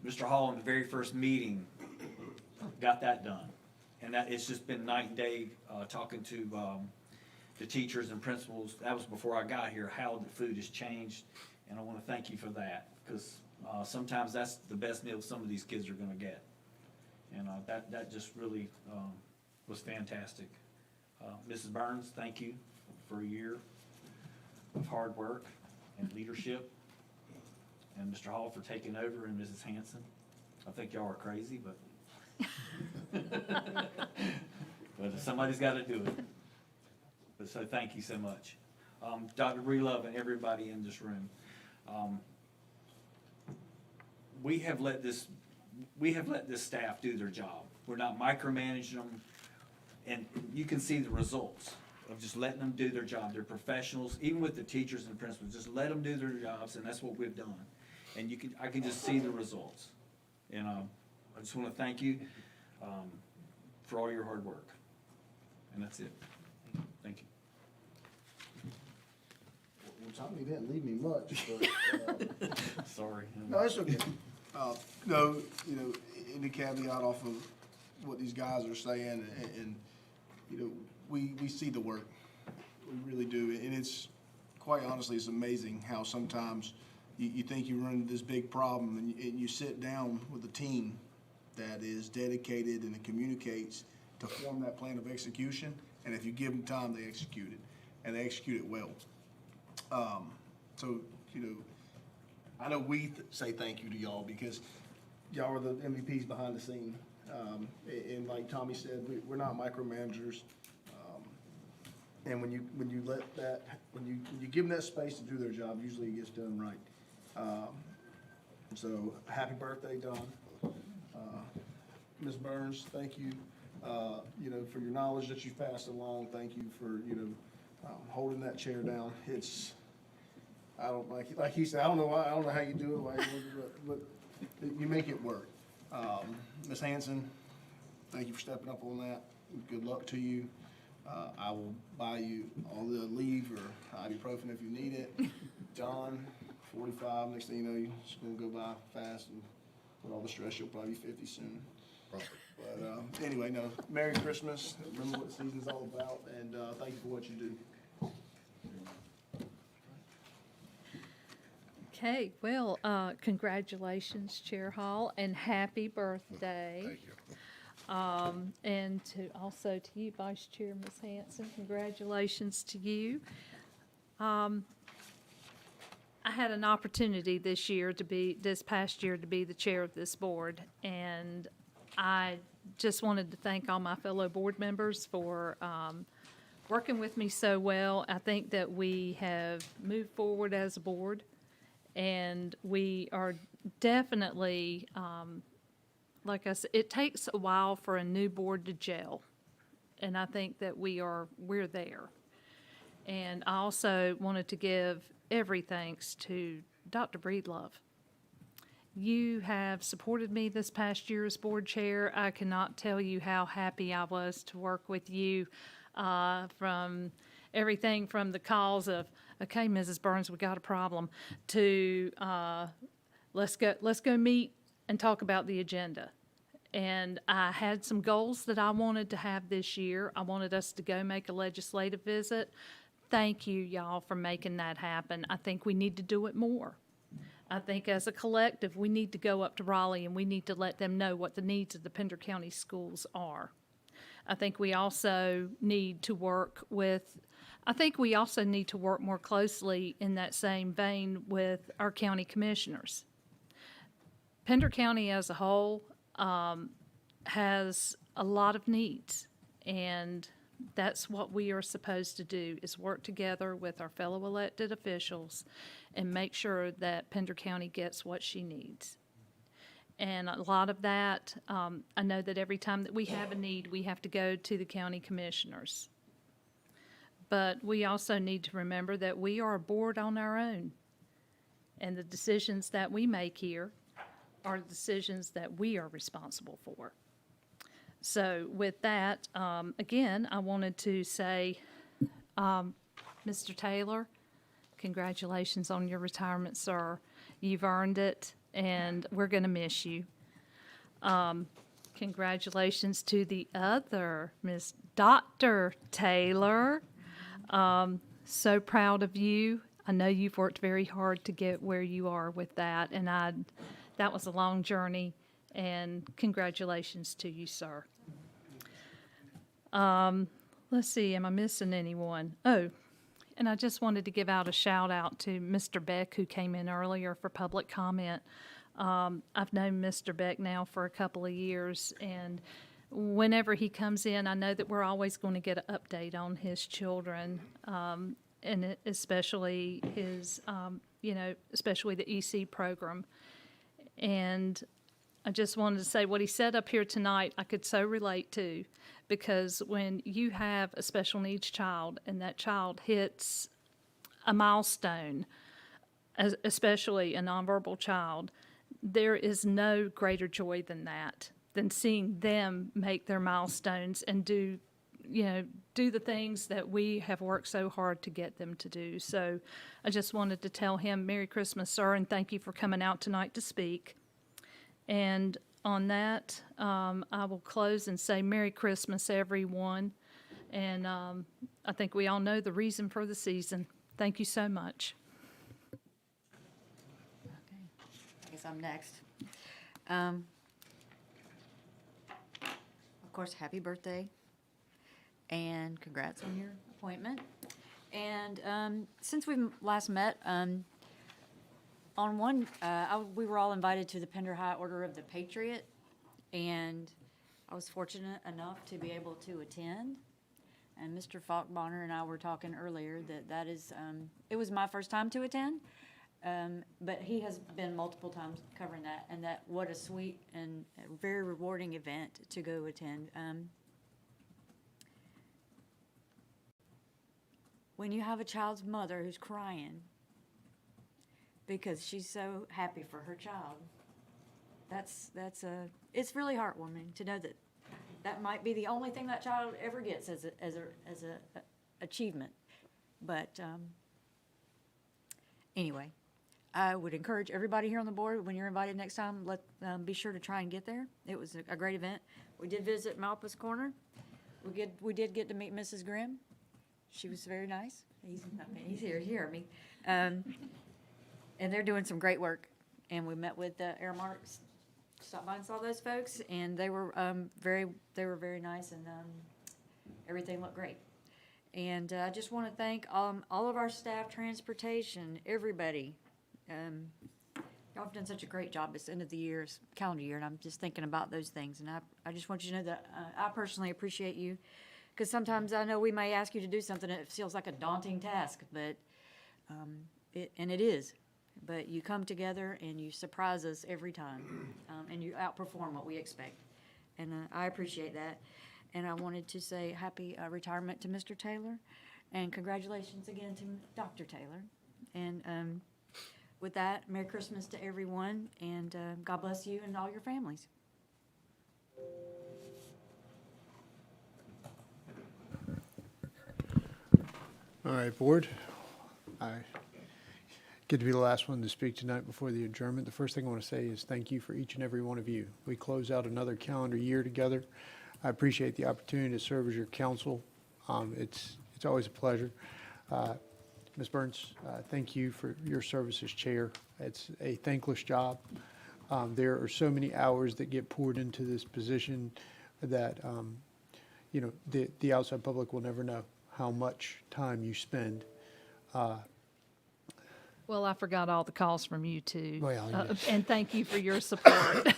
[SPEAKER 5] Mr. Hall, in the very first meeting, got that done. And it's just been night and day talking to the teachers and principals. That was before I got here, how the food has changed. And I want to thank you for that, because sometimes that's the best meal some of these kids are going to get. And that just really was fantastic. Mrs. Burns, thank you for a year of hard work and leadership. And Mr. Hall for taking over, and Mrs. Hanson. I think y'all are crazy, but but somebody's got to do it. But so thank you so much. Dr. Breedlove and everybody in this room. We have let this staff do their job. We're not micromanaging them, and you can see the results of just letting them do their job. They're professionals, even with the teachers and principals. Just let them do their jobs, and that's what we've done. And I can just see the results. And I just want to thank you for all your hard work. And that's it. Thank you.
[SPEAKER 21] Well, Tommy didn't leave me much, but,
[SPEAKER 5] Sorry.
[SPEAKER 21] no, it's okay. No, any caveat off of what these guys are saying, and we see the work. We really do. And it's, quite honestly, it's amazing how sometimes you think you run into this big problem, and you sit down with a team that is dedicated and it communicates to form that plan of execution. And if you give them time, they execute it, and they execute it well. So, I know we say thank you to y'all because y'all are the MVPs behind the scene. And like Tommy said, we're not micromanagers. And when you give them that space to do their job, usually it gets done right. So happy birthday, Don. Ms. Burns, thank you, for your knowledge that you've passed along. Thank you for, holding that chair down. I don't like he said, I don't know how you do it, but you make it work. Ms. Hanson, thank you for stepping up on that. Good luck to you. I will buy you all the leave or ibuprofen if you need it. John, 45, next thing you know, it's gonna go by fast, and with all the stress, you'll probably be 50 soon. But anyway, no, Merry Christmas. Remember what season's all about, and thank you for what you do.
[SPEAKER 1] Okay, well, congratulations, Chair Hall, and happy birthday.
[SPEAKER 2] Thank you.
[SPEAKER 1] And also to you, Vice Chair Ms. Hanson, congratulations to you. I had an opportunity this past year to be the chair of this board, and I just wanted to thank all my fellow board members for working with me so well. I think that we have moved forward as a board, and we are definitely, like I said, it takes a while for a new board to gel, and I think that we're there. And I also wanted to give every thanks to Dr. Breedlove. You have supported me this past year as board chair. I cannot tell you how happy I was to work with you, from everything from the calls of, okay, Mrs. Burns, we got a problem, to let's go meet and talk about the agenda. And I had some goals that I wanted to have this year. I wanted us to go make a legislative visit. Thank you, y'all, for making that happen. I think we need to do it more. I think as a collective, we need to go up to Raleigh and we need to let them know what the needs of the Pender County schools are. I think we also need to work more closely in that same vein with our county commissioners. Pender County as a whole has a lot of needs, and that's what we are supposed to do, is work together with our fellow elected officials and make sure that Pender County gets what she needs. And a lot of that, I know that every time that we have a need, we have to go to the county commissioners. But we also need to remember that we are a board on our own, and the decisions that we make here are the decisions that we are responsible for. So with that, again, I wanted to say, Mr. Taylor, congratulations on your retirement, sir. You've earned it, and we're going to miss you. Congratulations to the other Miss Dr. Taylor. So proud of you. I know you've worked very hard to get where you are with that, and that was a long journey, and congratulations to you, sir. Let's see, am I missing anyone? Oh, And I just wanted to give out a shout out to Mr. Beck, who came in earlier for public comment. I've known Mr. Beck now for a couple of years, and whenever he comes in, I know that we're always going to get an update on his children, and especially his, especially the EC program. And I just wanted to say what he said up here tonight, I could so relate to, because when you have a special needs child and that child hits a milestone, especially a nonverbal child, there is no greater joy than that, than seeing them make their milestones and do the things that we have worked so hard to get them to do. So I just wanted to tell him, Merry Christmas, sir, and thank you for coming out tonight to speak. And on that, I will close and say Merry Christmas, everyone. And I think we all know the reason for the season. Thank you so much.
[SPEAKER 6] I guess I'm next. Of course, happy birthday and congrats on your appointment. And since we last met, we were all invited to the Pender High Order of the Patriot, and I was fortunate enough to be able to attend. And Mr. Falkbonner and I were talking earlier that is, it was my first time to attend, but he has been multiple times covering that, and that what a sweet and very rewarding event to go attend. When you have a child's mother who's crying because she's so happy for her child, it's really heartwarming to know that might be the only thing that child ever gets as a achievement. But anyway, I would encourage everybody here on the board, when you're invited next time, be sure to try and get there. It was a great event. We did visit Malpa's Corner. We did get to meet Mrs. Grimm. She was very nice. He's here. You hear me. And they're doing some great work. And we met with Airmark, stopped by and saw those folks, and they were very nice, and everything looked great. And I just want to thank all of our staff, transportation, everybody. Y'all have done such a great job. It's the end of the year, calendar year, and I'm just thinking about those things. And I just want you to know that I personally appreciate you, because sometimes I know we may ask you to do something and it feels like a daunting task, but it is. But you come together and you surprise us every time, and you outperform what we expect. And I appreciate that. And I wanted to say happy retirement to Mr. Taylor, and congratulations again to Dr. Taylor. And with that, Merry Christmas to everyone, and God bless you and all your families.
[SPEAKER 3] All right, board. I get to be the last one to speak tonight before the adjournment. The first thing I want to say is thank you for each and every one of you. We close out another calendar year together. I appreciate the opportunity to serve as your counsel. It's always a pleasure. Ms. Burns, thank you for your service as chair. It's a thankless job. There are so many hours that get poured into this position that the outside public will never know how much time you spend.
[SPEAKER 1] Well, I forgot all the calls from you too.
[SPEAKER 3] Well, yes.
[SPEAKER 1] And thank you for your support.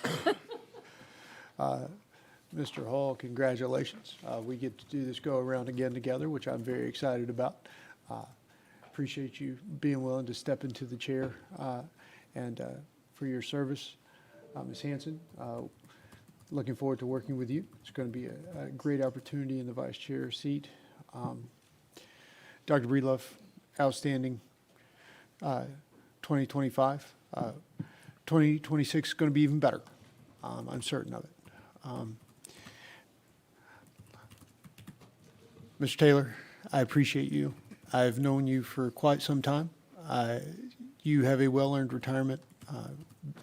[SPEAKER 3] Mr. Hall, congratulations. We get to do this go around again together, which I'm very excited about. Appreciate you being willing to step into the chair and for your service. Ms. Hanson, looking forward to working with you. It's going to be a great opportunity in the vice chair seat. Dr. Breedlove, outstanding 2025. 2026 is going to be even better. I'm certain of it. Mr. Taylor, I appreciate you. I've known you for quite some time. You have a well-earned retirement.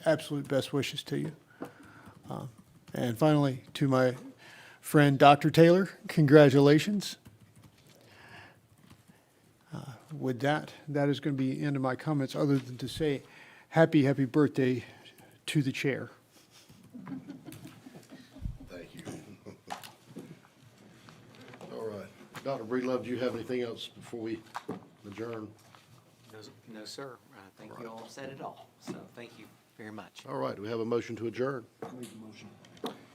[SPEAKER 3] Absolute best wishes to you. And finally, to my friend, Dr. Taylor, congratulations. With that is going to be the end of my comments, other than to say happy birthday to the chair.
[SPEAKER 2] Thank you. All right. Dr. Breedlove, do you have anything else before we adjourn?
[SPEAKER 7] No, sir. I think you all said it all. So thank you very much.
[SPEAKER 2] All right, do we have a motion to adjourn?
[SPEAKER 21] Make the motion.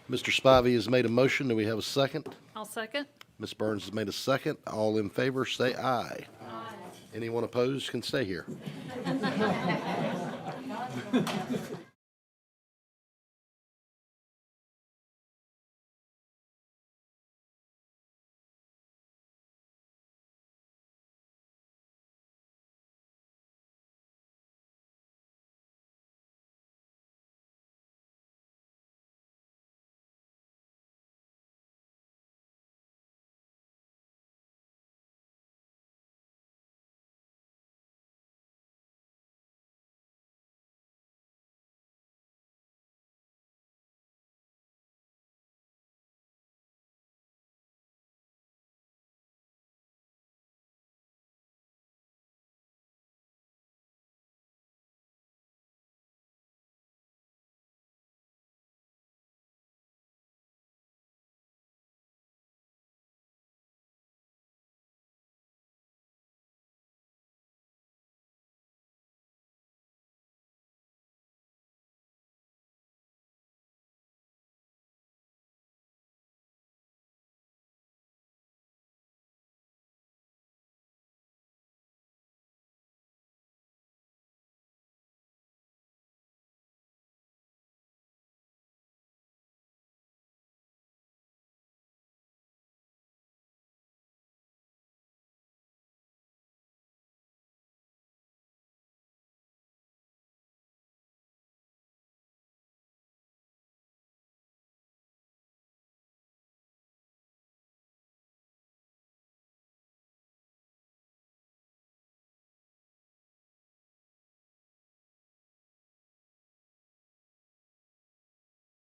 [SPEAKER 2] Mr. Spivey has made a motion. Do we have a second?
[SPEAKER 1] I'll second.
[SPEAKER 2] Ms. Burns has made a second. All in favor, say aye. Aye. Anyone opposed can stay here.